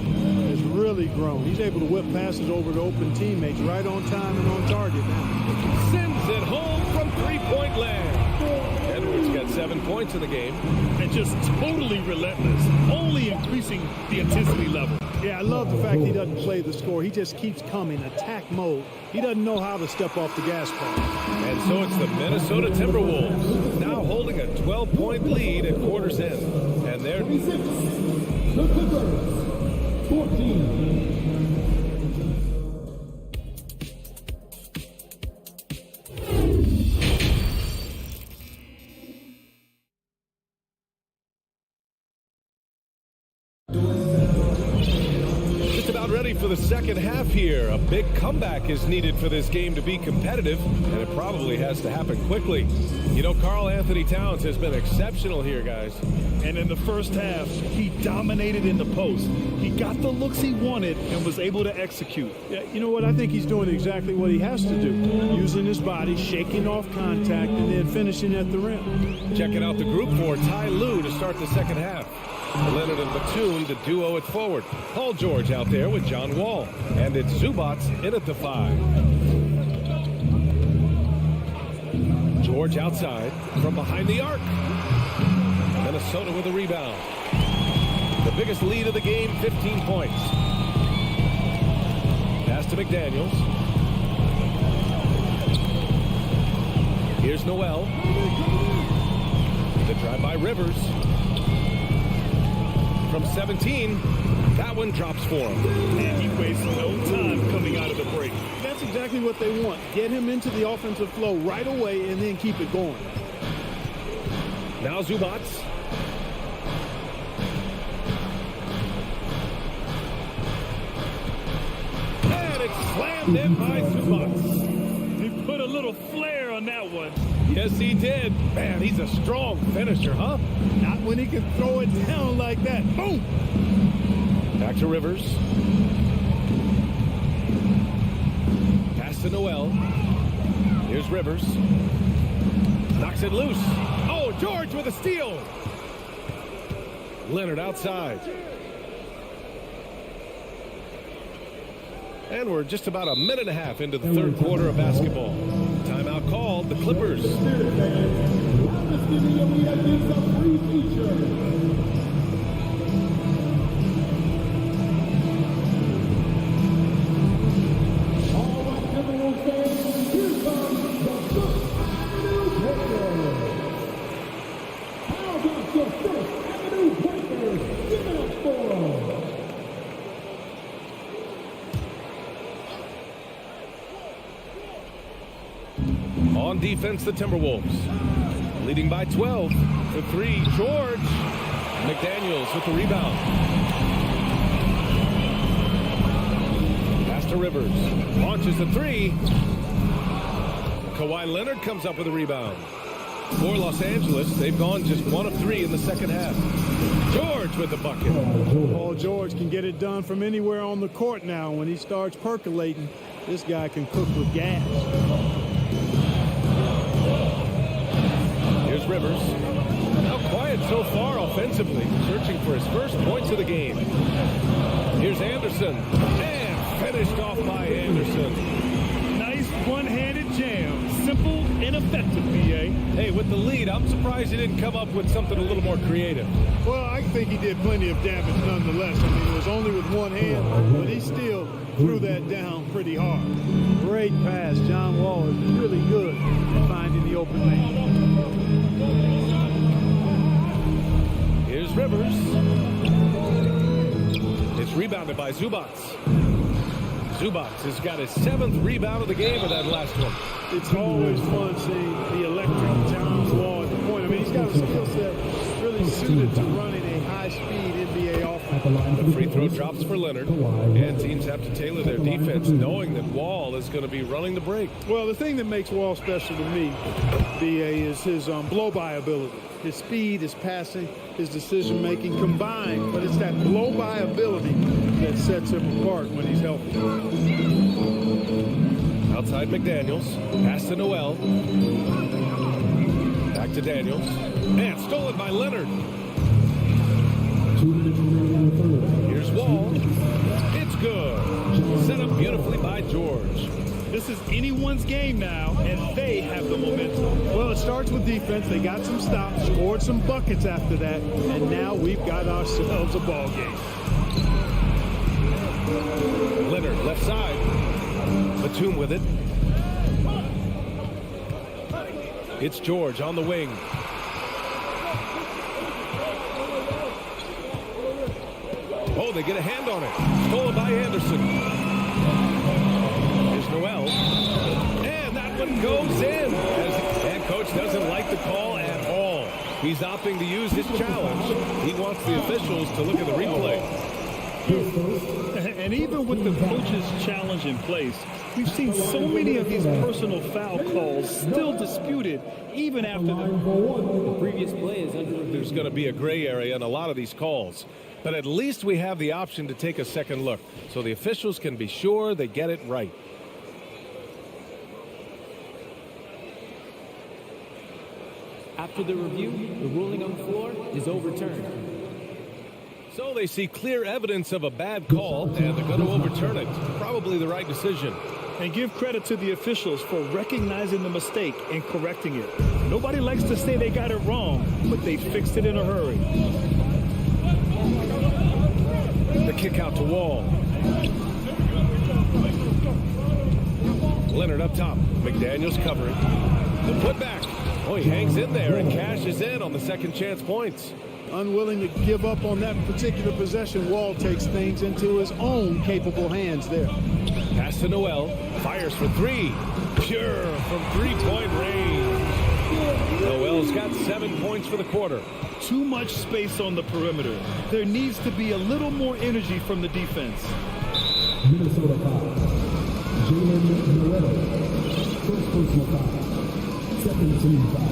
has really grown. He's able to whip passes over to open teammates right on time and on target now. Sends it home from three-point land. Edwards got 7 points in the game. And just totally relentless, only increasing the intensity level. Yeah, I love the fact he doesn't play the score. He just keeps coming, attack mode. He doesn't know how to step off the gas pedal. And so it's the Minnesota Timberwolves now holding a 12-point lead at quarter's end. And they're... The Clippers, 14. Ready for the second half here. A big comeback is needed for this game to be competitive, and it probably has to happen quickly. You know, Karl Anthony Towns has been exceptional here, guys. And in the first half, he dominated in the post. He got the looks he wanted and was able to execute. Yeah, you know what? I think he's doing exactly what he has to do. Using his body, shaking off contact, and then finishing at the rim. Checking out the group for Ty Lue to start the second half. Leonard and Batum, the duo at forward. Paul George out there with John Wall. And it's Zubats in at the 5. George outside from behind the arc. Minnesota with a rebound. The biggest lead of the game, 15 points. Pass to McDaniels. Here's Noel. The drive by Rivers. from 17. That one drops for him. And he wastes no time coming out of the break. That's exactly what they want. Get him into the offensive flow right away and then keep it going. Now Zubats. And it's slammed in by Zubats. He put a little flair on that one. Yes, he did. Man, he's a strong finisher, huh? Not when he can throw it down like that. Boom! Back to Rivers. Pass to Noel. Here's Rivers. Knocks it loose. Oh, George with a steal. Leonard outside. And we're just about a minute and a half into the third quarter of basketball. Timeout called, the Clippers. On defense, the Timberwolves. Leading by 12. For three, George. McDaniels with the rebound. Pass to Rivers. Launches the three. Kawhi Leonard comes up with a rebound. For Los Angeles, they've gone just 1 of 3 in the second half. George with the bucket. Paul George can get it done from anywhere on the court now. When he starts percolating, this guy can cook with gas. Here's Rivers. Now quiet so far offensively, searching for his first points of the game. Here's Anderson. And finished off by Anderson. Nice one-handed jam. Simple and effective, B.A. Hey, with the lead, I'm surprised he didn't come up with something a little more creative. Well, I think he did plenty of damage nonetheless. I mean, it was only with one hand, but he still threw that down pretty hard. Great pass. John Wall is really good at finding the open man. Here's Rivers. It's rebounded by Zubats. Zubats has got his 7th rebound of the game with that last one. It's always fun seeing the electric John Wall at the point. I mean, he's got a skill set really suited to running a high-speed NBA offense. The free throw drops for Leonard, and teams have to tailor their defense knowing that Wall is going to be running the break. Well, the thing that makes Wall special to me, B.A., is his blow-by ability. His speed, his passing, his decision-making combined, but it's that blow-by ability that sets him apart when he's healthy. Outside McDaniels, pass to Noel. Back to Daniels, and stolen by Leonard. Here's Wall. It's good. Set up beautifully by George. This is anyone's game now, and they have the momentum. Well, it starts with defense. They got some stops, scored some buckets after that, and now we've got ourselves a ball game. Leonard, left side. Batum with it. It's George on the wing. Oh, they get a hand on it. Stolen by Anderson. Noel, and that one goes in. And coach doesn't like the call at all. He's opting to use his challenge. He wants the officials to look at the replay. And even with the coach's challenge in place, we've seen so many of these personal foul calls still disputed even after the previous play is under. There's going to be a gray area in a lot of these calls. But at least we have the option to take a second look so the officials can be sure they get it right. After the review, the ruling on the floor is overturned. So they see clear evidence of a bad call, and they're going to overturn it. Probably the right decision. And give credit to the officials for recognizing the mistake and correcting it. Nobody likes to say they got it wrong, but they fixed it in a hurry. The kick out to Wall. Leonard up top. McDaniels covering. The putback. Oh, he hangs in there and cashes in on the second chance points. Unwilling to give up on that particular possession, Wall takes things into his own capable hands there. Pass to Noel. Fires for three. Pure from three-point range. Noel's got 7 points for the quarter. Too much space on the perimeter. There needs to be a little more energy from the defense. Minnesota foul. Jalen Noel. First personal foul. Second team foul.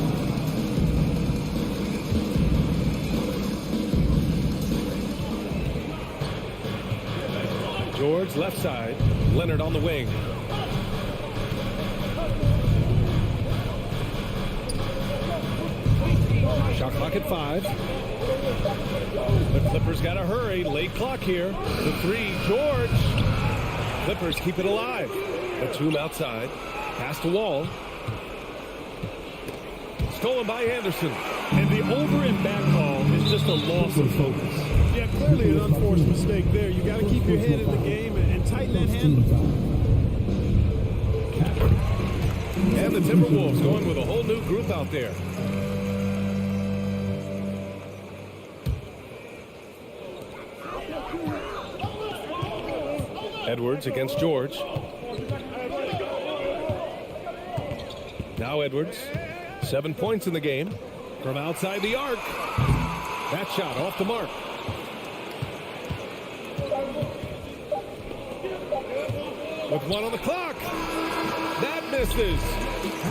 George left side. Leonard on the wing. Shot clock at 5. The Clippers got to hurry. Late clock here. The three. George. Clippers keep it alive. Batum outside. Pass to Wall. Stolen by Anderson. And the over and back call is just a loss of focus. Yeah, clearly an unforced mistake there. You got to keep your head in the game and tighten that handle. And the Timberwolves going with a whole new group out there. Edwards against George. Now Edwards. 7 points in the game from outside the arc. That shot off the mark. With 1 on the clock. That misses.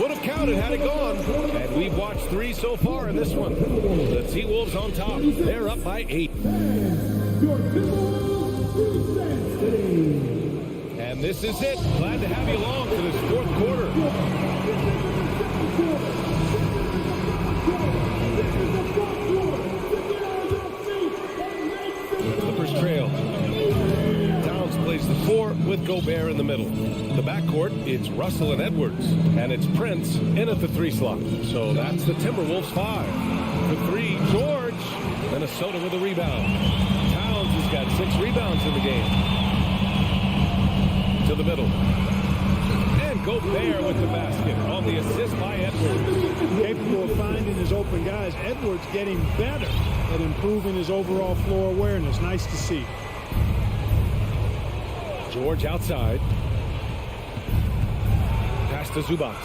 Would have counted had it gone. And we've watched 3 so far in this one. The T-Wolves on top. They're up by 8. And this is it. Glad to have you along for this 4th quarter. Clippers trail. Towns plays the 4 with Gobert in the middle. The backcourt, it's Russell and Edwards. And it's Prince in at the 3 slot. So that's the Timberwolves 5. For 3, George. Minnesota with a rebound. Towns has got 6 rebounds in the game. To the middle. And Gobert with the basket on the assist by Edwards. Capable of finding his open guys. Edwards getting better at improving his overall floor awareness. Nice to see. George outside. Pass to Zubac.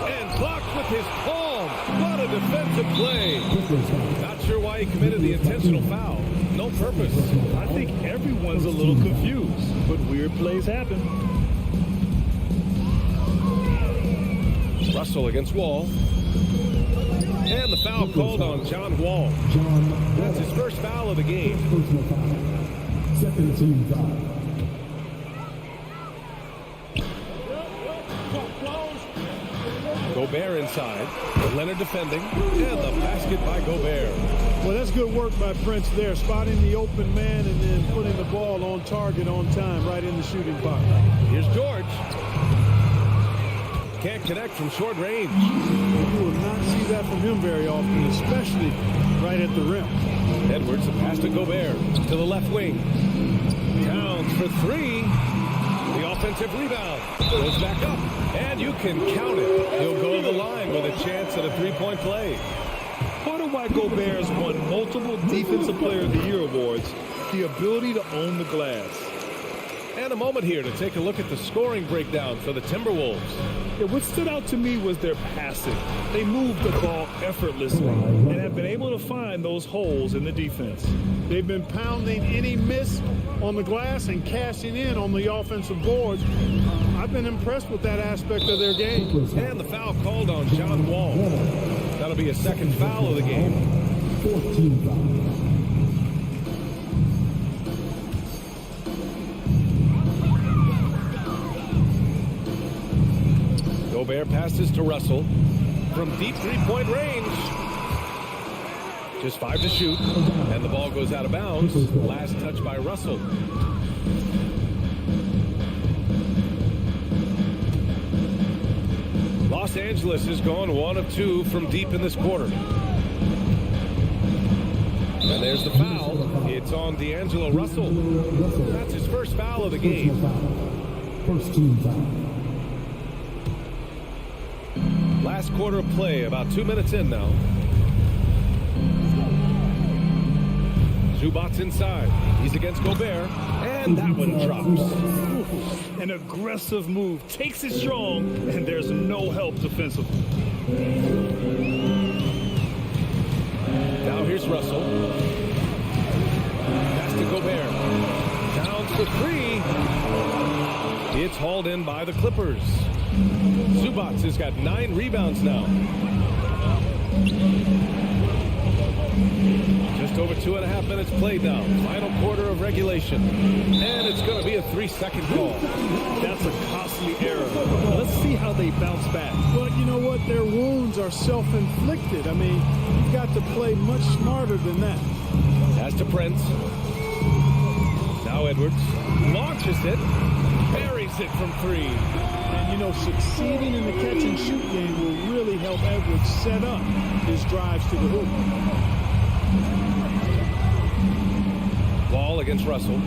And blocked with his palm. What a defensive play. Not sure why he committed the intentional foul. No purpose. I think everyone's a little confused, but weird plays happen. Russell against Wall. And the foul called on John Wall. That's his first foul of the game. Second team foul. Gobert inside. Leonard defending. And the basket by Gobert. Well, that's good work by Prince there. Spotting the open man and then putting the ball on target on time right in the shooting box. Here's George. Can't connect from short range. You will not see that from him very often, especially right at the rim. Edwards, a pass to Gobert. To the left wing. Towns for 3. The offensive rebound. Goes back up. And you can count it. He'll go to the line with a chance at a 3-point play. Part of why Gobert has won multiple Defensive Player of the Year awards, the ability to own the glass. And a moment here to take a look at the scoring breakdown for the Timberwolves. Yeah, what stood out to me was their passing. They moved the ball effortlessly and have been able to find those holes in the defense. They've been pounding any miss on the glass and cashing in on the offensive boards. I've been impressed with that aspect of their game. And the foul called on John Wall. That'll be a second foul of the game. 14 foul. Gobert passes to Russell from deep 3-point range. Just 5 to shoot, and the ball goes out of bounds. Last touch by Russell. Los Angeles has gone 1 of 2 from deep in this quarter. And there's the foul. It's on D'Angelo Russell. That's his first foul of the game. First team foul. Last quarter of play, about 2 minutes in now. Zubac's inside. He's against Gobert, and that one drops. An aggressive move, takes it strong, and there's no help defensively. Now here's Russell. Pass to Gobert. Towns for three. It's hauled in by the Clippers. Zubac has got 9 rebounds now. Just over 2.5 minutes played now. Final quarter of regulation. And it's going to be a 3-second call. That's a costly error. Let's see how they bounce back. Well, you know what? Their wounds are self-inflicted. I mean, you've got to play much smarter than that. Pass to Prince. Now Edwards launches it. Buries it from 3. And, you know, succeeding in the catch-and-shoot game will really help Edwards set up his drives to the hoop. Wall against Russell.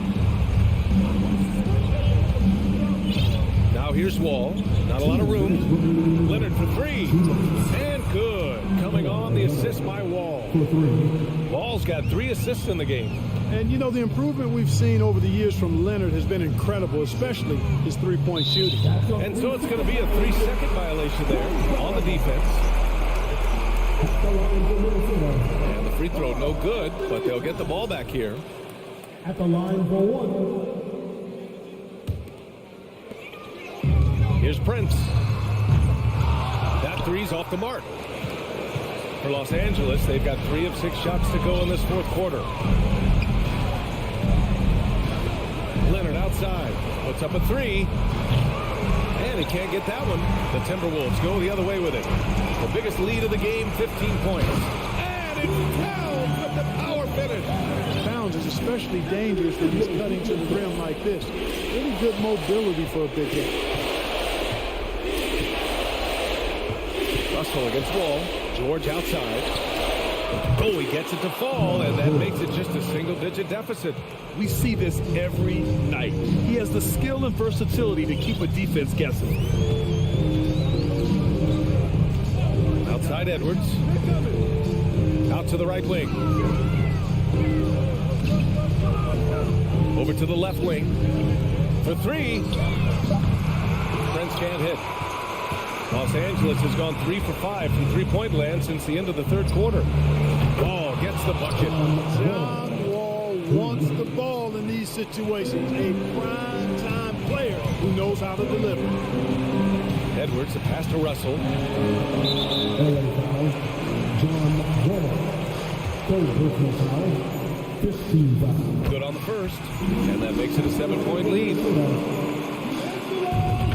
Now here's Wall. Not a lot of room. Leonard for 3. And good. Coming on the assist by Wall. Wall's got 3 assists in the game. And, you know, the improvement we've seen over the years from Leonard has been incredible, especially his three-point shooting. And so it's going to be a 3-second violation there on the defense. And the free throw no good, but they'll get the ball back here. At the line for 1. Here's Prince. That 3's off the mark. For Los Angeles, they've got 3 of 6 shots to go in this fourth quarter. Leonard outside, puts up a 3, and he can't get that one. The Timberwolves go the other way with it. The biggest lead of the game, 15 points. And it's Towns with the power finish. Towns is especially dangerous when he's cutting to the rim like this. Really good mobility for a big hit. Russell against Wall. George outside. Oh, he gets it to fall, and that makes it just a single-digit deficit. We see this every night. He has the skill and versatility to keep a defense guessing. Outside Edwards. Out to the right wing. Over to the left wing. For 3. Prince can't hit. Los Angeles has gone 3 for 5 from three-point land since the end of the third quarter. Wall gets the bucket. John Wall wants the ball in these situations. A prime-time player who knows how to deliver. Edwards, a pass to Russell. John Wall. Third personal foul. 15 foul. Good on the first, and that makes it a 7-point lead.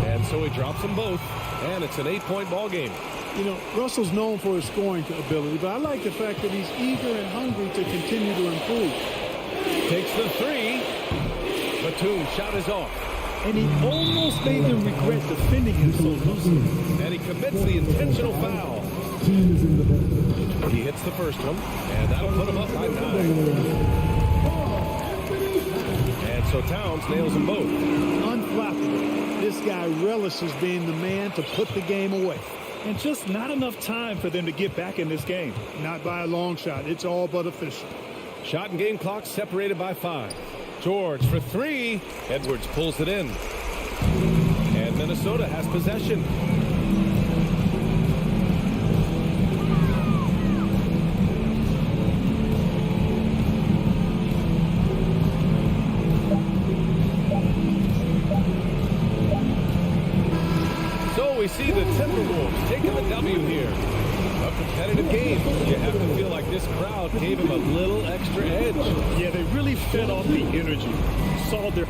And so he drops them both, and it's an 8-point ball game. You know, Russell's known for his scoring ability, but I like the fact that he's eager and hungry to continue to improve. Takes the 3. Batum shot is off. And he almost made them regret defending him so loosely. And he commits the intentional foul. He hits the first one, and that'll put him up by 9. And so Towns nails them both. Unflappable. This guy relishes being the man to put the game away. And just not enough time for them to get back in this game. Not by a long shot. It's all but official. Shot and game clock separated by 5. George for 3. Edwards pulls it in. And Minnesota has possession. So we see the Timberwolves taking the W here. A competitive game. You have to feel like this crowd gave him a little extra edge. Yeah, they really fed off the energy. Saw their...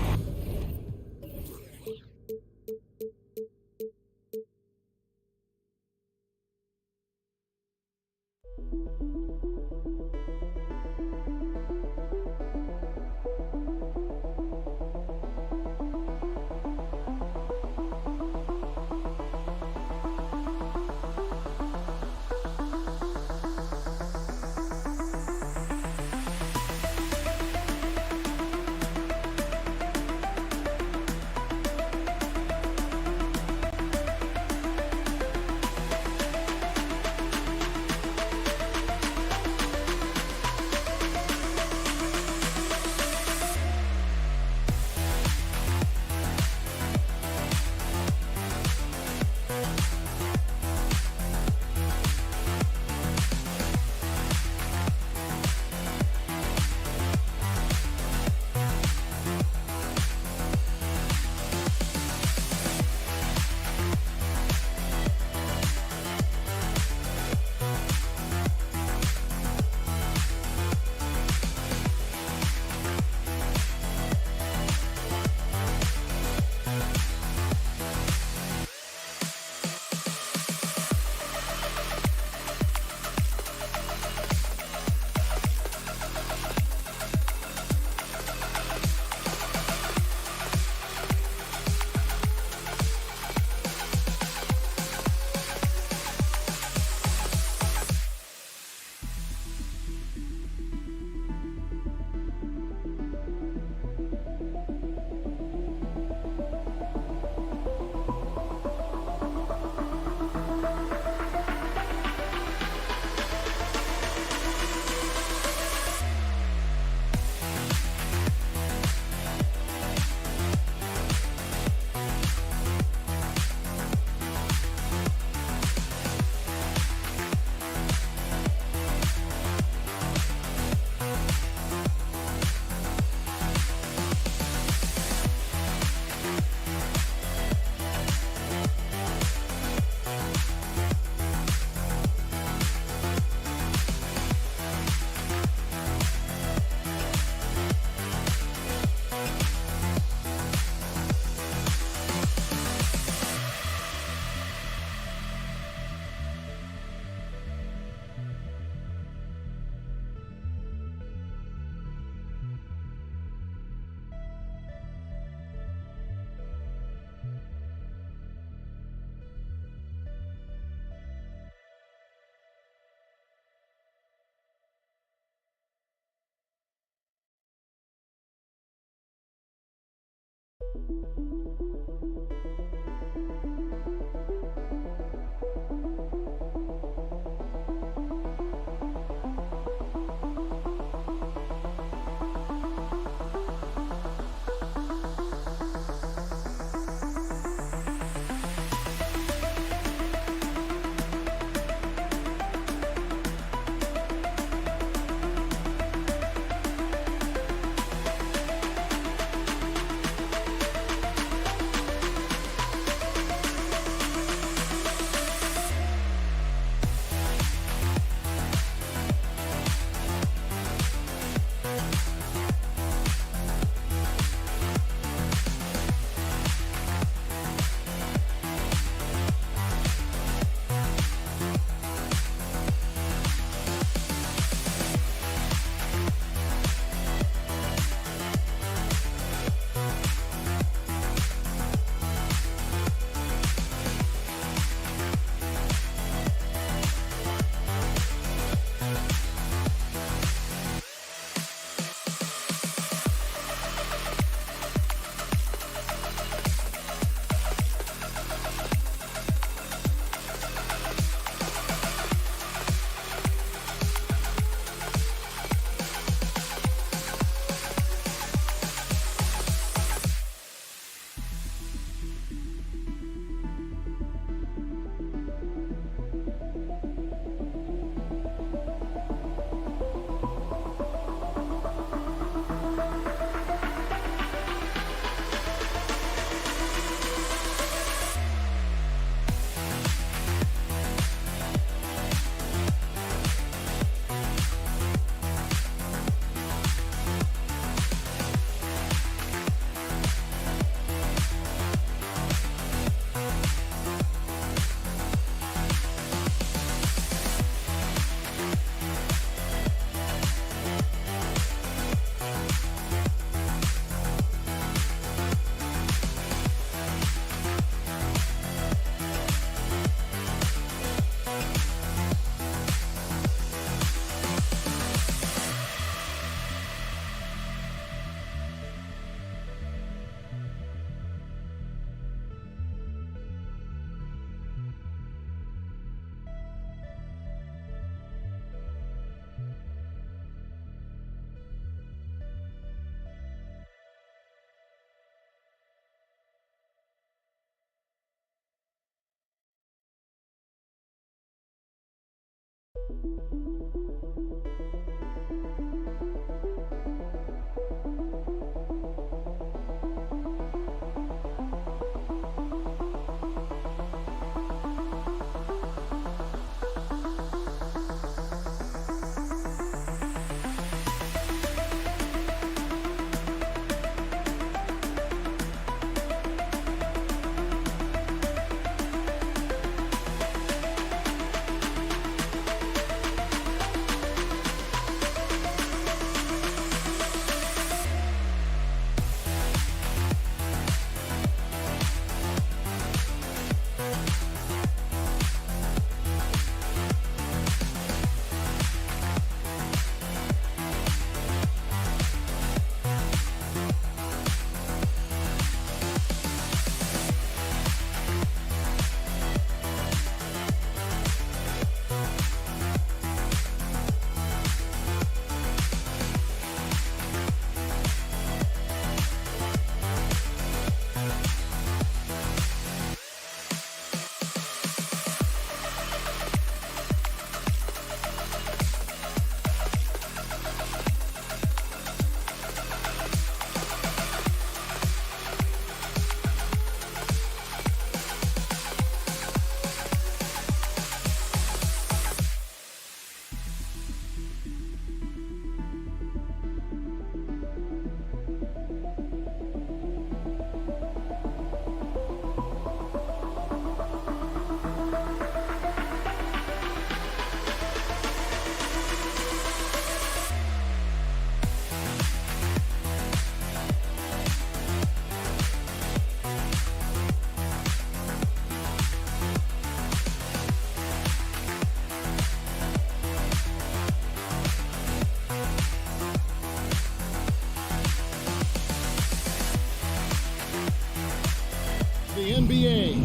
the NBA.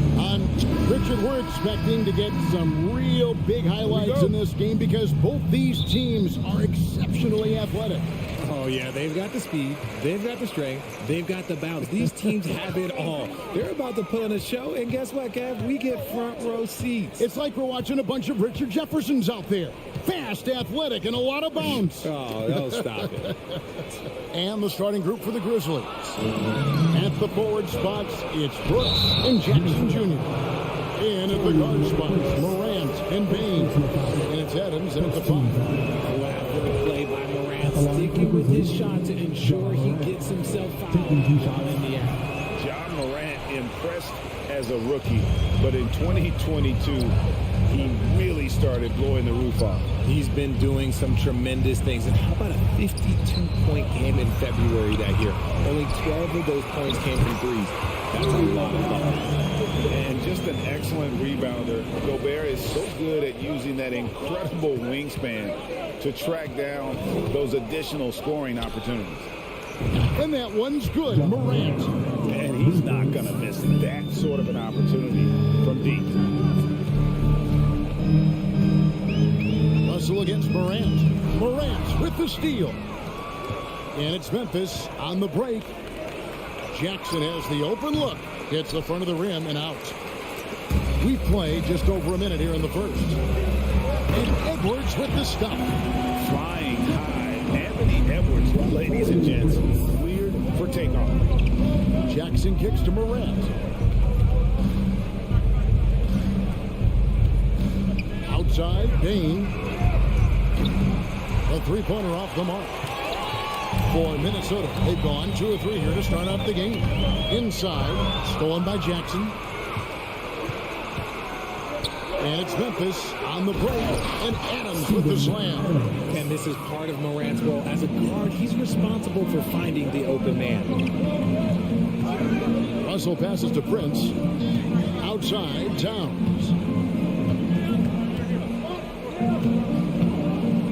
Richard, we're expecting to get some real big highlights in this game because both these teams are exceptionally athletic. Oh, yeah, they've got the speed, they've got the strength, they've got the bounce. These teams have it all. They're about to put on a show, and guess what, Kev? We get front row seats. It's like we're watching a bunch of Richard Jeffersons out there. Fast, athletic, and a lot of bounce. Oh, stop it. And the starting group for the Grizzlies. At the forward spots, it's Brooks and Jackson Jr. In at the guard spots, Morant and Bain. And it's Adams at the 5. Good play by Morant, sticking with his shot to ensure he gets himself fouled while in the act. John Morant impressed as a rookie, but in 2022, he really started blowing the roof off. He's been doing some tremendous things. And how about a 52-point game in February that year? Only 12 of those points came from threes. That's a lot of fun. And just an excellent rebounder. Gobert is so good at using that incredible wingspan to track down those additional scoring opportunities. And that one's good, Morant. And he's not going to miss that sort of an opportunity from deep. Russell against Morant. Morant with the steal. And it's Memphis on the break. Jackson has the open look. Hits the front of the rim and out. We play just over a minute here in the first. And Edwards with the stop. Flying high. Anthony Edwards, ladies and gents, cleared for takeoff. Jackson kicks to Morant. Outside, Bain. A three-pointer off the mark. For Minnesota, they've gone 2 of 3 here to start off the game. Inside, stolen by Jackson. And it's Memphis on the break, and Adams with the slam. And this is part of Morant's role. As a guard, he's responsible for finding the open man. Russell passes to Prince. Outside, Towns.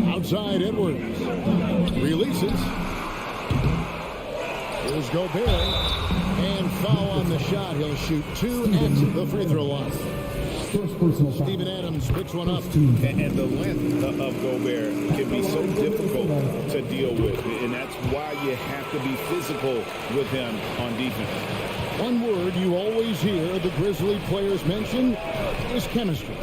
Outside, Edwards. Releases. Here's Gobert. And foul on the shot. He'll shoot 2 at the free throw line. Steven Adams picks one up. And the length of Gobert can be so difficult to deal with. And that's why you have to be physical with him on defense. One word you always hear the Grizzly players mention is chemistry.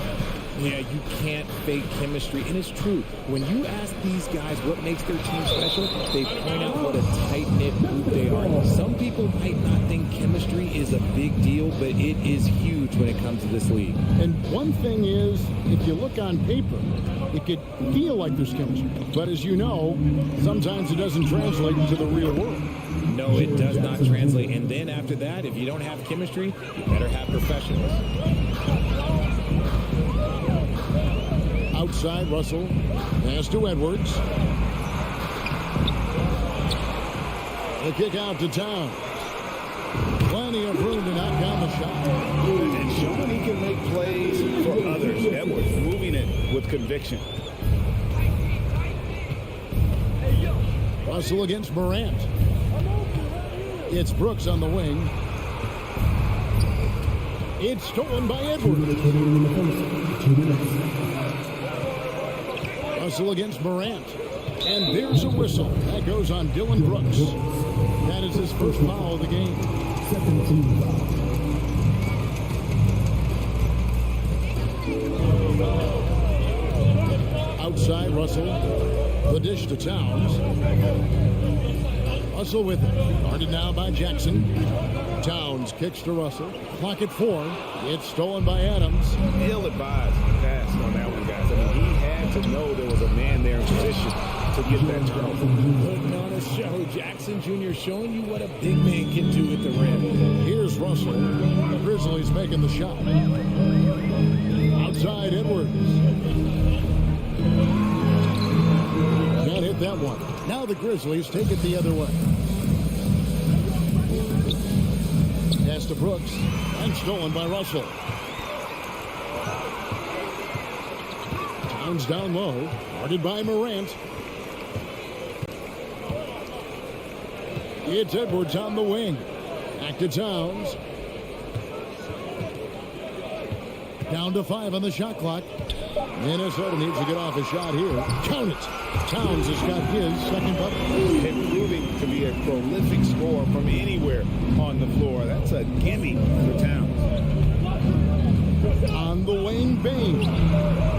Yeah, you can't fake chemistry, and it's true. When you ask these guys what makes their team special, they point out what a tight-knit group they are. Some people might not think chemistry is a big deal, but it is huge when it comes to this league. And one thing is, if you look on paper, it could feel like there's chemistry. But as you know, sometimes it doesn't translate into the real world. No, it does not translate. And then after that, if you don't have chemistry, you better have professionals. Outside, Russell. Pass to Edwards. The kick out to Towns. Plenty of room to knock down the shot. And showing he can make plays for others. Edwards moving it with conviction. Russell against Morant. It's Brooks on the wing. It's stolen by Edwards. Russell against Morant. And there's a whistle. That goes on Dylan Brooks. That is his first foul of the game. Outside, Russell. The dish to Towns. Russell with it. Guarded now by Jackson. Towns kicks to Russell. Clock at 4. It's stolen by Adams. Ill-advised pass on that one, guys. I mean, he had to know there was a man there in position to get that turnover. Putting on a show. Jackson Jr. showing you what a big man can do at the rim. Here's Russell. The Grizzlies making the shot. Outside, Edwards. Can't hit that one. Now the Grizzlies take it the other way. Pass to Brooks. And stolen by Russell. Towns down low. Guarded by Morant. It's Edwards on the wing. Back to Towns. Down to 5 on the shot clock. Minnesota needs to get off a shot here. Count it. Towns has got his second bucket. And proving to be a prolific scorer from anywhere on the floor. That's a gimme for Towns. On the wing, Bain.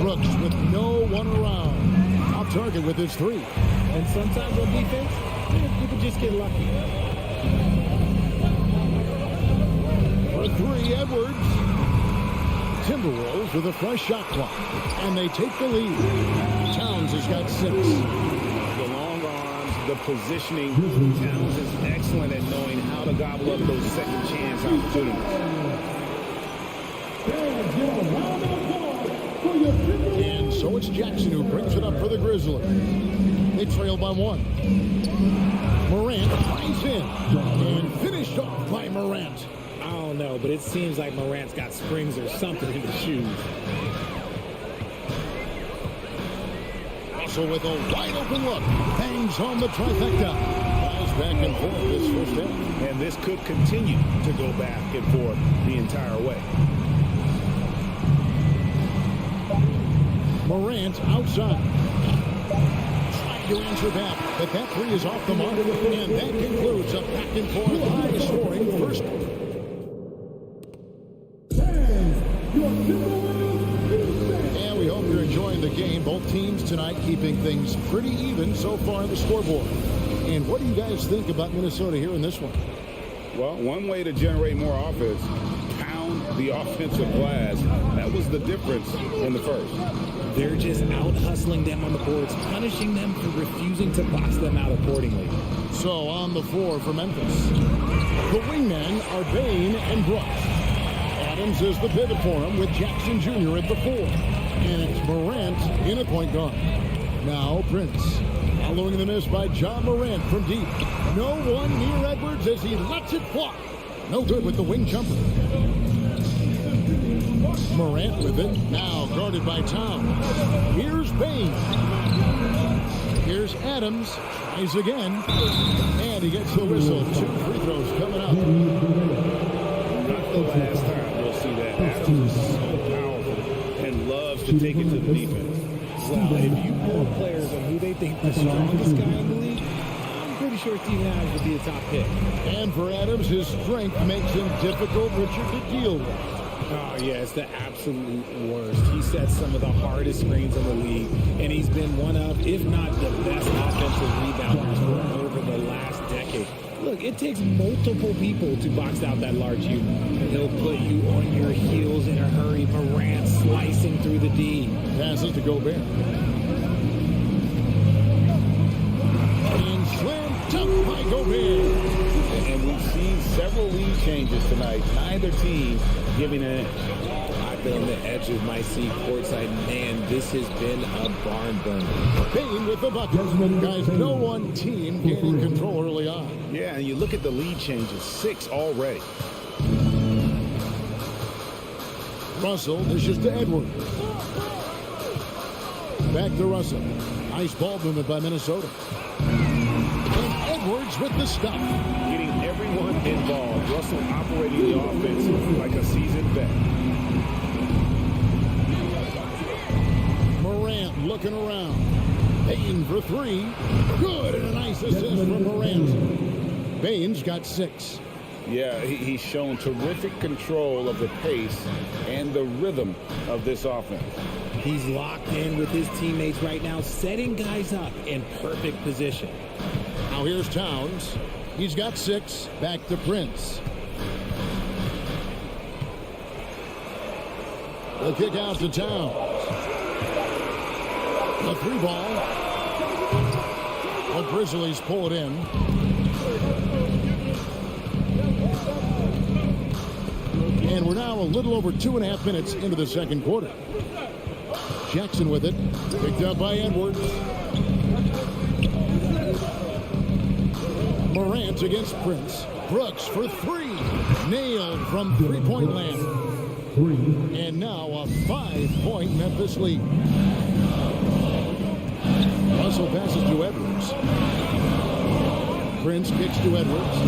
Brooks with no one around. Off target with his 3. And sometimes on defense, you can just get lucky. For 3, Edwards. Timberwolves with a fresh shot clock. And they take the lead. Towns has got 6. The long arms, the positioning. Towns is excellent at knowing how to gobble up those second chance opportunities. And so it's Jackson who brings it up for the Grizzlies. They trail by 1. Morant flies in and finished off by Morant. I don't know, but it seems like Morant's got springs or something in his shoes. Russell with a wide open look. Bangs home the trifecta. Flies back and forth this first half. And this could continue to go back and forth the entire way. Morant outside. Trying to answer back, but that 3 is off the mark. And that concludes a back and forth high scoring first. And we hope you're enjoying the game. Both teams tonight keeping things pretty even so far on the scoreboard. And what do you guys think about Minnesota here in this one? Well, one way to generate more offense, pound the offensive glass. That was the difference in the first. They're just out hustling them on the boards, punishing them for refusing to box them out accordingly. So on the floor for Memphis, the wingmen are Bain and Brooks. Adams is the pivot for him with Jackson Jr. at the 4. And it's Morant in at point guard. Now Prince. Following the miss by John Morant from deep. No one near Edwards as he lets it fly. No good with the wing jumper. Morant with it. Now guarded by Towns. Here's Bain. Here's Adams. Tries again. And he gets the whistle. 2 free throws coming up. Not the last time we'll see that. Adams is so powerful and loves to take it to the defense. Well, if you pull players on who they think the strongest guy in the league, I'm pretty sure Steven Adams would be a top pick. And for Adams, his strength makes him difficult, Richard, to deal with. Oh, yeah, it's the absolute worst. He sets some of the hardest screens in the league, and he's been one of, if not the best offensive rebounders for over the last decade. Look, it takes multiple people to box out that large unit. He'll put you on your heels in a hurry. Morant slicing through the D. Passes to Gobert. And slam dunk by Gobert. And we've seen several lead changes tonight. Neither team giving an inch. I've been on the edge of my seat courtside. Man, this has been a barn burner. Bain with the bucket. Guys, no one team gaining control early on. Yeah, and you look at the lead changes. 6 already. Russell dishes to Edwards. Back to Russell. Nice ball movement by Minnesota. And Edwards with the stop. Getting everyone involved. Russell operating the offense like a seasoned vet. Morant looking around. Bain for 3. Good, and a nice assist from Morant. Bain's got 6. Yeah, he's shown terrific control of the pace and the rhythm of this offense. He's locked in with his teammates right now, setting guys up in perfect position. Now here's Towns. He's got 6. Back to Prince. The kick out to Towns. The 3 ball. The Grizzlies pull it in. And we're now a little over 2.5 minutes into the second quarter. Jackson with it. Picked up by Edwards. Morant against Prince. Brooks for 3. Nailed from three-point land. And now a 5-point Memphis lead. Russell passes to Edwards. Prince kicks to Edwards.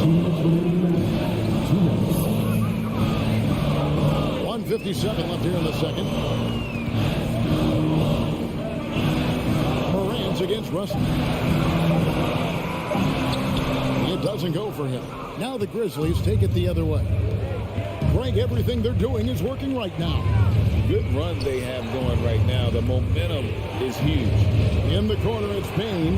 1 1:57 left here in the second. Morant's against Russell. It doesn't go for him. Now the Grizzlies take it the other way. Greg, everything they're doing is working right now. Good run they have going right now. The momentum is huge. In the corner, it's Payne.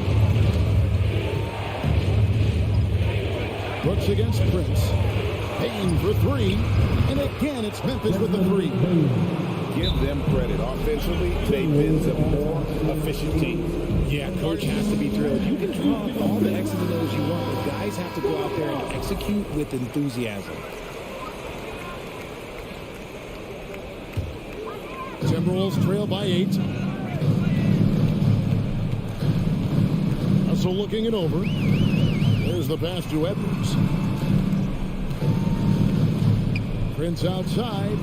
Brooks against Prince. Payne for three. And again, it's Memphis with the three. Give them credit. Offensively, they've been the more efficient team. Yeah, coach has to be thrilled. You can draw up all the X's and O's you want, but guys have to go out there and execute with enthusiasm. Timberwolves trail by 8. Russell looking it over. There's the pass to Edwards. Prince outside.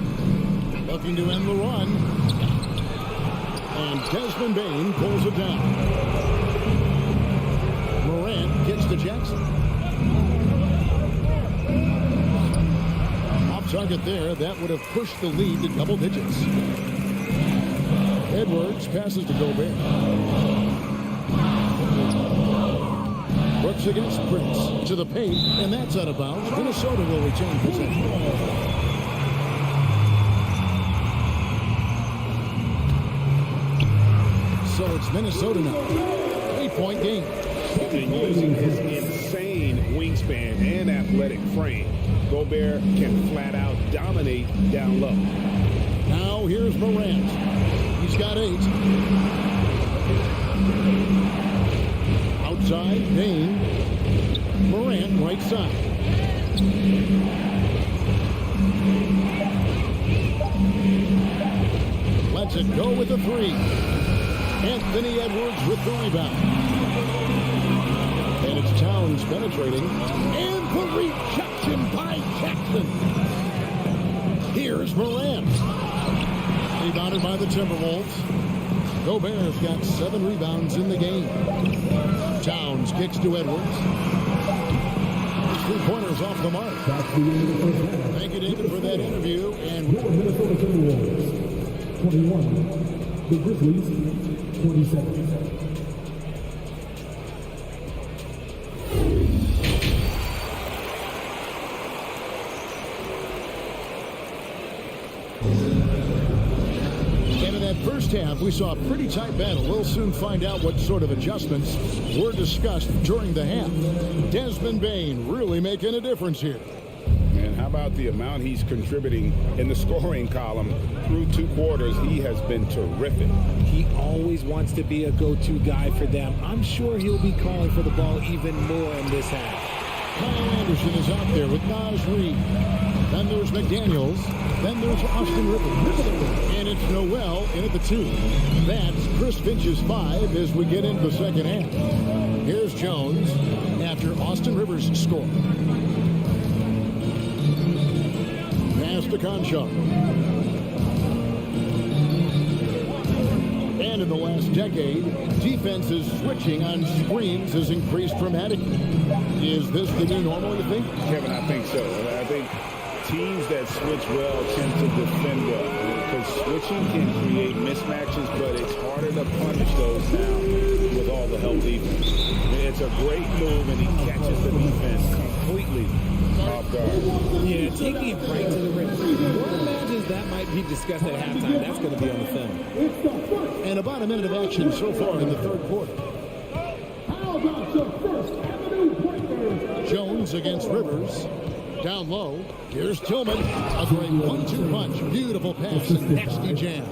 Looking to end the run. And Desmond Bane pulls it down. Morant gets to Jackson. Off target there. That would have pushed the lead to double digits. Edwards passes to Gobert. Brooks against Prince to the paint, and that's out of bounds. Minnesota will retain possession. So it's Minnesota now. 3-point game. And using his insane wingspan and athletic frame, Gobert can flat out dominate down low. Now here's Morant. He's got 8. Outside, Payne. Morant, right side. Lets it go with the 3. Anthony Edwards with the rebound. And it's Towns penetrating. And the rejection by Jackson. Here's Morant. Rebounded by the Timberwolves. Gobert's got 7 rebounds in the game. Towns kicks to Edwards. His 3-pointers off the mark. Thank you, David, for that interview. And Minnesota Timberwolves 21. The Grizzlies 27. First half, we saw a pretty tight battle. We'll soon find out what sort of adjustments were discussed during the half. Desmond Bane really making a difference here. And how about the amount he's contributing in the scoring column through 2 quarters? He has been terrific. He always wants to be a go-to guy for them. I'm sure he'll be calling for the ball even more in this half. Kyle Anderson is out there with Naz Reid. Then there's McDaniels. Then there's Austin Rivers. And it's Noel in at the 2. That's Chris Finch's 5 as we get into the second half. Here's Jones after Austin Rivers scored. Pass to Conchar. And in the last decade, defenses switching on screens has increased dramatically. Is this the new normal, you think? Kevin, I think so. I think teams that switch well tend to defend well. Because switching can create mismatches, but it's harder to punish those now with all the help defense. It's a great move, and he catches the defense completely off guard. Yeah, taking it right to the rim. One imagines that might be discussed at halftime. That's going to be on the film. And about a minute of action so far in the third quarter. How about the First Avenue Breakers? Jones against Rivers. Down low. Here's Tillman. A great 1-2 punch. Beautiful pass. Nasty jam.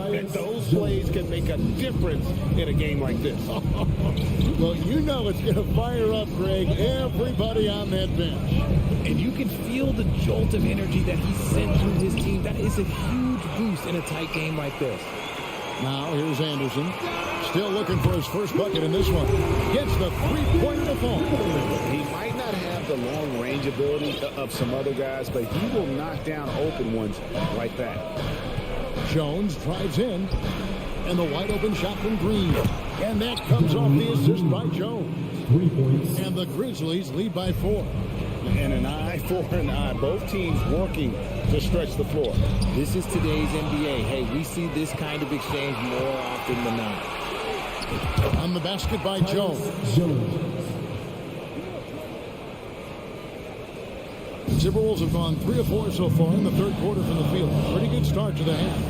And those plays can make a difference in a game like this. Well, you know it's going to fire up, Greg, everybody on that bench. And you can feel the jolt of energy that he sent through his team. That is a huge boost in a tight game like this. Now, here's Anderson. Still looking for his first bucket in this one. Gets the 3-point default. He might not have the long-range ability of some other guys, but he will knock down open ones like that. Jones drives in. And the wide-open shot from Green. And that comes off the assist by Jones. 3 points. And the Grizzlies lead by 4. And an eye for an eye. Both teams working to stretch the floor. This is today's NBA. Hey, we see this kind of exchange more often than not. On the basket by Jones. Timberwolves have gone 3 of 4 so far in the third quarter from the field. Pretty good start to the half.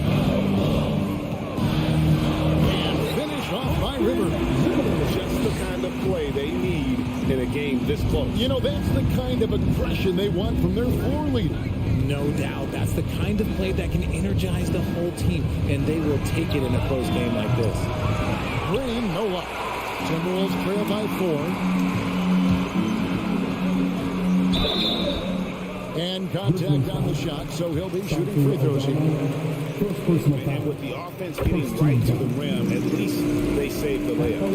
And finish off by Rivers. Just the kind of play they need in a game this close. You know, that's the kind of aggression they want from their floor leader. No doubt. That's the kind of play that can energize the whole team, and they will take it in a close game like this. Green, no luck. Timberwolves trail by 4. And contact on the shot, so he'll be shooting free throws here. And with the offense getting right to the rim, at least they saved the layup.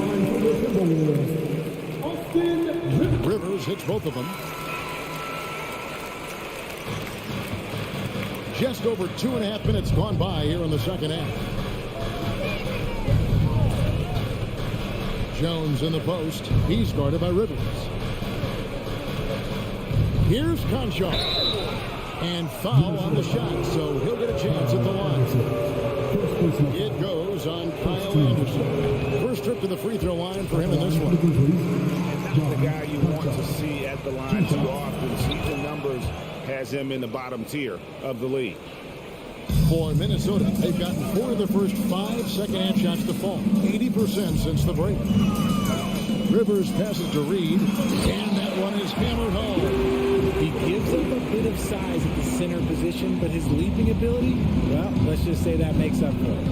Rivers hits both of them. Just over 2.5 minutes gone by here in the second half. Jones in the post. He's guarded by Rivers. Here's Conchar. And foul on the shot, so he'll get a chance at the line. It goes on Kyle Anderson. First trip to the free throw line for him in this one. And not the guy you want to see at the line too often. Season numbers has him in the bottom tier of the league. For Minnesota, they've gotten 4 of their first 5 second-half shots to fall. 80% since the break. Rivers passes to Reed, and that one is hammered home. He gives up a bit of size at the center position, but his leaping ability, well, let's just say that makes up for it.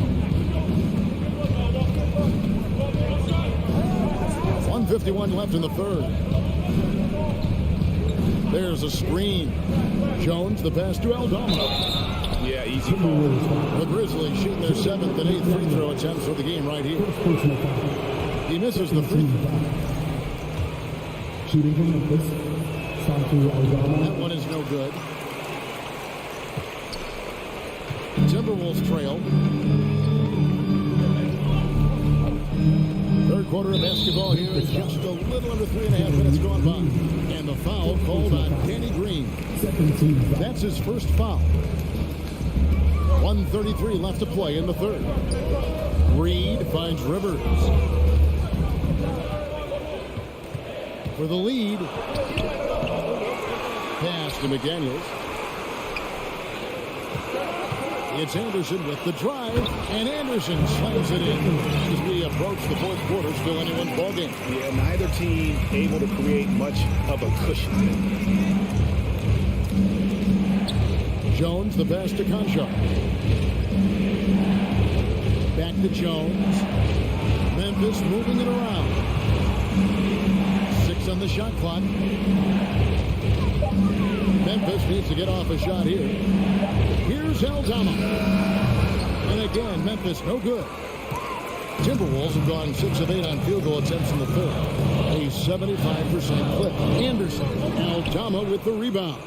1:51 left in the third. There's a screen. Jones, the pass to Aldama. Yeah, easy call. The Grizzlies shooting their 7th and 8th free throw attempts for the game right here. He misses the free throw. Shooting from Memphis. That one is no good. Timberwolves trail. Third quarter of basketball here is just a little under 3.5 minutes gone by. And the foul called on Danny Green. That's his first foul. 1:33 left to play in the third. Reed finds Rivers. For the lead. Pass to McDaniels. It's Anderson with the drive, and Anderson slams it in. As we approach the fourth quarter, still anyone's ballgame. Yeah, neither team able to create much of a cushion. Jones, the pass to Conchar. Back to Jones. Memphis moving it around. 6 on the shot clock. Memphis needs to get off a shot here. Here's Aldama. And again, Memphis no good. Timberwolves have gone 6 of 8 on field goal attempts in the third. A 75% clip. Anderson. Aldama with the rebound.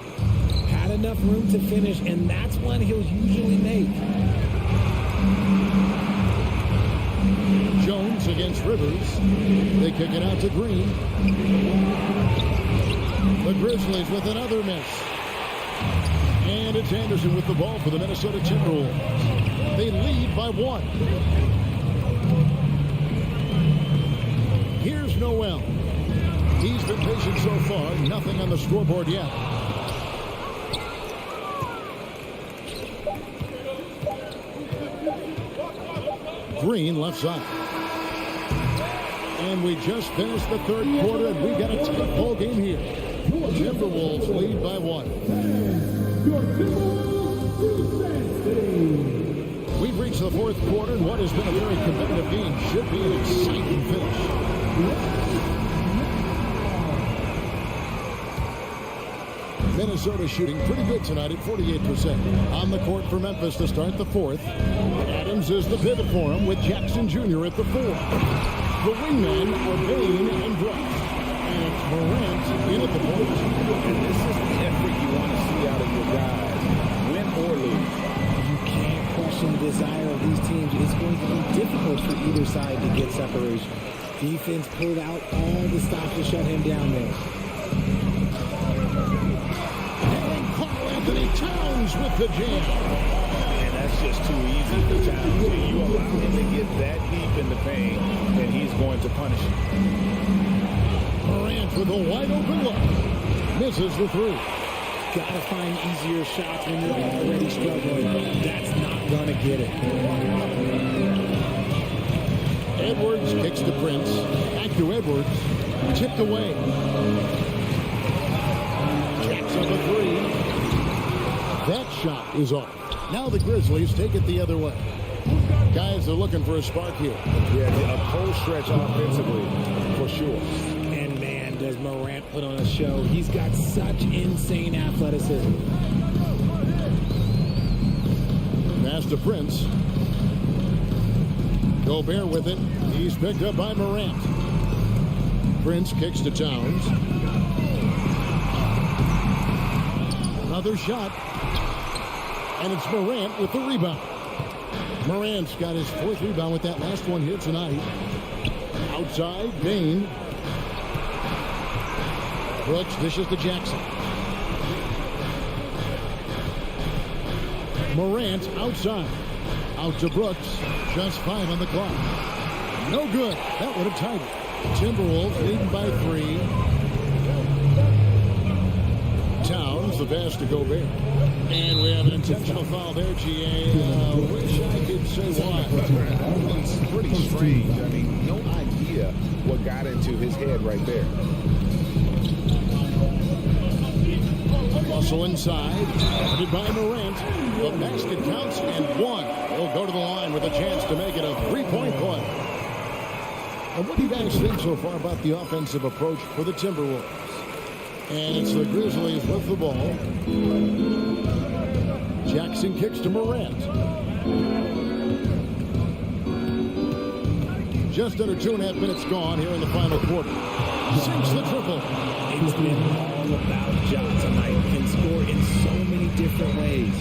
Had enough room to finish, and that's one he'll usually make. Jones against Rivers. They kick it out to Green. The Grizzlies with another miss. And it's Anderson with the ball for the Minnesota Timberwolves. They lead by 1. Here's Noel. He's been patient so far. Nothing on the scoreboard yet. Green left side. And we just finished the third quarter, and we've got a tight ball game here. Timberwolves lead by 1. We've reached the fourth quarter, and what has been a very competitive game should be an exciting finish. Minnesota shooting pretty good tonight at 48%. On the court for Memphis to start the fourth. Adams is the pivot for him with Jackson Jr. at the 4. The wingmen are Bain and Brooks. And Morant in at the point. And this is the effort you want to see out of your guys, win or lose. You can't question the desire of these teams. It's going to be difficult for either side to get separation. Defense pulled out all the stops to shut him down there. Brooks with the jam. And that's just too easy for Towns. You allow him to get that deep in the paint, and he's going to punish him. Morant with a wide open look. Misses the three. Gotta find easier shots when you're already struggling. That's not gonna get it. Edwards kicks to Prince. Back to Edwards. Tipped away. Jacks up a three. That shot is off. Now the Grizzlies take it the other way. Guys are looking for a spark here. Yeah, a cold stretch offensively, for sure. And man, does Morant put on a show. He's got such insane athleticism. Pass to Prince. Gobert with it. He's picked up by Morant. Prince kicks to Towns. Another shot. And it's Morant with the rebound. Morant's got his fourth rebound with that last one here tonight. Outside, Bain. Brooks dishes to Jackson. Morant outside. Out to Brooks. Just 5 on the clock. No good. That would have tied it. Timberwolves leading by 3. Towns, the pass to Gobert. And we have an intentional foul there, GA. Wish I could say why. It's pretty strange. I mean, no idea what got into his head right there. Also inside, guarded by Morant. The basket counts and 1. He'll go to the line with a chance to make it a 3-point play. And what do you guys think so far about the offensive approach for the Timberwolves? And it's the Grizzlies with the ball. Jackson kicks to Morant. Just under 2.5 minutes gone here in the final quarter. Sinks the triple. It's been all about Ja tonight. Can score in so many different ways.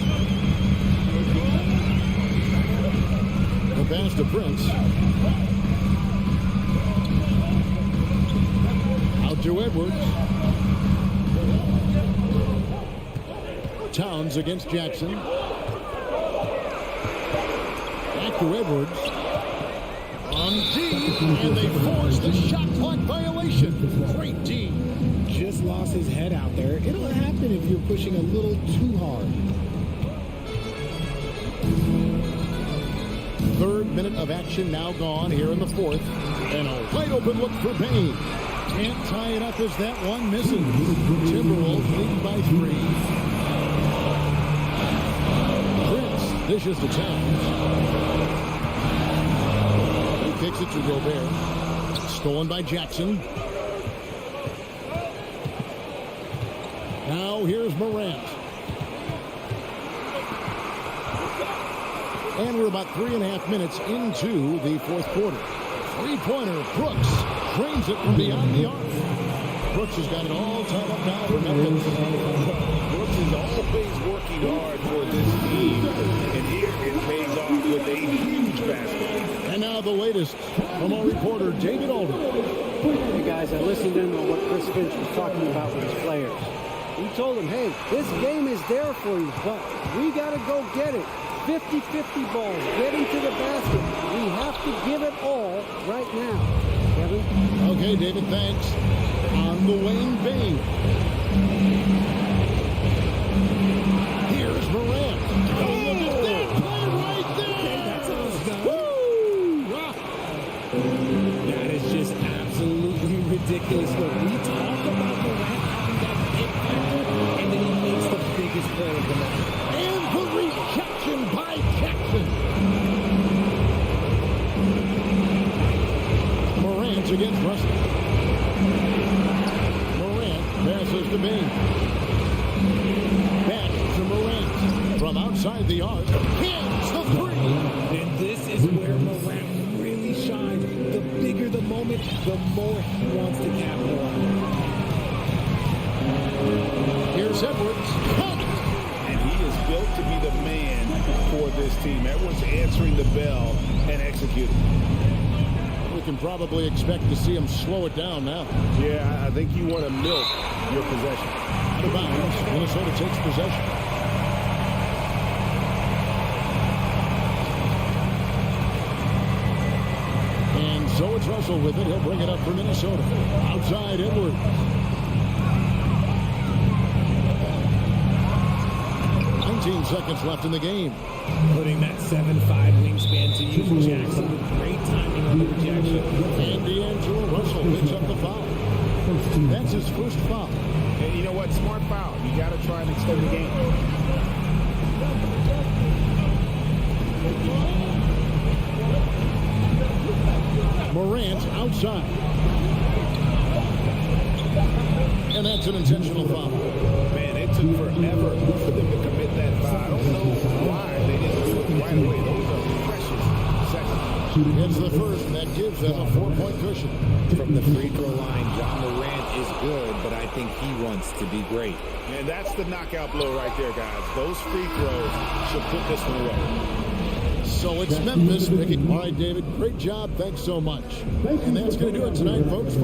The pass to Prince. Out to Edwards. Towns against Jackson. Back to Edwards. On D, and they force the shot clock violation. Great D. Just lost his head out there. It'll happen if you're pushing a little too hard. Third minute of action now gone here in the fourth. And a wide open look for Bain. Can't tie it up as that one misses. Timberwolves leading by 3. Prince dishes to Towns. He kicks it to Gobert. Stolen by Jackson. Now here's Morant. And we're about 3.5 minutes into the fourth quarter. Three-pointer, Brooks drains it from beyond the arc. Brooks has got it all tied up now for Memphis. Brooks is always working hard for this team, and here it pays off with a huge basket. And now the latest from our reporter, David Alden. Hey guys, I listened in on what Chris Finch was talking about with his players. He told them, hey, this game is there for you, but we got to go get it. 50-50 balls, getting to the basket. We have to give it all right now. Kevin? Okay, David, thanks. On the Wayne Bain. Here's Morant. Oh, look at that play right there. That's how it's done. Woo! That is just absolutely ridiculous. Look, we talk about Morant having that impact, and then he makes the biggest play of the night. And the reception by Jackson. Morant against Russell. Morant passes to Bain. Back to Morant. From outside the arc. Hits the three. And this is where Morant really shines. The bigger the moment, the more he wants to capitalize. Here's Edwards. And he is built to be the man for this team. Edwards answering the bell and executing. We can probably expect to see him slow it down now. Yeah, I think you want to milk your possession. Out of bounds. Minnesota takes possession. It's Russell with it. He'll bring it up for Minnesota. Outside Edwards. 19 seconds left in the game. Putting that 7'5" wingspan to use. Jackson with great timing on the rejection. And D'Angelo Russell picks up the foul. That's his first foul. And you know what? Smart foul. You got to try and extend the game. Morant outside. And that's an intentional foul. Man, it took forever for them to commit that foul. I don't know why they didn't do it right away. Those are precious seconds. It's the first, and that gives them a 4-point cushion. From the free throw line, John Morant is good, but I think he wants to be great. And that's the knockout blow right there, guys. Those free throws should put this one away. So it's Memphis picking. All right, David, great job. Thanks so much. And that's going to do it tonight, folks.